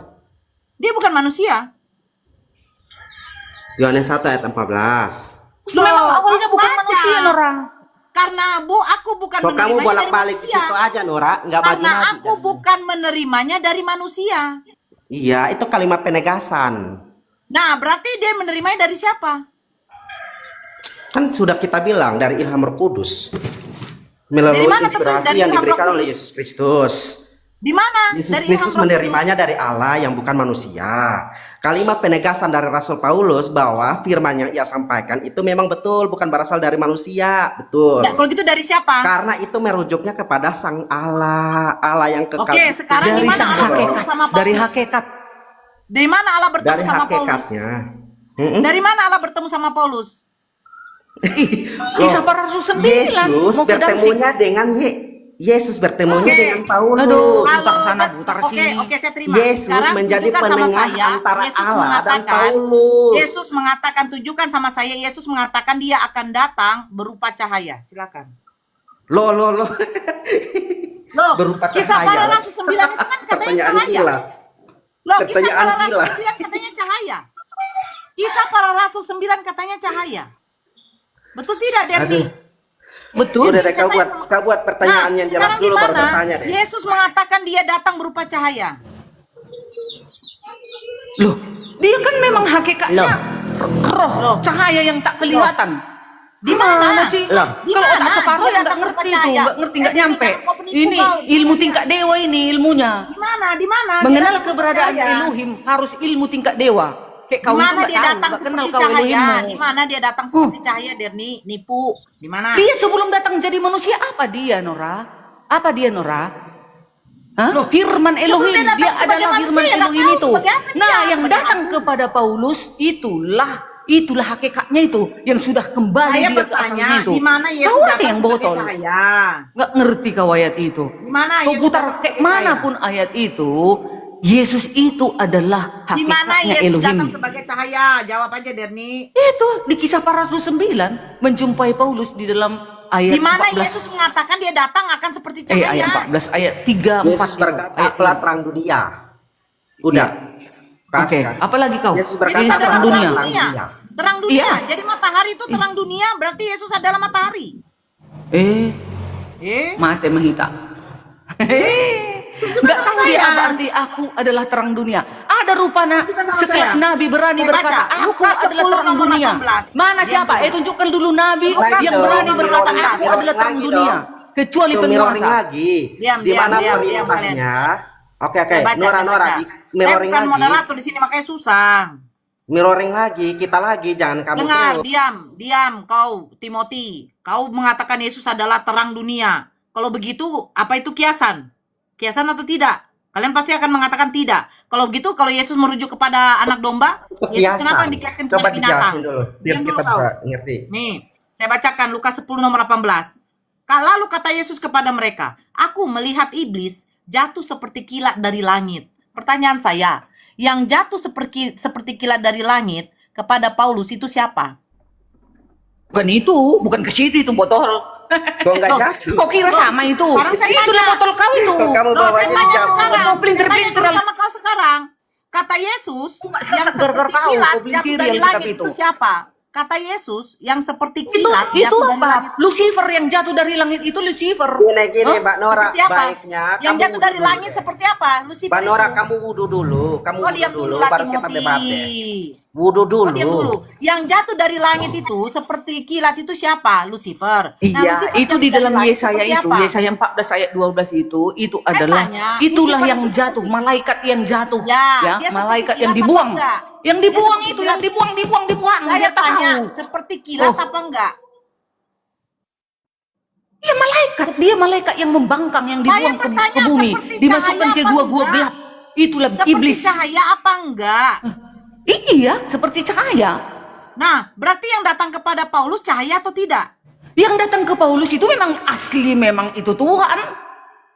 [SPEAKER 7] Dia bukan manusia.
[SPEAKER 8] Yohanes 1 ayat 14.
[SPEAKER 4] Lu memang awalnya bukan
[SPEAKER 7] baca.
[SPEAKER 4] manusia, Nora.
[SPEAKER 7] Karena aku bukan
[SPEAKER 8] Kok kamu
[SPEAKER 7] menerimanya dari
[SPEAKER 8] bolak-balik ke
[SPEAKER 7] manusia.
[SPEAKER 8] situ aja, Nora? Nggak
[SPEAKER 7] Karena
[SPEAKER 8] maju-maju.
[SPEAKER 7] aku bukan menerimanya dari manusia.
[SPEAKER 8] Iya, itu kalimat penegasan.
[SPEAKER 7] Nah, berarti dia menerimanya dari siapa?
[SPEAKER 8] Kan sudah kita bilang dari ilham Roh Kudus. Melalui
[SPEAKER 7] Dari mana tertulis
[SPEAKER 8] inspirasi
[SPEAKER 7] dari
[SPEAKER 8] yang
[SPEAKER 7] ilham Roh
[SPEAKER 8] diberikan oleh
[SPEAKER 7] Kudus?
[SPEAKER 8] Yesus Kristus.
[SPEAKER 7] Di mana?
[SPEAKER 8] Yesus
[SPEAKER 7] Dari
[SPEAKER 8] Kristus
[SPEAKER 7] ilham Roh
[SPEAKER 8] menerimanya dari Allah yang bukan manusia. Kalimat penegasan dari Rasul Paulus bahwa firman yang ia sampaikan itu memang betul, bukan berasal dari manusia. Betul.
[SPEAKER 7] Kudus. Nah, kalau gitu dari siapa?
[SPEAKER 8] Karena itu merujuknya kepada Sang Allah, Allah yang kekal.
[SPEAKER 7] Oke, sekarang di
[SPEAKER 4] Dari
[SPEAKER 7] mana
[SPEAKER 4] sang
[SPEAKER 7] Allah bertemu
[SPEAKER 4] hakikat,
[SPEAKER 7] sama Paulus?
[SPEAKER 4] dari hakikat.
[SPEAKER 7] Dari mana Allah bertemu
[SPEAKER 8] Dari
[SPEAKER 7] sama Paulus?
[SPEAKER 8] hakikatnya.
[SPEAKER 7] Dari mana Allah bertemu sama Paulus?
[SPEAKER 4] Kisah para Rasul 9
[SPEAKER 8] Yesus
[SPEAKER 4] mau ke Damsik.
[SPEAKER 8] bertemunya dengan Yesus bertemunya
[SPEAKER 7] Oke.
[SPEAKER 8] dengan Paulus.
[SPEAKER 4] Aduh.
[SPEAKER 7] Kalau
[SPEAKER 4] Putar sana, putar sini.
[SPEAKER 7] Oke, saya terima.
[SPEAKER 8] Yesus
[SPEAKER 7] Sekarang
[SPEAKER 8] menjadi
[SPEAKER 7] tunjukkan sama
[SPEAKER 8] penengah
[SPEAKER 7] saya,
[SPEAKER 8] antara
[SPEAKER 7] Yesus
[SPEAKER 8] Allah dan
[SPEAKER 7] mengatakan,
[SPEAKER 8] Paulus.
[SPEAKER 7] Yesus mengatakan, tunjukkan sama saya, Yesus mengatakan dia akan datang berupa cahaya. Silakan.
[SPEAKER 8] Loh.
[SPEAKER 7] Loh,
[SPEAKER 8] Berupa
[SPEAKER 7] kisah
[SPEAKER 8] cahaya.
[SPEAKER 7] para rasul 9 itu kan katanya
[SPEAKER 8] Pertanyaan
[SPEAKER 7] cahaya.
[SPEAKER 8] gila.
[SPEAKER 7] Loh, kisah
[SPEAKER 8] Pertanyaan
[SPEAKER 7] para rasul
[SPEAKER 8] gila.
[SPEAKER 7] 9 katanya cahaya. Kisah para rasul 9 katanya cahaya. Betul tidak, Derni?
[SPEAKER 8] Aduh.
[SPEAKER 4] Betul.
[SPEAKER 8] Udah deh, kau
[SPEAKER 7] Saya sama-
[SPEAKER 8] buat pertanyaan yang jelas
[SPEAKER 7] sekarang
[SPEAKER 8] dulu baru
[SPEAKER 7] gimana?
[SPEAKER 8] bertanya deh.
[SPEAKER 7] Yesus mengatakan dia datang berupa cahaya.
[SPEAKER 4] Loh, dia kan memang hakikatnya roh, cahaya yang tak kelihatan.
[SPEAKER 7] Di mana?
[SPEAKER 4] sih?
[SPEAKER 3] Loh.
[SPEAKER 7] Di
[SPEAKER 4] Kalau
[SPEAKER 7] mana?
[SPEAKER 4] otak separuh
[SPEAKER 7] Dia
[SPEAKER 4] yang nggak
[SPEAKER 7] datang
[SPEAKER 4] ngerti
[SPEAKER 7] berupa
[SPEAKER 4] tuh,
[SPEAKER 7] cahaya.
[SPEAKER 4] nggak ngerti, nggak
[SPEAKER 7] Ini
[SPEAKER 4] nyampe.
[SPEAKER 7] kan kau penipu
[SPEAKER 4] Ini
[SPEAKER 7] kau.
[SPEAKER 4] ilmu tingkat dewa ini ilmunya.
[SPEAKER 7] Di mana? Di mana? Dia
[SPEAKER 4] Mengenal
[SPEAKER 7] datang
[SPEAKER 4] keberadaan
[SPEAKER 7] berupa cahaya.
[SPEAKER 4] Elohim harus ilmu tingkat dewa. Kayak
[SPEAKER 7] Di
[SPEAKER 4] kau itu
[SPEAKER 7] mana
[SPEAKER 4] nggak
[SPEAKER 7] dia
[SPEAKER 4] tahu,
[SPEAKER 7] datang
[SPEAKER 4] nggak kenal
[SPEAKER 7] seperti
[SPEAKER 4] kau
[SPEAKER 7] cahaya?
[SPEAKER 4] Elohimmu.
[SPEAKER 7] Di mana dia datang seperti cahaya, Derni? Nipu. Di mana?
[SPEAKER 4] Dia sebelum datang jadi manusia apa dia, Nora? Apa dia, Nora? Hah? Firman Elohim,
[SPEAKER 7] dia datang
[SPEAKER 4] dia
[SPEAKER 7] sebagai
[SPEAKER 4] adalah
[SPEAKER 7] manusia,
[SPEAKER 4] firman
[SPEAKER 7] ya, nggak
[SPEAKER 4] Elohim
[SPEAKER 7] tahu
[SPEAKER 4] itu.
[SPEAKER 7] sebagai apa dia,
[SPEAKER 4] Nah, yang
[SPEAKER 7] sebagai
[SPEAKER 4] datang kepada Paulus itulah hakikatnya itu yang sudah kembali
[SPEAKER 7] Saya
[SPEAKER 4] dia ke
[SPEAKER 7] bertanya,
[SPEAKER 4] asalnya itu.
[SPEAKER 7] di mana Yesus
[SPEAKER 4] Kau aja
[SPEAKER 7] datang
[SPEAKER 4] yang
[SPEAKER 7] sebagai
[SPEAKER 4] botol.
[SPEAKER 7] cahaya?
[SPEAKER 4] Nggak ngerti kau ayat itu.
[SPEAKER 7] Di mana
[SPEAKER 4] Kau
[SPEAKER 7] Yesus
[SPEAKER 4] putar
[SPEAKER 7] datang
[SPEAKER 4] kayak
[SPEAKER 7] sebagai
[SPEAKER 4] manapun ayat itu, Yesus itu adalah
[SPEAKER 7] Di mana
[SPEAKER 4] hakikatnya
[SPEAKER 7] Yesus
[SPEAKER 4] Elohim.
[SPEAKER 7] datang sebagai cahaya? Jawab aja, Derni.
[SPEAKER 4] Itu di kisah para rasul 9 menjumpai Paulus di dalam ayat
[SPEAKER 7] Di mana
[SPEAKER 4] 14.
[SPEAKER 7] Yesus mengatakan dia datang akan seperti cahaya?
[SPEAKER 4] ayat 14 ayat 3 4
[SPEAKER 8] Yesus berkata, "Akulah terang dunia." Udah. Pas
[SPEAKER 4] Oke,
[SPEAKER 8] kan?
[SPEAKER 4] apalagi kau?
[SPEAKER 8] Yesus
[SPEAKER 7] Yesus
[SPEAKER 8] berkata,
[SPEAKER 4] Yesus
[SPEAKER 7] adalah
[SPEAKER 4] terang dunia.
[SPEAKER 7] Terang dunia.
[SPEAKER 4] Iya.
[SPEAKER 7] Jadi matahari itu terang dunia, berarti Yesus adalah matahari.
[SPEAKER 4] Eh,
[SPEAKER 7] Eh?
[SPEAKER 4] mate mahita. Nggak tahu dia apa arti aku adalah terang dunia. Ada rupanya sekelas nabi berani berkata aku
[SPEAKER 7] Lukas
[SPEAKER 4] adalah
[SPEAKER 7] 10
[SPEAKER 4] terang
[SPEAKER 7] nomor
[SPEAKER 4] dunia.
[SPEAKER 7] 18.
[SPEAKER 4] Mana siapa? Tunjukkan dulu nabi
[SPEAKER 8] Lagi
[SPEAKER 4] yang
[SPEAKER 8] dong,
[SPEAKER 4] berani berkata
[SPEAKER 8] mirroring
[SPEAKER 4] aku
[SPEAKER 8] lagi,
[SPEAKER 4] adalah terang
[SPEAKER 8] lagi
[SPEAKER 4] dunia.
[SPEAKER 8] dong.
[SPEAKER 4] Kecuali
[SPEAKER 8] Itu mirroring
[SPEAKER 4] penguasa.
[SPEAKER 8] lagi.
[SPEAKER 7] Diam,
[SPEAKER 8] Di mana
[SPEAKER 7] diam,
[SPEAKER 8] perintahnya? Oke,
[SPEAKER 7] Saya baca,
[SPEAKER 8] Nora,
[SPEAKER 7] saya
[SPEAKER 8] Nora,
[SPEAKER 7] baca.
[SPEAKER 8] di
[SPEAKER 7] Saya
[SPEAKER 8] mirroring
[SPEAKER 7] bukan
[SPEAKER 8] lagi.
[SPEAKER 7] moderator di sini makanya susah.
[SPEAKER 8] Mirroring lagi, kita lagi, jangan kamu
[SPEAKER 7] Dengar,
[SPEAKER 8] terus.
[SPEAKER 7] diam kau Timothy. Kau mengatakan Yesus adalah terang dunia. Kalau begitu, apa itu kiasan? Kiasan atau tidak? Kalian pasti akan mengatakan tidak. Kalau begitu, kalau Yesus merujuk kepada anak domba, Yesus kenapa dikiaskan
[SPEAKER 8] Coba
[SPEAKER 7] kepada binatang?
[SPEAKER 8] dijelasin dulu, biar
[SPEAKER 7] Diam
[SPEAKER 8] kita
[SPEAKER 7] dulu kau.
[SPEAKER 8] bisa ngerti.
[SPEAKER 7] Nih, saya bacakan Lukas 10 nomor 18. Lalu kata Yesus kepada mereka, aku melihat iblis jatuh seperti kilat dari langit. Pertanyaan saya, yang jatuh seperti kilat dari langit kepada Paulus itu siapa?
[SPEAKER 4] Bukan itu, bukan ke situ itu botol.
[SPEAKER 8] Kok nggak
[SPEAKER 4] Loh,
[SPEAKER 8] jatuh?
[SPEAKER 4] kok kira sama itu?
[SPEAKER 7] Sekarang saya
[SPEAKER 4] Itulah
[SPEAKER 7] tanya.
[SPEAKER 4] botol kau itu.
[SPEAKER 8] Kok kamu
[SPEAKER 7] Loh, saya
[SPEAKER 8] bawanya
[SPEAKER 7] tanya
[SPEAKER 8] jauh?
[SPEAKER 7] sekarang.
[SPEAKER 4] Kau pelintir-pelintir.
[SPEAKER 7] Saya tanya sama kau sekarang. Kata Yesus,
[SPEAKER 4] Nggak
[SPEAKER 7] yang
[SPEAKER 4] sesak gara-gara
[SPEAKER 7] seperti
[SPEAKER 4] kau,
[SPEAKER 7] kilat
[SPEAKER 4] kau
[SPEAKER 7] jatuh
[SPEAKER 4] pelintir
[SPEAKER 7] dari
[SPEAKER 4] yang
[SPEAKER 7] langit
[SPEAKER 4] kitab
[SPEAKER 7] itu
[SPEAKER 4] itu.
[SPEAKER 7] siapa? Kata Yesus, yang seperti
[SPEAKER 4] Itu
[SPEAKER 7] kilat
[SPEAKER 4] itu
[SPEAKER 7] jatuh dari langit.
[SPEAKER 4] apa? Lucifer yang jatuh dari langit itu Lucifer.
[SPEAKER 8] Gini, Mbak Nora,
[SPEAKER 7] Seperti apa?
[SPEAKER 8] baiknya
[SPEAKER 7] Yang
[SPEAKER 8] kamu
[SPEAKER 7] jatuh dari
[SPEAKER 8] wudhu
[SPEAKER 7] langit
[SPEAKER 8] dulu.
[SPEAKER 7] seperti apa? Lucifer
[SPEAKER 8] Mbak Nora,
[SPEAKER 7] itu.
[SPEAKER 8] kamu wudhu dulu, kamu
[SPEAKER 7] Kau
[SPEAKER 8] wudhu
[SPEAKER 7] diam
[SPEAKER 8] dulu,
[SPEAKER 7] dulu lah,
[SPEAKER 8] baru kita debat deh.
[SPEAKER 7] Timothy.
[SPEAKER 8] Wudhu
[SPEAKER 7] Kau diam
[SPEAKER 8] dulu.
[SPEAKER 7] dulu. Yang jatuh dari langit itu seperti kilat itu siapa? Lucifer.
[SPEAKER 4] Iya,
[SPEAKER 7] Lucifer
[SPEAKER 4] itu
[SPEAKER 7] jatuh
[SPEAKER 4] di
[SPEAKER 7] dari
[SPEAKER 4] dalam
[SPEAKER 7] langit
[SPEAKER 4] Yesaya
[SPEAKER 7] seperti
[SPEAKER 4] itu,
[SPEAKER 7] apa?
[SPEAKER 4] Yesaya 14 ayat 12 itu adalah
[SPEAKER 7] tanya,
[SPEAKER 4] itulah
[SPEAKER 7] Lucifer
[SPEAKER 4] yang
[SPEAKER 7] itu
[SPEAKER 4] jatuh,
[SPEAKER 7] seperti-
[SPEAKER 4] malaikat yang jatuh,
[SPEAKER 7] Ya,
[SPEAKER 4] ya,
[SPEAKER 7] dia seperti
[SPEAKER 4] malaikat
[SPEAKER 7] kilat
[SPEAKER 4] yang
[SPEAKER 7] apa
[SPEAKER 4] dibuang.
[SPEAKER 7] enggak?
[SPEAKER 4] Yang
[SPEAKER 7] Dia
[SPEAKER 4] dibuang
[SPEAKER 7] seperti
[SPEAKER 4] itu,
[SPEAKER 7] kilat.
[SPEAKER 4] yang dibuang,
[SPEAKER 7] Saya
[SPEAKER 4] dia
[SPEAKER 7] tanya,
[SPEAKER 4] tahu.
[SPEAKER 7] seperti kilat
[SPEAKER 4] Oh.
[SPEAKER 7] apa enggak?
[SPEAKER 4] Dia malaikat yang membangkang, yang
[SPEAKER 7] Saya
[SPEAKER 4] dibuang ke
[SPEAKER 7] bertanya
[SPEAKER 4] bumi,
[SPEAKER 7] seperti
[SPEAKER 4] dimasukkan
[SPEAKER 7] cahaya
[SPEAKER 4] ke
[SPEAKER 7] apa
[SPEAKER 4] gua-gua
[SPEAKER 7] enggak?
[SPEAKER 4] gelap. Itulah
[SPEAKER 7] Seperti
[SPEAKER 4] iblis.
[SPEAKER 7] cahaya apa enggak?
[SPEAKER 4] Iya, seperti cahaya.
[SPEAKER 7] Nah, berarti yang datang kepada Paulus cahaya atau tidak?
[SPEAKER 4] Yang datang ke Paulus itu memang asli, memang itu Tuhan.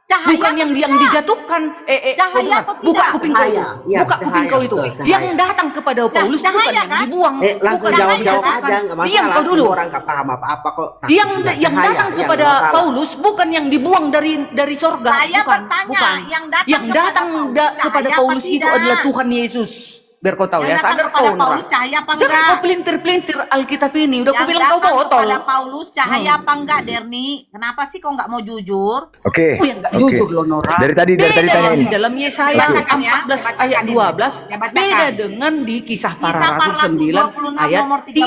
[SPEAKER 7] Cahaya
[SPEAKER 4] Bukan
[SPEAKER 7] atau
[SPEAKER 4] yang
[SPEAKER 7] tidak?
[SPEAKER 4] dijatuhkan.
[SPEAKER 7] Cahaya
[SPEAKER 4] kau dengar.
[SPEAKER 7] atau
[SPEAKER 4] Buka
[SPEAKER 7] tidak?
[SPEAKER 4] kuping kau itu.
[SPEAKER 8] Cahaya, iya,
[SPEAKER 4] Buka kuping
[SPEAKER 8] cahaya,
[SPEAKER 4] kau itu.
[SPEAKER 8] betul, cahaya.
[SPEAKER 4] Yang datang kepada Paulus bukan
[SPEAKER 7] cahaya,
[SPEAKER 4] yang
[SPEAKER 7] kan?
[SPEAKER 4] dibuang.
[SPEAKER 8] Langsung
[SPEAKER 4] bukan yang
[SPEAKER 8] jawab-jawab
[SPEAKER 4] dijatuhkan.
[SPEAKER 8] aja, nggak masalah.
[SPEAKER 4] Diam kau dulu.
[SPEAKER 8] Semua orang nggak paham apa-apa kok.
[SPEAKER 4] Yang
[SPEAKER 8] Takut juga.
[SPEAKER 4] yang
[SPEAKER 8] Cahaya,
[SPEAKER 4] datang
[SPEAKER 8] iya,
[SPEAKER 4] kepada
[SPEAKER 8] nggak masalah.
[SPEAKER 4] Paulus bukan yang dibuang dari sorga.
[SPEAKER 7] Saya
[SPEAKER 4] bukan,
[SPEAKER 7] bertanya,
[SPEAKER 4] bukan.
[SPEAKER 7] yang datang
[SPEAKER 4] Yang
[SPEAKER 7] kepada
[SPEAKER 4] datang
[SPEAKER 7] Paulus
[SPEAKER 4] kepada
[SPEAKER 7] cahaya apa
[SPEAKER 4] Paulus itu
[SPEAKER 7] tidak?
[SPEAKER 4] adalah Tuhan Yesus. Biar kau tahu
[SPEAKER 7] Yang
[SPEAKER 4] ya.
[SPEAKER 7] datang
[SPEAKER 4] Sadar
[SPEAKER 7] kepada
[SPEAKER 4] kau,
[SPEAKER 7] Paulus
[SPEAKER 4] Nora.
[SPEAKER 7] cahaya apa
[SPEAKER 4] Jangan
[SPEAKER 7] enggak?
[SPEAKER 4] kau pelintir-pelintir Alkitab ini. Udah
[SPEAKER 7] Yang
[SPEAKER 4] aku bilang kau
[SPEAKER 7] datang
[SPEAKER 4] botol.
[SPEAKER 7] kepada Paulus cahaya apa enggak, Derni? Kenapa sih kau enggak mau jujur?
[SPEAKER 5] Oke.
[SPEAKER 4] Oh, yang nggak
[SPEAKER 5] Oke.
[SPEAKER 4] jujur loh, Nora.
[SPEAKER 5] Dari tadi
[SPEAKER 4] Beda
[SPEAKER 5] tanyain.
[SPEAKER 4] di dalam Yesaya
[SPEAKER 7] Bacakan ya,
[SPEAKER 4] 14
[SPEAKER 7] saya
[SPEAKER 4] ayat
[SPEAKER 7] bacakan
[SPEAKER 4] 12
[SPEAKER 7] ini. Saya bacakan.
[SPEAKER 4] beda dengan di Kisah Para
[SPEAKER 7] Kisah Para
[SPEAKER 4] Rasul
[SPEAKER 7] Rasul
[SPEAKER 4] 9
[SPEAKER 7] 26
[SPEAKER 4] ayat
[SPEAKER 7] nomor 13.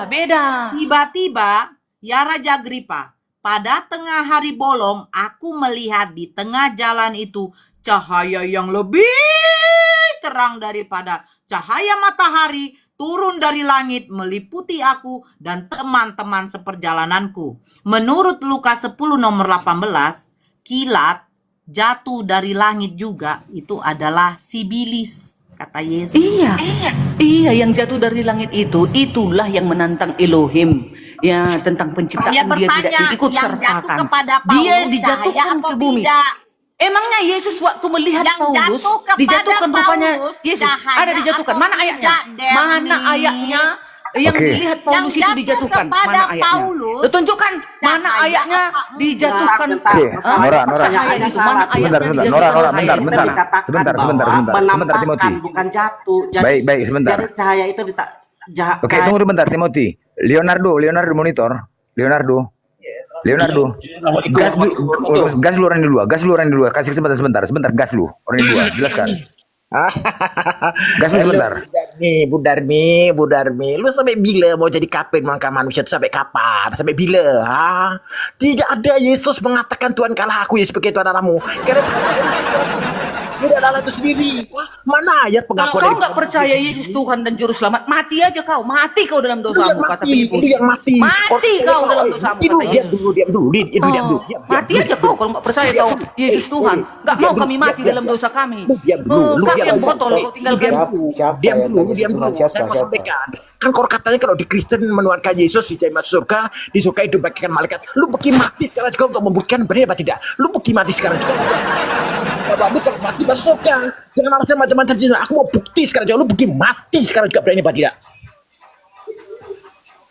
[SPEAKER 4] 3. Beda.
[SPEAKER 7] Tiba-tiba, ya Raja Agripa, pada tengah hari bolong, aku melihat di tengah jalan itu cahaya yang lebih terang daripada cahaya matahari turun dari langit meliputi aku dan teman-teman seperjalananku. Menurut Lukas 10 nomor 18, kilat jatuh dari langit juga itu adalah Sibilis, kata Yesus.
[SPEAKER 4] Iya, yang jatuh dari langit itu, itulah yang menantang Elohim. Ya, tentang penciptaan
[SPEAKER 7] Saya
[SPEAKER 4] dia tidak
[SPEAKER 7] bertanya,
[SPEAKER 4] diikut
[SPEAKER 7] yang jatuh
[SPEAKER 4] sertakan.
[SPEAKER 7] kepada Paulus
[SPEAKER 4] Dia
[SPEAKER 7] cahaya
[SPEAKER 4] dijatuhkan
[SPEAKER 7] atau
[SPEAKER 4] ke bumi.
[SPEAKER 7] tidak?
[SPEAKER 4] Emangnya Yesus waktu melihat
[SPEAKER 7] Yang
[SPEAKER 4] Paulus
[SPEAKER 7] jatuh kepada
[SPEAKER 4] dijatuhkan rupanya
[SPEAKER 7] Paulus
[SPEAKER 4] Yesus
[SPEAKER 7] cahaya
[SPEAKER 4] ada dijatuhkan.
[SPEAKER 7] atau
[SPEAKER 4] Mana ayatnya?
[SPEAKER 7] tidak, Derni?
[SPEAKER 4] Mana ayatnya? Yang
[SPEAKER 5] Oke.
[SPEAKER 4] dilihat Paulus
[SPEAKER 7] Yang
[SPEAKER 4] itu
[SPEAKER 7] jatuh
[SPEAKER 4] dijatuhkan.
[SPEAKER 7] kepada
[SPEAKER 4] Mana ayatnya?
[SPEAKER 7] Paulus
[SPEAKER 4] Lo tunjukkan mana
[SPEAKER 7] cahaya
[SPEAKER 4] ayatnya
[SPEAKER 7] apa enggak?
[SPEAKER 4] dijatuhkan.
[SPEAKER 8] Bentar,
[SPEAKER 5] Oke,
[SPEAKER 8] masalah
[SPEAKER 5] Nora, Nora.
[SPEAKER 8] pertanyaannya
[SPEAKER 4] Cahaya itu,
[SPEAKER 8] salah.
[SPEAKER 4] mana ayatnya
[SPEAKER 5] Sebentar,
[SPEAKER 4] dijatuhkan
[SPEAKER 5] Nora, Nora,
[SPEAKER 4] cahaya
[SPEAKER 5] bentar,
[SPEAKER 4] itu?
[SPEAKER 5] bentar.
[SPEAKER 8] Kita dikatakan
[SPEAKER 5] Sebentar,
[SPEAKER 8] bahwa
[SPEAKER 5] sebentar,
[SPEAKER 8] menampakkan,
[SPEAKER 5] Timothy.
[SPEAKER 8] bukan jatuh. Jadi,
[SPEAKER 5] Baik, sebentar.
[SPEAKER 8] Jadi cahaya itu
[SPEAKER 5] Oke, tunggu dulu bentar, Timothy. Leonardo monitor. Leonardo. Gas lu orang dulu. Kasih sebentar. Gas lu orang dua. Jelaskan. Gas lu sebentar.
[SPEAKER 11] Bu Darmi, lu sampai bila mau jadi kapten melangkah manusia itu sampai kapan? Sampai bila? Ha? Tidak ada Yesus mengatakan Tuhan kalah aku ya sebagai Tuhan Allahmu. Karena tidak Allah itu sendiri. Wah, mana ayat
[SPEAKER 4] Kalau
[SPEAKER 11] pengakuan
[SPEAKER 4] kau
[SPEAKER 11] dari
[SPEAKER 4] nggak percaya Yesus Tuhan dan Juru Selamat, mati aja kau. Mati kau dalam
[SPEAKER 11] Lu yang
[SPEAKER 4] dosamu, kata
[SPEAKER 11] mati,
[SPEAKER 4] Filipus.
[SPEAKER 11] lu yang mati.
[SPEAKER 4] Mati kau dalam dosamu, kata
[SPEAKER 11] Diam
[SPEAKER 4] Yesus.
[SPEAKER 11] dulu. Diam dulu.
[SPEAKER 4] Mati aja kau kalau nggak percaya kau Yesus Tuhan. Nggak mau kami mati dalam dosa kami.
[SPEAKER 11] Diam dulu.
[SPEAKER 4] Kau yang botol kau tinggalkan.
[SPEAKER 11] Diam dulu. Saya mau sampaikan. Kan kalau katanya kalau di Kristen menuankan Yesus di masuk surga, di surga hidup bagikan malaikat. Lu pergi mati sekarang juga untuk membuktikan benar apa tidak. Lu pergi mati sekarang juga. Bapak lu kalau mati masuk surga. Jangan alasan macam-macam. Aku mau bukti sekarang juga. Lu pergi mati sekarang juga berani apa tidak.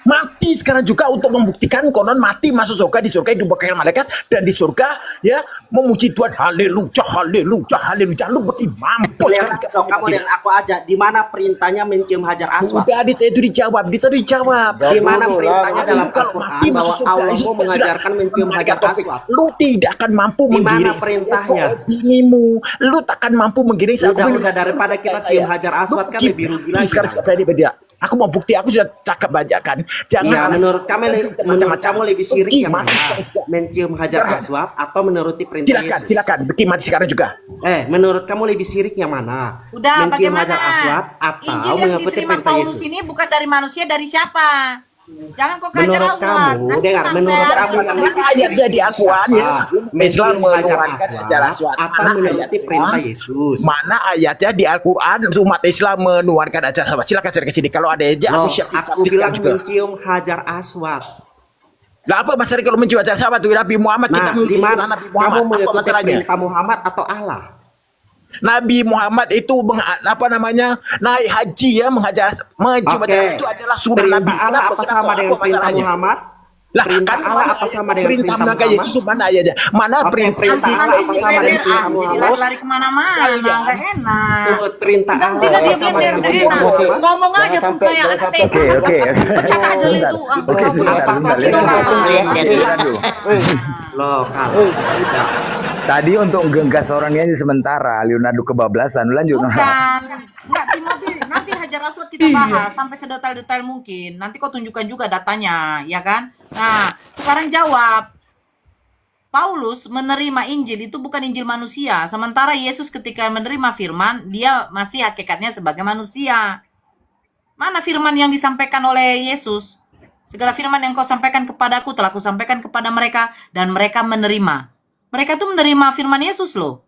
[SPEAKER 11] Mati sekarang juga untuk membuktikan konon mati masuk surga, di surga dibakar malaikat, dan di surga ya memuji Tuhan. Haleluya, haleluya, haleluya. Lu bikin mampus sekarang.
[SPEAKER 8] Kamu dan aku aja, di mana perintahnya mencium hajar aswad?
[SPEAKER 11] Udah itu dijawab, dijawab.
[SPEAKER 8] Di mana perintahnya dalam
[SPEAKER 11] kalau
[SPEAKER 8] Al-Quran
[SPEAKER 11] mati
[SPEAKER 8] bahwa
[SPEAKER 11] masuk surga,
[SPEAKER 8] Allah
[SPEAKER 11] itu
[SPEAKER 8] mau
[SPEAKER 11] sudah
[SPEAKER 8] mengajarkan mencium hajar aswad?
[SPEAKER 11] lu tidak akan mampu
[SPEAKER 8] Di mana
[SPEAKER 11] menggiring
[SPEAKER 8] perintahnya?
[SPEAKER 11] opinimu. Lu takkan mampu menggiring
[SPEAKER 8] Udah daripada kita cium hajar aswad kan lebih rugi lagi.
[SPEAKER 11] Sekarang
[SPEAKER 8] Bang.
[SPEAKER 11] berani beda. Aku mau bukti, aku sudah cakap banyak kan.
[SPEAKER 8] Iya,
[SPEAKER 11] Jangan
[SPEAKER 8] menurut kamu lebih syirik yang mana?
[SPEAKER 11] mati sekarang juga.
[SPEAKER 8] Mencium hajar aswad atau menuruti perintah
[SPEAKER 11] Silakan,
[SPEAKER 8] Yesus?
[SPEAKER 11] silakan. Beki mati sekarang juga.
[SPEAKER 8] Menurut kamu lebih syirik yang mana?
[SPEAKER 7] Udah,
[SPEAKER 8] Mencium
[SPEAKER 7] bagaimana?
[SPEAKER 8] hajar aswad atau
[SPEAKER 7] Injil yang
[SPEAKER 8] mengikuti
[SPEAKER 7] diterima
[SPEAKER 8] perintah
[SPEAKER 7] Paulus
[SPEAKER 8] Yesus?
[SPEAKER 7] ini bukan dari manusia, dari siapa? Jangan kok kajar
[SPEAKER 8] Menurut
[SPEAKER 7] awat.
[SPEAKER 8] kamu,
[SPEAKER 7] Nanti
[SPEAKER 8] dengar,
[SPEAKER 7] tenang,
[SPEAKER 8] menurut
[SPEAKER 7] saya
[SPEAKER 8] kamu
[SPEAKER 7] harus
[SPEAKER 8] yang
[SPEAKER 7] mendengar.
[SPEAKER 11] Ayatnya di Al-Quran ya. Islam
[SPEAKER 8] Mencium hajar
[SPEAKER 11] mengeluarkan hajar aswad.
[SPEAKER 8] aswad atau
[SPEAKER 11] Mana
[SPEAKER 8] menuruti
[SPEAKER 11] ayatnya?
[SPEAKER 8] perintah Yesus?
[SPEAKER 11] Mana ayatnya di Al-Quran umat Islam mengeluarkan hajar aswad? Silakan saya ke sini. Kalau ada aja
[SPEAKER 8] Loh,
[SPEAKER 11] aku siap
[SPEAKER 8] aku
[SPEAKER 11] aktifkan
[SPEAKER 8] bilang
[SPEAKER 11] juga.
[SPEAKER 8] mencium hajar aswad.
[SPEAKER 11] Lah apa masalah kalau mencium hajar aswad tuh Nabi Muhammad, kita
[SPEAKER 8] Nah, di
[SPEAKER 11] mengikuti
[SPEAKER 8] mana
[SPEAKER 11] Nabi
[SPEAKER 8] kamu
[SPEAKER 11] Muhammad? Apa
[SPEAKER 8] mengikuti
[SPEAKER 11] masalahnya?
[SPEAKER 8] perintah Muhammad atau Allah?
[SPEAKER 11] Nabi Muhammad itu naik haji ya, mencium
[SPEAKER 8] Oke.
[SPEAKER 11] hajar itu adalah sunnah
[SPEAKER 8] Perintah
[SPEAKER 11] Nabi.
[SPEAKER 8] Allah
[SPEAKER 11] Kenapa?
[SPEAKER 8] apa sama dengan
[SPEAKER 11] Apa
[SPEAKER 8] perintah
[SPEAKER 11] masalahnya?
[SPEAKER 8] Muhammad?
[SPEAKER 11] Lah
[SPEAKER 8] Perintah
[SPEAKER 11] kan
[SPEAKER 8] Allah
[SPEAKER 11] mana
[SPEAKER 8] apa sama dengan
[SPEAKER 11] perintah
[SPEAKER 8] perintah
[SPEAKER 11] Nabi Yesus itu mana ayatnya? Mana
[SPEAKER 8] Oke,
[SPEAKER 11] perintah
[SPEAKER 8] perintah Allah apa sama dengan
[SPEAKER 7] Jadi
[SPEAKER 8] perintah Muhammad?
[SPEAKER 7] lari-lari kemana-mana, nggak enak.
[SPEAKER 8] Menurut perintah Allah
[SPEAKER 7] Nanti
[SPEAKER 8] apa
[SPEAKER 7] dia
[SPEAKER 8] sama
[SPEAKER 7] biar
[SPEAKER 8] dengan
[SPEAKER 7] nggak
[SPEAKER 8] perintah
[SPEAKER 7] enak.
[SPEAKER 8] Muhammad?
[SPEAKER 7] Ngomong aja tuh kayak anak TK.
[SPEAKER 11] Oke.
[SPEAKER 7] Pecah aja lu itu.
[SPEAKER 5] Oke, sebentar,
[SPEAKER 8] Apa sih
[SPEAKER 5] sebentar.
[SPEAKER 8] orang?
[SPEAKER 5] Sebentar dulu.
[SPEAKER 8] Loh, kalau tidak.
[SPEAKER 5] Tadi untuk genggas orangnya aja sementara, Leonardo kebablasan. Lanjut.
[SPEAKER 7] Bukan. Enggak, Timothy. Nanti hajar aswad kita bahas sampai sedetail-detail mungkin. Nanti kau tunjukkan juga datanya, ya kan? Nah, sekarang jawab. Paulus menerima Injil itu bukan Injil manusia. Sementara Yesus ketika menerima firman, dia masih hakikatnya sebagai manusia. Mana firman yang disampaikan oleh Yesus? Segala firman yang kau sampaikan kepadaku telah kusampaikan kepada mereka dan mereka menerima. Mereka tuh menerima firman Yesus loh.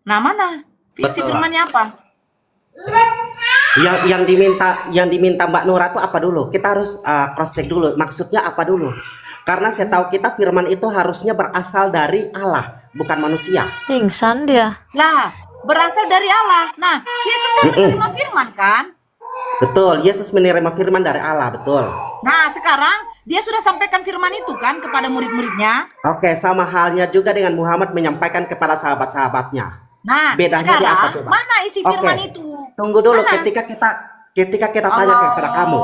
[SPEAKER 7] Nah, mana? Visi
[SPEAKER 8] Betul.
[SPEAKER 7] firmannya apa?
[SPEAKER 8] Yang diminta Mbak Nora itu apa dulu? Kita harus cross check dulu. Maksudnya apa dulu? Karena setahu kita firman itu harusnya berasal dari Allah, bukan manusia.
[SPEAKER 12] Pingsan dia.
[SPEAKER 7] Lah, berasal dari Allah. Nah, Yesus kan menerima firman kan?
[SPEAKER 8] Betul, Yesus menerima firman dari Allah, betul.
[SPEAKER 7] Nah, sekarang dia sudah sampaikan firman itu kan kepada murid-muridnya.
[SPEAKER 8] Oke, sama halnya juga dengan Muhammad menyampaikan kepada sahabat-sahabatnya.
[SPEAKER 7] Nah,
[SPEAKER 8] Bedanya di apa
[SPEAKER 7] sekarang
[SPEAKER 8] coba?
[SPEAKER 7] mana isi firman
[SPEAKER 8] Oke.
[SPEAKER 7] itu?
[SPEAKER 8] Tunggu dulu,
[SPEAKER 7] Mana?
[SPEAKER 8] ketika kita tanya kepada kamu.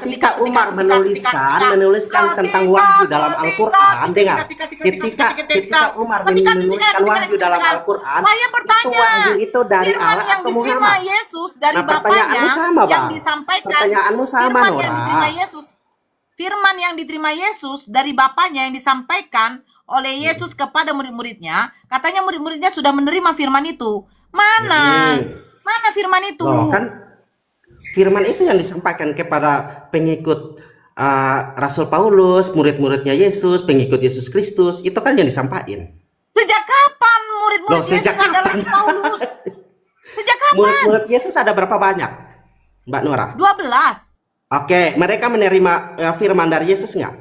[SPEAKER 8] Ketika Umar menuliskan tentang wahyu dalam Al-Quran, dengar. Ketika Umar menuliskan wahyu dalam Al-Quran,
[SPEAKER 7] saya bertanya,
[SPEAKER 8] itu wahyu itu dari
[SPEAKER 7] firman
[SPEAKER 8] Allah
[SPEAKER 7] yang
[SPEAKER 8] atau
[SPEAKER 7] diterima
[SPEAKER 8] Muhammad?
[SPEAKER 7] Yesus dari
[SPEAKER 8] Nah, pertanyaanmu
[SPEAKER 7] Bapaknya
[SPEAKER 8] sama,
[SPEAKER 7] yang
[SPEAKER 8] Bang.
[SPEAKER 7] disampaikan.
[SPEAKER 8] Pertanyaanmu sama,
[SPEAKER 7] firman
[SPEAKER 8] Nora.
[SPEAKER 7] yang diterima Yesus. Firman yang diterima Yesus dari Bapaknya yang disampaikan oleh Yesus kepada murid-muridnya, katanya murid-muridnya sudah menerima firman itu. Mana? Mana firman itu?
[SPEAKER 8] Loh, kan firman itu yang disampaikan kepada pengikut Rasul Paulus, murid-muridnya Yesus, pengikut Yesus Kristus, itu kan yang disampaikan.
[SPEAKER 7] Sejak kapan murid-murid
[SPEAKER 8] Loh, sejak
[SPEAKER 7] Yesus adalah
[SPEAKER 8] kapan?
[SPEAKER 7] Paulus? Sejak kapan?
[SPEAKER 8] Murid-murid Yesus ada berapa banyak, Mbak Nora?
[SPEAKER 7] 12.
[SPEAKER 8] Oke, mereka menerima firman dari Yesus nggak?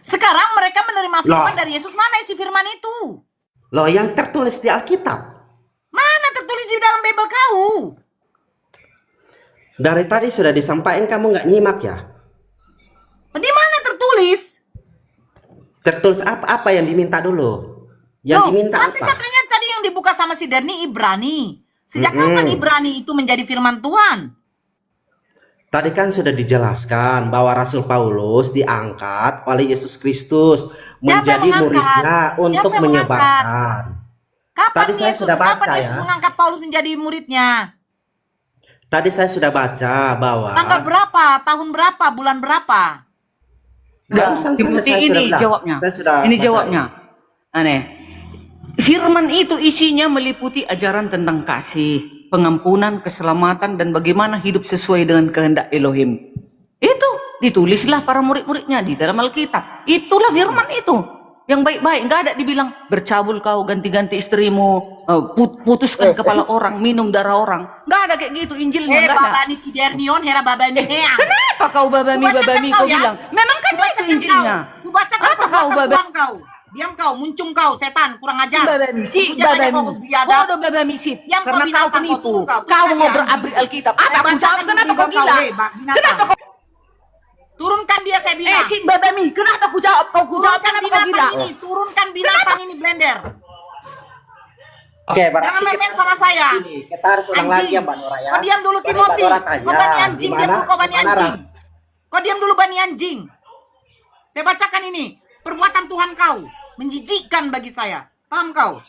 [SPEAKER 7] Sekarang mereka menerima firman
[SPEAKER 8] Loh.
[SPEAKER 7] dari Yesus. Mana isi firman itu?
[SPEAKER 8] Loh, yang tertulis di Alkitab.
[SPEAKER 7] Mana tertulis di dalam Bible kau?
[SPEAKER 8] Dari tadi sudah disampaikan, kamu nggak nyimak ya?
[SPEAKER 7] Di mana tertulis?
[SPEAKER 8] Tertulis apa yang diminta dulu? Yang
[SPEAKER 7] Loh,
[SPEAKER 8] diminta
[SPEAKER 7] tapi
[SPEAKER 8] apa?
[SPEAKER 7] katanya tadi yang dibuka sama si Derni Ibrani. Sejak kapan Ibrani itu menjadi firman Tuhan?
[SPEAKER 8] Tadi kan sudah dijelaskan bahwa Rasul Paulus diangkat oleh Yesus Kristus menjadi
[SPEAKER 7] yang mengangkat?
[SPEAKER 8] muridnya untuk
[SPEAKER 7] Siapa yang
[SPEAKER 8] menyebarkan.
[SPEAKER 7] Kapan
[SPEAKER 8] Tadi saya
[SPEAKER 7] Yesus,
[SPEAKER 8] sudah baca
[SPEAKER 7] kapan Yesus
[SPEAKER 8] ya.
[SPEAKER 7] mengangkat Paulus menjadi muridnya?
[SPEAKER 8] Tadi saya sudah baca bahwa
[SPEAKER 7] Tanggal berapa? Tahun berapa? Bulan berapa?
[SPEAKER 8] barusan
[SPEAKER 4] Timothy
[SPEAKER 8] saya sudah
[SPEAKER 4] ini
[SPEAKER 8] bilang.
[SPEAKER 4] jawabnya.
[SPEAKER 8] Saya sudah
[SPEAKER 4] Ini
[SPEAKER 8] baca.
[SPEAKER 4] jawabnya. Aneh. Firman itu isinya meliputi ajaran tentang kasih, pengampunan, keselamatan, dan bagaimana hidup sesuai dengan kehendak Elohim. Itu ditulislah para murid-muridnya di dalam Alkitab. Itulah firman itu. Yang baik-baik, nggak ada dibilang bercabul kau, ganti-ganti istrimu, putuskan kepala orang, minum darah orang. Nggak ada kayak gitu Injilnya, nggak ada.
[SPEAKER 7] babani si Dernion, hera babani heang.
[SPEAKER 4] Kenapa kau babami-babami
[SPEAKER 7] Kubacakan
[SPEAKER 4] kau
[SPEAKER 7] ya.
[SPEAKER 4] bilang? Memang kan itu Injilnya.
[SPEAKER 7] Kubacakan
[SPEAKER 4] Apa kau
[SPEAKER 7] perbuatan
[SPEAKER 4] babami?
[SPEAKER 7] kau. Diam kau, muncung kau, setan, kurang ajar.
[SPEAKER 4] Si
[SPEAKER 7] Hujat aja kau
[SPEAKER 4] babami,
[SPEAKER 7] biadab.
[SPEAKER 4] bodoh babami sip,
[SPEAKER 7] Diam kau
[SPEAKER 4] karena kau
[SPEAKER 7] binatang, kau
[SPEAKER 4] penipu,
[SPEAKER 7] turun kau.
[SPEAKER 4] kau
[SPEAKER 7] Turunkan dia,
[SPEAKER 4] ngobrol-abrik
[SPEAKER 7] anjing.
[SPEAKER 4] Alkitab.
[SPEAKER 7] Saya
[SPEAKER 4] Apa aku
[SPEAKER 7] bacakan
[SPEAKER 4] jawab? Kenapa
[SPEAKER 7] di
[SPEAKER 4] kau
[SPEAKER 7] bibir
[SPEAKER 4] gila?
[SPEAKER 7] binatang.
[SPEAKER 4] Kenapa kau?
[SPEAKER 7] Turunkan dia, saya bilang.
[SPEAKER 4] Si babami, kenapa aku jawab? Kau jawab
[SPEAKER 7] Turunkan
[SPEAKER 4] kenapa kau gila?
[SPEAKER 7] binatang ini, turunkan binatang ini, Blender.
[SPEAKER 8] Oke,
[SPEAKER 7] Jangan main-main sama saya.
[SPEAKER 8] Ini, kita harus ulang lagi ya Mbak Nora ya.
[SPEAKER 7] Kau diam dulu,
[SPEAKER 8] Mari Mbak
[SPEAKER 7] Timothy.
[SPEAKER 8] Nora tanya,
[SPEAKER 7] Kau bani anjing, diam dulu, kau bani
[SPEAKER 8] gimana
[SPEAKER 7] anjing. Kau diam dulu, bani anjing. Saya bacakan ini. Perbuatan Tuhan kau menjijikkan bagi saya. Paham kau?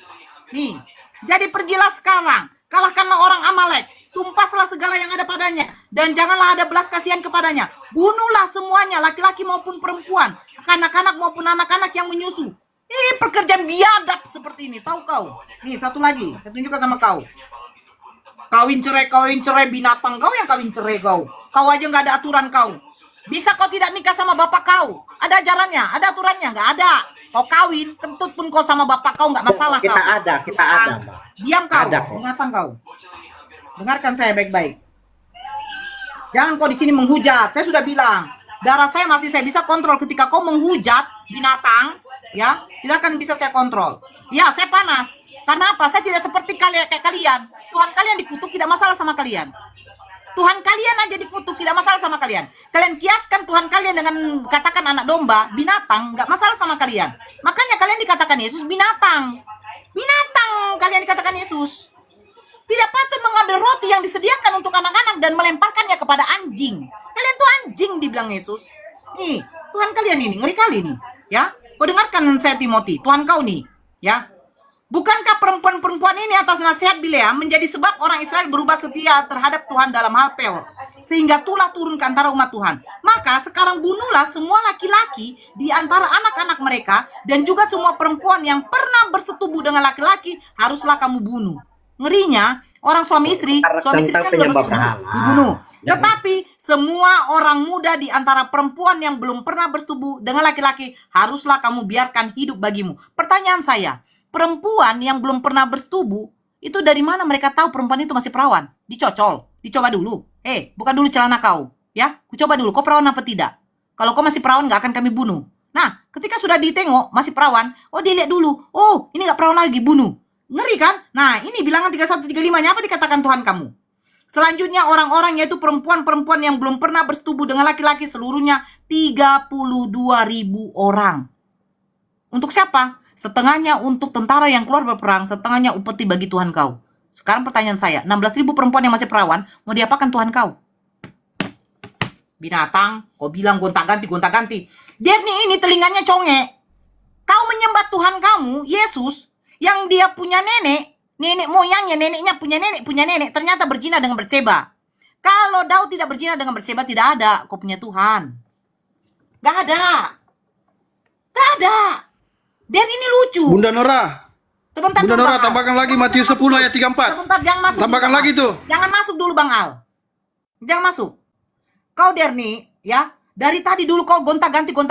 [SPEAKER 7] Nih. Jadi pergilah sekarang. Kalahkanlah orang Amalek. Tumpaslah segala yang ada padanya. Dan janganlah ada belas kasihan kepadanya. Bunuhlah semuanya, laki-laki maupun perempuan. Anak-anak maupun anak-anak yang menyusu. Pekerjaan biadab seperti ini. Tahu kau? Nih, satu lagi. Saya tunjukkan sama kau. Kawin cerai binatang kau yang kawin cerai kau. Kau aja nggak ada aturan kau. Bisa kau tidak nikah sama bapak kau? Ada ajarannya, ada aturannya, nggak ada. Kau kawin, kentut pun kau sama bapak kau nggak masalah kau.
[SPEAKER 8] Kita ada, Mbak.
[SPEAKER 7] Diam kau,
[SPEAKER 8] Ada kok.
[SPEAKER 7] binatang kau. Dengarkan saya baik-baik. Jangan kau di sini menghujat. Saya sudah bilang, darah saya masih saya bisa kontrol. Ketika kau menghujat binatang, ya, tidak akan bisa saya kontrol. Ya, saya panas. Karena apa? Saya tidak seperti kalian kayak kalian. Tuhan kalian dikutuk tidak masalah sama kalian. Tuhan kalian aja dikutuk tidak masalah sama kalian. Kalian kiaskan Tuhan kalian dengan katakan anak domba, binatang, nggak masalah sama kalian. Makanya kalian dikatakan Yesus binatang. Binatang kalian dikatakan Yesus. Tidak patut mengambil roti yang disediakan untuk anak-anak dan melemparkannya kepada anjing. Kalian tuh anjing dibilang Yesus. Nih, Tuhan kalian ini ngeri kali nih, ya. Kau dengarkan saya Timothy, Tuhan kau nih, ya. Bukankah perempuan-perempuan ini atas nasihat Bileam menjadi sebab orang Israel berubah setia terhadap Tuhan dalam hal Peor, sehingga tulah turun ke antara umat Tuhan. Maka sekarang bunuhlah semua laki-laki di antara anak-anak mereka, dan juga semua perempuan yang pernah bersetubuh dengan laki-laki haruslah kamu bunuh. Ngerinya, orang suami istri kan belum bersetubuh, dibunuh. Tetapi semua orang muda di antara perempuan yang belum pernah bersetubuh dengan laki-laki haruslah kamu biarkan hidup bagimu. Pertanyaan saya, perempuan yang belum pernah bersetubuh, itu dari mana mereka tahu perempuan itu masih perawan? Dicocol, dicoba dulu. Buka dulu celana kau, ya. Kucoba dulu, kau perawan apa tidak? Kalau kau masih perawan, nggak akan kami bunuh. Nah, ketika sudah ditengok, masih perawan, dia lihat dulu. Oh, ini nggak perawan lagi, bunuh. Ngeri kan? Nah, ini bilangan 3135-nya apa dikatakan Tuhan kamu? Selanjutnya orang-orang yaitu perempuan-perempuan yang belum pernah bersetubuh dengan laki-laki seluruhnya 32.000 orang. Untuk siapa? Setengahnya untuk tentara yang keluar berperang, setengahnya upeti bagi Tuhan kau. Sekarang pertanyaan saya, 16.000 perempuan yang masih perawan, mau diapakan Tuhan kau? Binatang, kau bilang gonta-ganti. Dia ini telinganya conge. Kau menyembah Tuhan kamu, Yesus, yang dia punya nenek moyangnya, neneknya punya nenek, ternyata berzina dengan Batseba. Kalau Daud tidak berzina dengan Batseba, tidak ada kau punya Tuhan. Gak ada. Dan ini lucu.
[SPEAKER 6] Bunda Nora.
[SPEAKER 7] Sebentar
[SPEAKER 6] Bunda
[SPEAKER 7] dulu,
[SPEAKER 6] Nora,
[SPEAKER 7] Bang Al.
[SPEAKER 6] tambahkan lagi Matius 10 ayat 34.
[SPEAKER 7] Sebentar, jangan masuk.
[SPEAKER 6] Tambahkan
[SPEAKER 7] dulu,
[SPEAKER 6] lagi
[SPEAKER 7] Bang Al.
[SPEAKER 6] tuh.
[SPEAKER 7] Jangan masuk dulu, Bang Al. Jangan masuk. Kau Derni, ya, dari tadi dulu kau gonta-ganti. Kau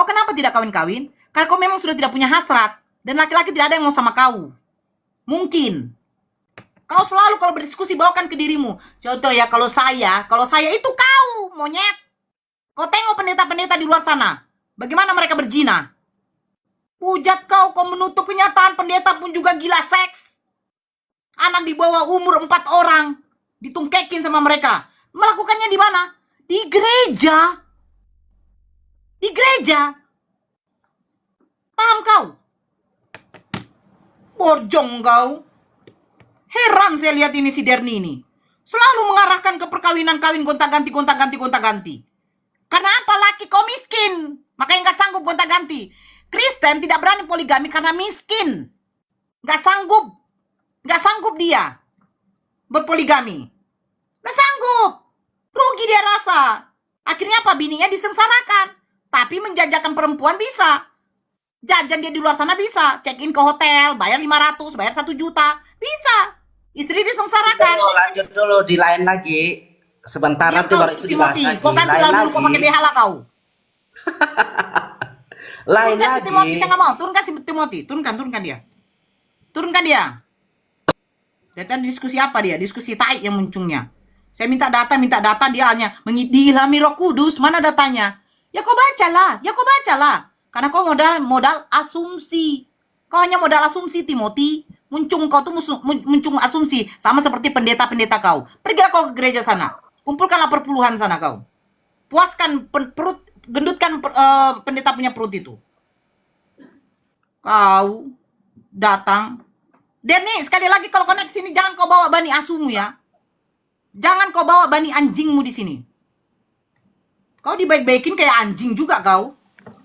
[SPEAKER 7] kenapa tidak kawin-kawin? Karena kau memang sudah tidak punya hasrat. Dan laki-laki tidak ada yang mau sama kau. Mungkin. Kau selalu kalau berdiskusi bawakan ke dirimu. Contoh ya, kalau saya itu kau, monyet. Kau tengok pendeta-pendeta di luar sana. Bagaimana mereka berzina. Hujat kau menutup kenyataan pendeta pun juga gila seks. Anak di bawah umur 4 orang. Ditungkekin sama mereka. Melakukannya di mana? Di gereja. Paham kau? Borjong kau. Heran saya lihat ini si Derni ini. Selalu mengarahkan ke perkawinan kawin gonta-ganti. Karena apa? Laki kau miskin. Makanya nggak sanggup gonta-ganti. Kristen tidak berani poligami karena miskin. Nggak sanggup dia berpoligami. Nggak sanggup. Rugi dia rasa. Akhirnya apa? Bininya disengsarakan. Tapi menjajakan perempuan bisa. Jajan dia di luar sana bisa. Check in ke hotel, bayar 500, bayar 1 juta. Bisa. Istri disengsarakan.
[SPEAKER 8] Lanjut dulu, di lain lagi. Sebentar
[SPEAKER 7] Diam
[SPEAKER 8] nanti
[SPEAKER 7] kau,
[SPEAKER 8] baru itu dibahas
[SPEAKER 7] Timothy.
[SPEAKER 8] lagi.
[SPEAKER 7] Kau ganti
[SPEAKER 8] Lain
[SPEAKER 7] dulu, kau
[SPEAKER 8] lagi.
[SPEAKER 7] pakai behala kau.
[SPEAKER 8] Lain
[SPEAKER 7] Turunkan si
[SPEAKER 8] lagi.
[SPEAKER 7] Timothy, saya nggak mau. Turunkan si Timothy. Turunkan dia. Dia tadi diskusi apa dia? Diskusi tai yang muncungnya. Saya minta data, dia hanya diilhami Roh Kudus. Mana datanya? Ya kau bacalah. Karena kau modal asumsi. Kau hanya modal asumsi, Timothy. Muncung kau tuh muncung asumsi. Sama seperti pendeta-pendeta kau. Pergilah kau ke gereja sana. Kumpulkanlah perpuluhan sana kau. Puaskan perut, gendutkan pendeta punya perut itu. Kau datang. Dan nih, sekali lagi kalau kau naik sini, jangan kau bawa bani asumu ya. Jangan kau bawa bani anjingmu di sini. Kau dibaik-baikin kayak anjing juga kau.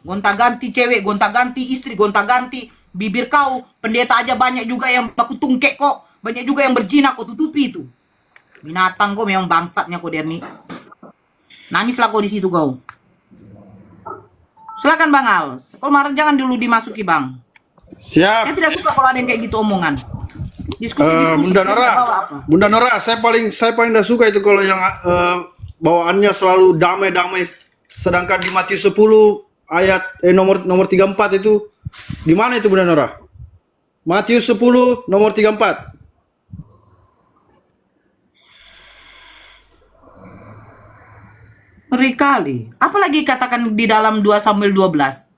[SPEAKER 7] Gonta-ganti cewek, gonta-ganti istri, gonta-ganti bibir kau. Pendeta aja banyak juga yang baku tungkek kok. Banyak juga yang berzina kau tutupi itu. Binatang kau memang bangsatnya kau Derni. Nangislah kau di situ kau. Silakan Bang Al. Kalau marah jangan dulu dimasuki Bang.
[SPEAKER 12] Siap.
[SPEAKER 7] Saya tidak suka kalau ada yang kayak gitu omongan. Diskusi-diskusi.
[SPEAKER 12] Bunda Nora, Bunda Nora, saya paling tidak suka itu kalau yang bawaannya selalu damai-damai. Sedangkan di Matius 10 ayat nomor 34 itu di mana itu Bunda Nora? Matius 10 nomor 34.
[SPEAKER 7] Ngeri kali. Apalagi katakan di dalam 2 Samuel 12.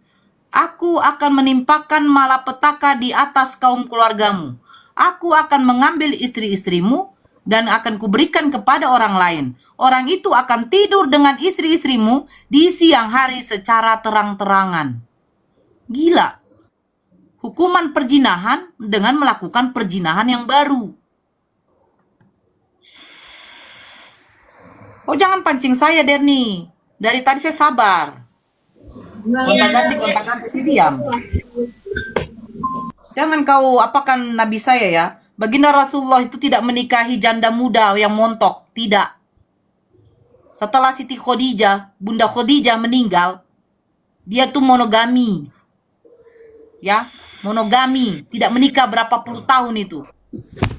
[SPEAKER 7] Aku akan menimpakan malapetaka di atas kaum keluargamu. Aku akan mengambil istri-istrimu dan akan kuberikan kepada orang lain. Orang itu akan tidur dengan istri-istrimu di siang hari secara terang-terangan. Gila. Hukuman perzinahan dengan melakukan perzinahan yang baru. Oh jangan pancing saya Derni. Dari tadi saya sabar. Gonta-ganti saya diam. Jangan kau apakan Nabi saya ya. Baginda Rasulullah itu tidak menikahi janda muda yang montok. Tidak. Setelah Siti Khadijah, Bunda Khadijah meninggal, dia tuh monogami. Ya, monogami. Tidak menikah berapa puluh tahun itu.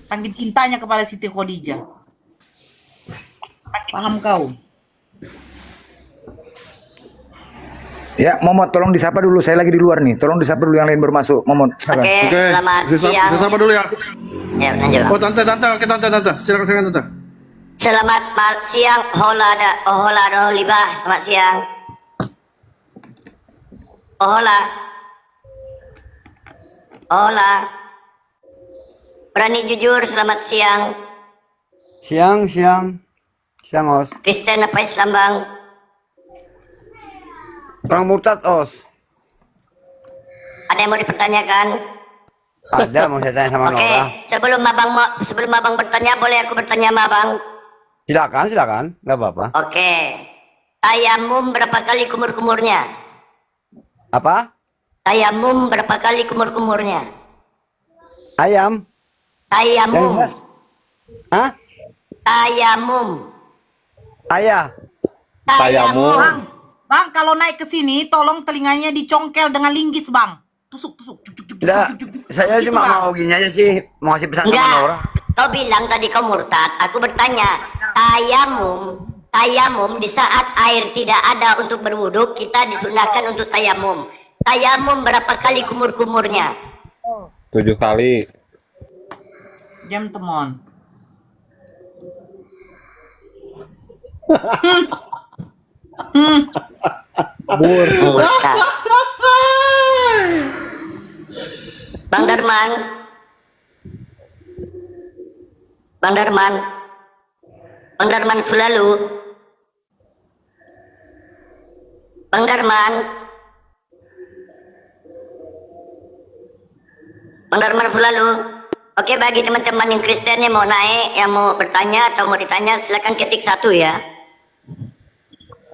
[SPEAKER 7] Saking cintanya kepada Siti Khadijah. Paham kau?
[SPEAKER 5] Ya, Momot, tolong disapa dulu. Saya lagi di luar nih. Tolong disapa dulu yang lain bermasuk. Momot.
[SPEAKER 3] Oke, selamat siang.
[SPEAKER 12] Disapa dulu ya.
[SPEAKER 3] Ya, lanjut.
[SPEAKER 12] Oh, tante. Oke, tante. Silakan tante.
[SPEAKER 3] Selamat siang, hola, libah. Selamat siang. Hola. Berani jujur, selamat siang.
[SPEAKER 9] Siang, Os.
[SPEAKER 3] Kristen apa Islam, Bang?
[SPEAKER 9] Orang murtad, Os.
[SPEAKER 3] Ada yang mau dipertanyakan?
[SPEAKER 9] Ada mau saya tanya sama
[SPEAKER 3] Oke,
[SPEAKER 9] Nora.
[SPEAKER 3] sebelum abang bertanya, boleh aku bertanya sama abang?
[SPEAKER 9] Silakan, nggak apa-apa.
[SPEAKER 3] Oke. Tayamum berapa kali kumur-kumurnya?
[SPEAKER 9] Apa?
[SPEAKER 3] Tayamum berapa kali kumur-kumurnya?
[SPEAKER 9] Ayam?
[SPEAKER 3] Tayamum.
[SPEAKER 9] Hah?
[SPEAKER 3] Tayamum.
[SPEAKER 9] Ayah?
[SPEAKER 7] Bang, kalau naik ke sini, tolong telinganya dicongkel dengan linggis, Bang. Tusuk.
[SPEAKER 9] Tidak, saya cuma mau gini aja sih, mau kasih pesan sama
[SPEAKER 3] Enggak.
[SPEAKER 9] Nora.
[SPEAKER 3] Kau bilang tadi kau murtad. Aku bertanya, tayamum di saat air tidak ada untuk berwuduk, kita disunahkan untuk tayamum. Tayamum berapa kali kumur-kumurnya?
[SPEAKER 1] 7 kali.
[SPEAKER 7] Jam temon.
[SPEAKER 3] Murtad. Bang Darman Fulalu. Bang Darman Fulalu. Oke, bagi teman-teman yang Kristen yang mau naik, yang mau bertanya atau mau ditanya, silakan ketik 1 ya.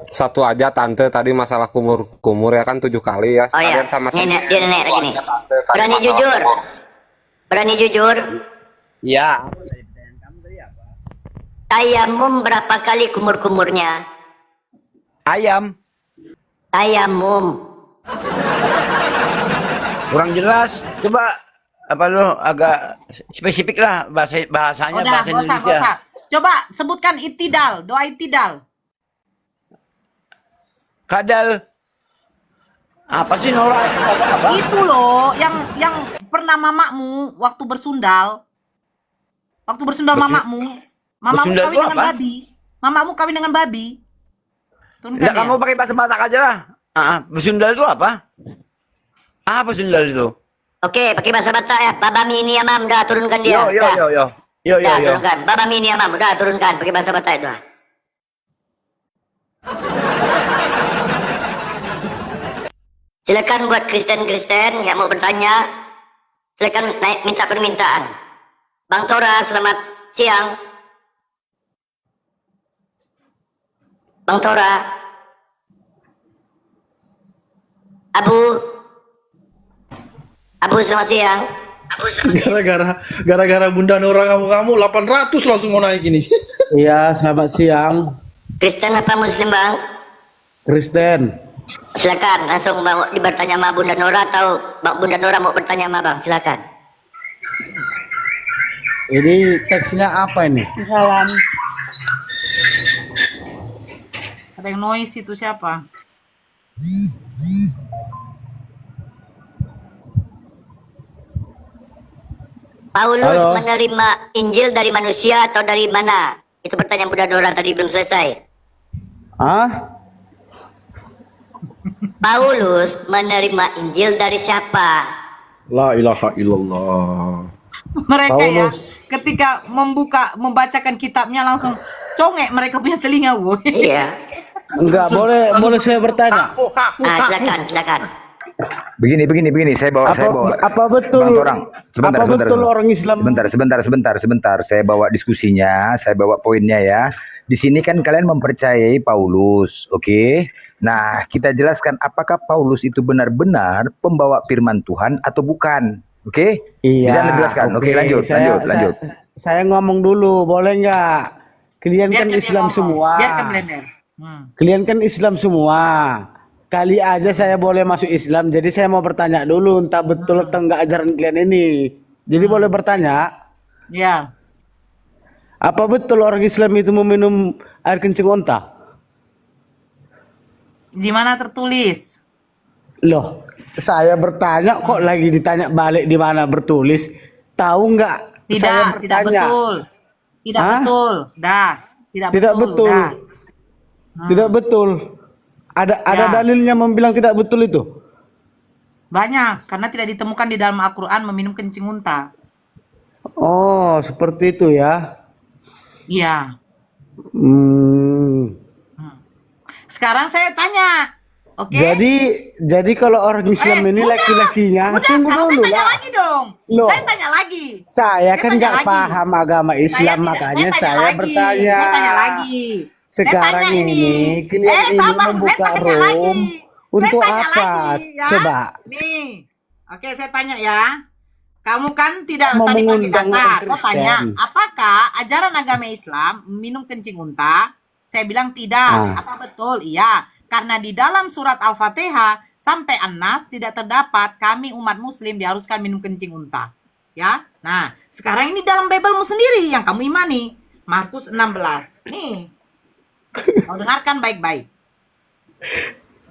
[SPEAKER 1] Satu aja tante tadi masalah kumur ya kan 7 kali ya.
[SPEAKER 3] Oh ya,
[SPEAKER 1] Sekalian sama
[SPEAKER 3] ini dia naik lagi nih. Berani jujur.
[SPEAKER 9] Ya.
[SPEAKER 3] Tayamum berapa kali kumur-kumurnya?
[SPEAKER 9] Ayam?
[SPEAKER 3] Tayamum.
[SPEAKER 9] Kurang jelas. Coba apa lu agak spesifik lah bahasanya,
[SPEAKER 7] Udah,
[SPEAKER 9] bahasa
[SPEAKER 7] gak
[SPEAKER 9] Indonesia.
[SPEAKER 7] usah. Coba sebutkan itidal, doa itidal.
[SPEAKER 9] Kadal. Apa sih Nora? Apa?
[SPEAKER 7] Itu loh, yang pernah mamakmu waktu bersundal. Mamamu
[SPEAKER 9] bersundal
[SPEAKER 7] kawin
[SPEAKER 9] itu
[SPEAKER 7] dengan
[SPEAKER 9] apa?
[SPEAKER 7] babi. Mamamu kawin dengan babi. Turunkan
[SPEAKER 9] Ya
[SPEAKER 7] ya.
[SPEAKER 9] kamu pakai bahasa Batak aja lah. Bersundal itu apa? Apa sundal itu?
[SPEAKER 3] Oke, pakai bahasa Batak ya. Babami ini Amam, udah turunkan dia.
[SPEAKER 9] Yo yo
[SPEAKER 3] Udah.
[SPEAKER 9] yo yo. Yo yo
[SPEAKER 3] Udah,
[SPEAKER 9] yo.
[SPEAKER 3] turunkan. Babami ini Amam, udah turunkan pakai bahasa Batak itu. Silakan buat Kristen-Kristen yang mau bertanya, silakan naik minta permintaan. Bang Tora, selamat siang. Bang Tora. Abu, selamat siang.
[SPEAKER 12] Gara-gara Bunda Nora kamu 800 langsung mau naik ini.
[SPEAKER 13] Iya, selamat siang.
[SPEAKER 3] Kristen apa Muslim, Bang?
[SPEAKER 13] Kristen.
[SPEAKER 3] Silakan, langsung mau bertanya sama Bunda Nora atau Bunda Nora mau bertanya sama Bang? Silakan.
[SPEAKER 13] Ini teksnya apa ini?
[SPEAKER 7] Salam. Ada yang noise itu siapa?
[SPEAKER 3] Paulus
[SPEAKER 13] Halo.
[SPEAKER 3] menerima Injil dari manusia atau dari mana? Itu pertanyaan Bunda Nora tadi belum selesai.
[SPEAKER 13] Ah?
[SPEAKER 3] Paulus menerima Injil dari siapa?
[SPEAKER 12] La ilaha illallah.
[SPEAKER 7] Mereka
[SPEAKER 13] Paulus.
[SPEAKER 7] ya ketika membacakan kitabnya langsung congek mereka punya telinga, woy.
[SPEAKER 3] Iya.
[SPEAKER 13] Enggak, boleh saya bertanya.
[SPEAKER 3] Silakan.
[SPEAKER 5] Begini, saya bawa
[SPEAKER 13] Apa betul?
[SPEAKER 5] Bang Torang, sebentar,
[SPEAKER 13] apa
[SPEAKER 5] sebentar,
[SPEAKER 13] betul
[SPEAKER 5] sebentar.
[SPEAKER 13] orang Islam?
[SPEAKER 5] Sebentar. Saya bawa diskusinya, saya bawa poinnya ya. Di sini kan kalian mempercayai Paulus, oke? Nah, kita jelaskan apakah Paulus itu benar-benar pembawa firman Tuhan atau bukan, oke?
[SPEAKER 13] Iya.
[SPEAKER 5] Bisa Anda jelaskan? Oke, lanjut.
[SPEAKER 13] Saya ngomong dulu, boleh nggak? Kalian kan
[SPEAKER 7] Biarkan dia
[SPEAKER 13] Islam
[SPEAKER 7] ngomong.
[SPEAKER 13] semua.
[SPEAKER 7] Biarkan blender.
[SPEAKER 13] Kalian kan Islam semua. Kali aja saya boleh masuk Islam, jadi saya mau bertanya dulu entah betul atau enggak ajaran kalian ini. Jadi boleh bertanya,
[SPEAKER 7] Ya.
[SPEAKER 13] apa betul orang Islam itu meminum air kencing onta?
[SPEAKER 7] Di mana tertulis?
[SPEAKER 13] Loh, saya bertanya kok lagi ditanya balik di mana bertulis? Tahu nggak? Saya
[SPEAKER 7] Tidak
[SPEAKER 13] bertanya.
[SPEAKER 7] betul. Tidak
[SPEAKER 13] Hah?
[SPEAKER 7] betul. Dah, tidak
[SPEAKER 13] Tidak betul.
[SPEAKER 7] Dah.
[SPEAKER 13] Tidak betul. Ada
[SPEAKER 7] Ya.
[SPEAKER 13] dalilnya membilang tidak betul itu?
[SPEAKER 7] Banyak, karena tidak ditemukan di dalam Al-Quran meminum kencing unta.
[SPEAKER 13] Oh, seperti itu ya.
[SPEAKER 7] Iya.
[SPEAKER 13] Hmm.
[SPEAKER 7] Sekarang saya tanya. Oke?
[SPEAKER 13] Jadi kalau orang Islam ini
[SPEAKER 7] Udah,
[SPEAKER 13] laki-lakinya,
[SPEAKER 7] sekarang
[SPEAKER 13] tunggu
[SPEAKER 7] saya
[SPEAKER 13] dulu
[SPEAKER 7] tanya
[SPEAKER 13] lah.
[SPEAKER 7] lagi dong.
[SPEAKER 13] Loh.
[SPEAKER 7] Saya tanya lagi.
[SPEAKER 13] Saya kan
[SPEAKER 7] tanya
[SPEAKER 13] nggak
[SPEAKER 7] lagi.
[SPEAKER 13] paham agama Islam, makanya
[SPEAKER 7] tanya
[SPEAKER 13] saya
[SPEAKER 7] lagi.
[SPEAKER 13] bertanya.
[SPEAKER 7] Saya tanya lagi.
[SPEAKER 13] Sekarang
[SPEAKER 7] Saya tanya
[SPEAKER 13] ini kalian ini
[SPEAKER 7] sabar,
[SPEAKER 13] membuka
[SPEAKER 7] saya tanya lagi.
[SPEAKER 13] room untuk
[SPEAKER 7] Saya tanya
[SPEAKER 13] apa?
[SPEAKER 7] lagi, ya.
[SPEAKER 13] Coba.
[SPEAKER 7] Nih. Oke, saya tanya ya. Kamu kan tidak
[SPEAKER 13] Mau
[SPEAKER 7] tadi pakai
[SPEAKER 13] mengundang
[SPEAKER 7] kata.
[SPEAKER 13] orang
[SPEAKER 7] Kau tanya,
[SPEAKER 13] Kristen.
[SPEAKER 7] apakah ajaran agama Islam minum kencing unta? Saya bilang tidak. Apa betul? Iya. Karena di dalam surat Al-Fatihah sampai An-Nas tidak terdapat kami umat muslim diharuskan minum kencing unta. Ya. Nah, sekarang ini dalam Biblemu sendiri yang kamu imani. Markus 16. Nih. Kau dengarkan baik-baik.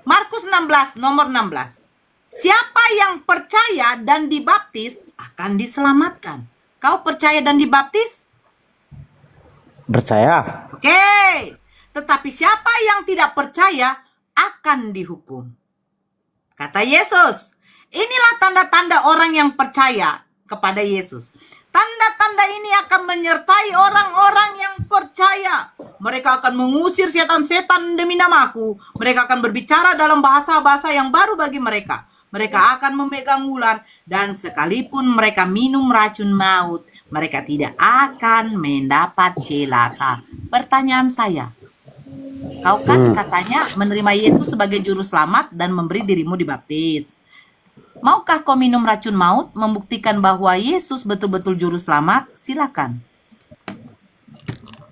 [SPEAKER 7] Markus 16 nomor 16. Siapa yang percaya dan dibaptis akan diselamatkan. Kau percaya dan dibaptis?
[SPEAKER 13] Percaya?
[SPEAKER 7] Oke. Tetapi siapa yang tidak percaya akan dihukum. Kata Yesus, inilah tanda-tanda orang yang percaya kepada Yesus. Tanda-tanda ini akan menyertai orang-orang yang percaya. Mereka akan mengusir setan-setan demi namaku. Mereka akan berbicara dalam bahasa-bahasa yang baru bagi mereka. Mereka akan memegang ular. Dan sekalipun mereka minum racun maut, mereka tidak akan mendapat celaka. Pertanyaan saya, kau kan katanya menerima Yesus sebagai juru selamat dan memberi dirimu dibaptis. Maukah kau minum racun maut membuktikan bahwa Yesus betul-betul juru selamat? Silakan.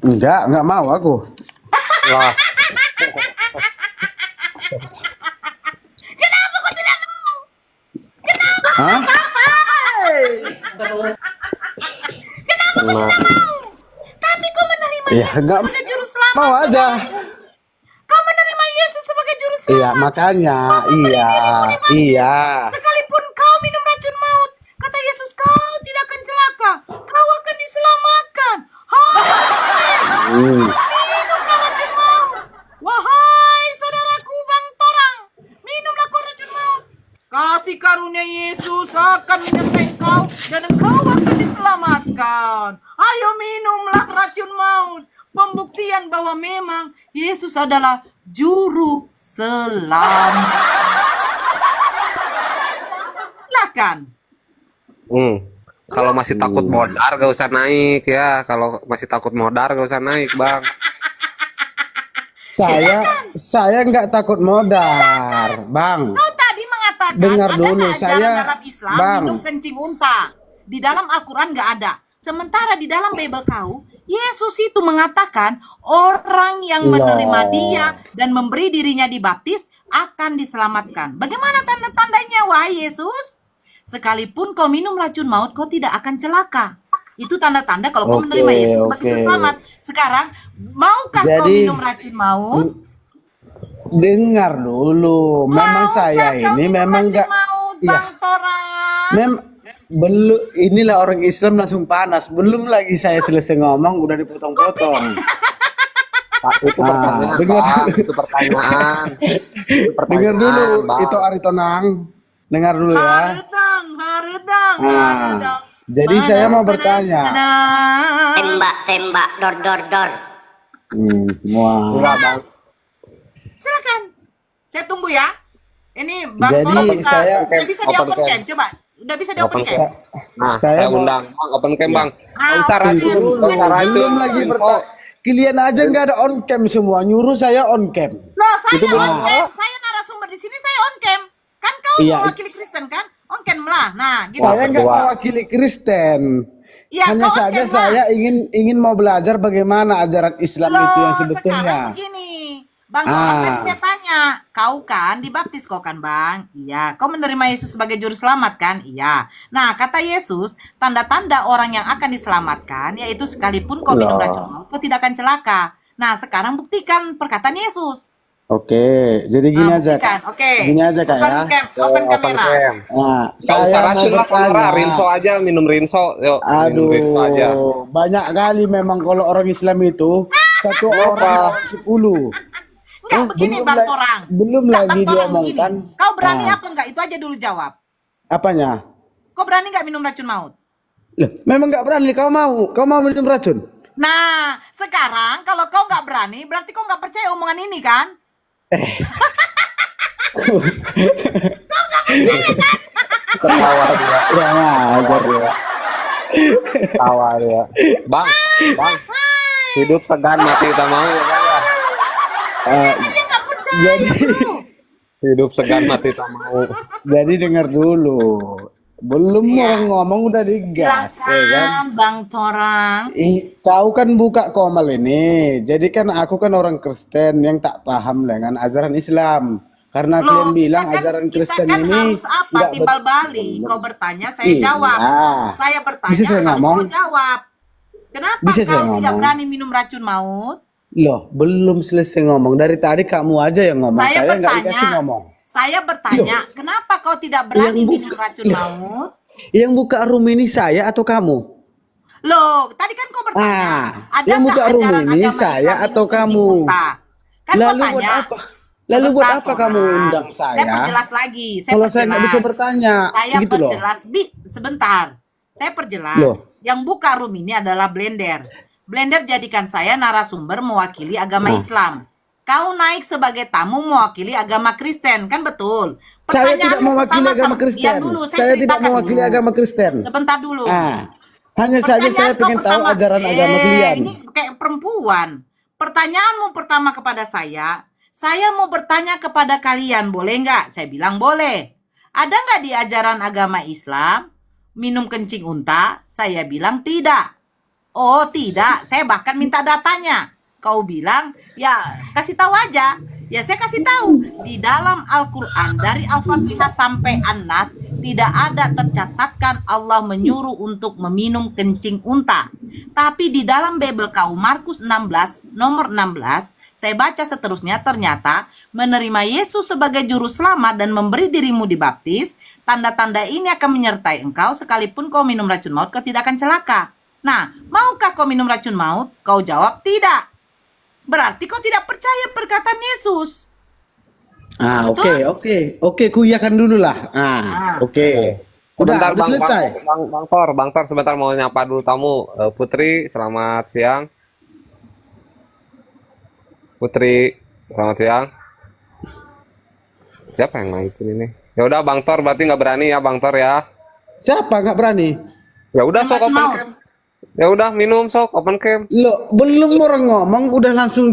[SPEAKER 13] Enggak mau aku.
[SPEAKER 7] Kenapa kau tidak mau? Kenapa?
[SPEAKER 13] Hah?
[SPEAKER 7] Kenapa kau tidak mau? Tapi kau menerima
[SPEAKER 13] Ya,
[SPEAKER 7] Yesus
[SPEAKER 13] enggak
[SPEAKER 7] sebagai juru selamat.
[SPEAKER 13] mau aja.
[SPEAKER 7] Kau menerima Yesus sebagai juru selamat.
[SPEAKER 13] Iya, makanya. Iya.
[SPEAKER 7] Sekalipun kau minum racun maut, kata Yesus, kau tidak akan celaka. Kau akan diselamatkan. Minumlah racun maut. Wahai saudaraku Bang Torang, minumlah kau racun maut. Kasih kasih karunia Yesus akan menyertai engkau dan engkau akan diselamatkan. Ayo minumlah racun maut. Pembuktian bahwa memang Yesus adalah juru selamat. Silakan.
[SPEAKER 1] Kalau masih takut modar gak usah naik ya. Kalau masih takut modar gak usah naik, Bang.
[SPEAKER 13] Saya nggak takut modar, Bang.
[SPEAKER 7] Kau tadi mengatakan
[SPEAKER 13] Dengar
[SPEAKER 7] ada
[SPEAKER 13] dulu,
[SPEAKER 7] nggak ajaran
[SPEAKER 13] saya-
[SPEAKER 7] dalam Islam
[SPEAKER 13] Bang.
[SPEAKER 7] minum kencing unta. Di dalam Al-Quran nggak ada. Sementara di dalam Bible kau, Yesus itu mengatakan orang yang menerima dia dan memberi dirinya dibaptis akan diselamatkan. Bagaimana tanda-tandanya, wahai Yesus? Sekalipun kau minum racun maut, kau tidak akan celaka. Itu tanda-tanda kalau kau menerima Yesus sebagai juru selamat. Sekarang, maukah kau
[SPEAKER 13] Jadi-
[SPEAKER 7] minum racun maut?
[SPEAKER 13] Dengar dulu, memang saya ini memang nggak.
[SPEAKER 7] Maut,
[SPEAKER 13] Iya.
[SPEAKER 7] Bang Torang.
[SPEAKER 13] Belum, inilah orang Islam langsung panas. Belum lagi saya selesai ngomong udah dipotong-potong.
[SPEAKER 1] Pak, itu pertanyaan,
[SPEAKER 13] dengar
[SPEAKER 1] Bang.
[SPEAKER 13] dulu.
[SPEAKER 1] Itu pertanyaan. Itu pertanyaan,
[SPEAKER 13] Dengar dulu,
[SPEAKER 1] Bang.
[SPEAKER 13] itu Aritonang. Dengar dulu ya.
[SPEAKER 7] Haredang.
[SPEAKER 13] Jadi saya mau bertanya.
[SPEAKER 3] Tembak, dor.
[SPEAKER 13] Wah.
[SPEAKER 1] Enggak, Bang.
[SPEAKER 7] Silakan. Saya tunggu ya. Ini Bang
[SPEAKER 13] Jadi
[SPEAKER 7] Toro bisa,
[SPEAKER 13] saya-
[SPEAKER 7] udah bisa di open cam. Coba. Udah bisa di open cam.
[SPEAKER 1] Nah,
[SPEAKER 13] Saya
[SPEAKER 1] saya
[SPEAKER 13] mau-
[SPEAKER 1] undang Bang, open cam, Bang.
[SPEAKER 7] Ah,
[SPEAKER 1] Nggak usah
[SPEAKER 7] open
[SPEAKER 1] racun,
[SPEAKER 7] cam.
[SPEAKER 1] nggak usah racun.
[SPEAKER 13] Belum lagi
[SPEAKER 1] Info.
[SPEAKER 13] Kalian aja nggak ada on cam semua. Nyuruh saya on cam.
[SPEAKER 7] Loh, saya
[SPEAKER 13] Itu
[SPEAKER 7] on
[SPEAKER 13] benar.
[SPEAKER 7] cam. Saya narasumber di sini, saya on cam. Kan kau
[SPEAKER 13] Iya.
[SPEAKER 7] mewakili Kristen kan? On cam lah. Nah, gitu.
[SPEAKER 13] Saya nggak
[SPEAKER 1] kedua.
[SPEAKER 13] mewakili Kristen.
[SPEAKER 7] Ya,
[SPEAKER 13] Hanya
[SPEAKER 7] kau on
[SPEAKER 13] saja
[SPEAKER 7] cam lah.
[SPEAKER 13] saya ingin mau belajar bagaimana ajaran Islam itu yang
[SPEAKER 7] Loh,
[SPEAKER 13] sebetulnya.
[SPEAKER 7] sekarang begini. Bang Torang tadi
[SPEAKER 13] Ah.
[SPEAKER 7] saya tanya, kau kan dibaptis kau kan Bang? Iya. Kau menerima Yesus sebagai juru selamat kan? Iya. Nah, kata Yesus, tanda-tanda orang yang akan diselamatkan, yaitu sekalipun kau minum racun maut, kau tidak akan celaka. Nah, sekarang buktikan perkataan Yesus.
[SPEAKER 13] Oke, jadi gini aja
[SPEAKER 7] Buktikan.
[SPEAKER 13] Kak.
[SPEAKER 7] Oke.
[SPEAKER 13] Gini aja Kak ya.
[SPEAKER 7] Open kamera.
[SPEAKER 1] cam.
[SPEAKER 13] Nah,
[SPEAKER 1] Nggak usah
[SPEAKER 13] saya mau
[SPEAKER 1] racun lah, kamera.
[SPEAKER 13] bertanya.
[SPEAKER 1] Rinso aja, minum rinso. Yuk, minum rinso aja.
[SPEAKER 13] Aduh, banyak kali memang kalau orang Islam itu satu orang 10.
[SPEAKER 7] Enggak begini
[SPEAKER 13] belum
[SPEAKER 7] Bang
[SPEAKER 13] la-
[SPEAKER 7] Torang.
[SPEAKER 13] belum
[SPEAKER 7] Enggak,
[SPEAKER 13] lagi
[SPEAKER 7] Bang Torang
[SPEAKER 13] diomongkan.
[SPEAKER 7] begini. Kau berani
[SPEAKER 13] Ah.
[SPEAKER 7] apa enggak? Itu aja dulu jawab.
[SPEAKER 13] Apanya?
[SPEAKER 7] Kau berani enggak minum racun maut?
[SPEAKER 13] Loh, memang nggak berani. Kau mau minum racun?
[SPEAKER 7] Nah, sekarang kalau kau nggak berani, berarti kau nggak percaya omongan ini kan?
[SPEAKER 1] Ketawa dia,
[SPEAKER 13] Kurang ajar dia.
[SPEAKER 1] ketawa dia. Bang, hidup segan, mati tak mau ya, Bang. Ya?
[SPEAKER 7] Dia nggak percaya.
[SPEAKER 13] Jadi,
[SPEAKER 1] Hidup segan, mati tak mau.
[SPEAKER 13] jadi dengar dulu. Belum mau ngomong udah digas, ya kan?
[SPEAKER 7] Silakan Bang Torang.
[SPEAKER 13] Kau kan buka komal ini. Jadi kan aku kan orang Kristen yang tak paham dengan ajaran Islam. Karena kalian bilang ajaran Kristen
[SPEAKER 7] kita kan
[SPEAKER 13] ini
[SPEAKER 7] harus apa?
[SPEAKER 13] nggak
[SPEAKER 7] Timbal balik. Kau bertanya, saya
[SPEAKER 13] Iya.
[SPEAKER 7] jawab. Saya bertanya,
[SPEAKER 13] Bisa saya
[SPEAKER 7] harus
[SPEAKER 13] ngomong?
[SPEAKER 7] kau jawab. Kenapa
[SPEAKER 13] Bisa saya
[SPEAKER 7] kau tidak
[SPEAKER 13] ngomong?
[SPEAKER 7] berani minum racun maut?
[SPEAKER 13] Loh, belum selesai ngomong. Dari tadi kamu aja yang ngomong.
[SPEAKER 7] Saya
[SPEAKER 13] Saya nggak
[SPEAKER 7] bertanya.
[SPEAKER 13] dikasih ngomong.
[SPEAKER 7] Saya bertanya, kenapa kau tidak berani
[SPEAKER 13] Yang
[SPEAKER 7] minum
[SPEAKER 13] buka-
[SPEAKER 7] racun maut?
[SPEAKER 13] Yang buka room ini saya atau kamu?
[SPEAKER 7] Loh, tadi kan kau bertanya, ada
[SPEAKER 13] yang
[SPEAKER 7] nggak
[SPEAKER 13] buka room
[SPEAKER 7] ajaran
[SPEAKER 13] ini
[SPEAKER 7] agama
[SPEAKER 13] saya
[SPEAKER 7] Islam
[SPEAKER 13] atau
[SPEAKER 7] minum kencing
[SPEAKER 13] kamu?
[SPEAKER 7] unta? Kan
[SPEAKER 13] Lalu
[SPEAKER 7] kau
[SPEAKER 13] buat
[SPEAKER 7] tanya.
[SPEAKER 13] apa? Lalu buat
[SPEAKER 7] Sebentar,
[SPEAKER 13] apa kamu
[SPEAKER 7] Torang.
[SPEAKER 13] undang
[SPEAKER 7] Saya
[SPEAKER 13] saya?
[SPEAKER 7] perjelas lagi.
[SPEAKER 13] Kalau saya nggak bisa
[SPEAKER 7] perjelas.
[SPEAKER 13] bertanya,
[SPEAKER 7] Saya
[SPEAKER 13] gitu loh.
[SPEAKER 7] perjelas, sebentar. Saya perjelas.
[SPEAKER 13] Loh.
[SPEAKER 7] Yang buka room ini adalah Blender. Blender jadikan saya narasumber mewakili agama Islam. Kau naik sebagai tamu mewakili agama Kristen, kan betul?
[SPEAKER 13] Saya tidak
[SPEAKER 7] Pertanyaanmu
[SPEAKER 13] mewakili
[SPEAKER 7] pertama
[SPEAKER 13] agama
[SPEAKER 7] diam
[SPEAKER 13] Kristen.
[SPEAKER 7] dulu,
[SPEAKER 13] Saya tidak
[SPEAKER 7] ceritakan
[SPEAKER 13] mewakili
[SPEAKER 7] dulu.
[SPEAKER 13] agama Kristen.
[SPEAKER 7] Sebentar dulu.
[SPEAKER 13] Hanya saja saya
[SPEAKER 7] Pertanyaan kau
[SPEAKER 13] ingin tahu
[SPEAKER 7] pertama,
[SPEAKER 13] ajaran agama kalian.
[SPEAKER 7] Ini kayak perempuan. Pertanyaanmu pertama kepada saya mau bertanya kepada kalian, boleh nggak? Saya bilang boleh. Ada nggak di ajaran agama Islam minum kencing unta? Saya bilang tidak. Oh tidak, saya bahkan minta datanya. Kau bilang, ya kasih tahu aja. Ya saya kasih tahu. Di dalam Al-Quran, dari Al-Fatihah sampai An-Nas, tidak ada tercatatkan Allah menyuruh untuk meminum kencing unta. Tapi di dalam Bible kau, Markus 16, nomor 16, saya baca seterusnya, ternyata menerima Yesus sebagai juru selamat dan memberi dirimu dibaptis, tanda-tanda ini akan menyertai engkau sekalipun kau minum racun maut, kau tidak akan celaka. Nah, maukah kau minum racun maut? Kau jawab tidak. Berarti kau tidak percaya perkataan Yesus.
[SPEAKER 13] Oke, kuyakan dulu lah. Oke.
[SPEAKER 1] Sebentar
[SPEAKER 13] Udah selesai.
[SPEAKER 1] Bang Tor, sebentar mau nyapa dulu tamu. Putri, selamat siang. Putri, selamat siang. Siapa yang naikin ini? Ya udah Bang Tor, berarti nggak berani ya Bang Tor ya?
[SPEAKER 13] Siapa nggak berani?
[SPEAKER 1] Ya udah sok open cam. Ya udah minum sok open cam.
[SPEAKER 13] Lo belum orang ngomong udah langsung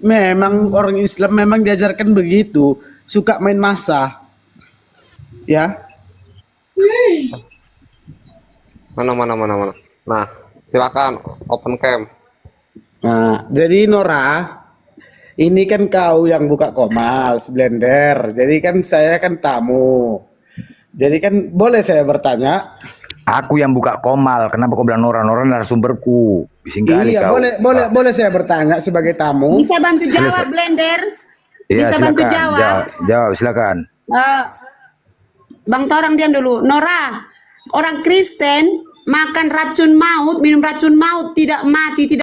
[SPEAKER 13] memang orang Islam memang diajarkan begitu, suka main massa. Ya.
[SPEAKER 1] Mana. Nah, silakan open cam.
[SPEAKER 13] Nah, jadi Nora, ini kan kau yang buka Komal, Blender. Jadi kan saya kan tamu. Jadi kan boleh saya bertanya?
[SPEAKER 5] Aku yang buka Komal, kenapa kau bilang Nora? Nora narasumberku. Bising kali
[SPEAKER 13] Iya,
[SPEAKER 5] kau.
[SPEAKER 13] boleh saya bertanya sebagai tamu?
[SPEAKER 14] Bisa bantu jawab, Blender?
[SPEAKER 5] Iya,
[SPEAKER 14] Bisa bantu jawab?
[SPEAKER 5] Jawab, silakan.
[SPEAKER 14] Bang Torang diam dulu. Nora, orang Kristen makan racun maut, minum racun maut, tidak mati, tidak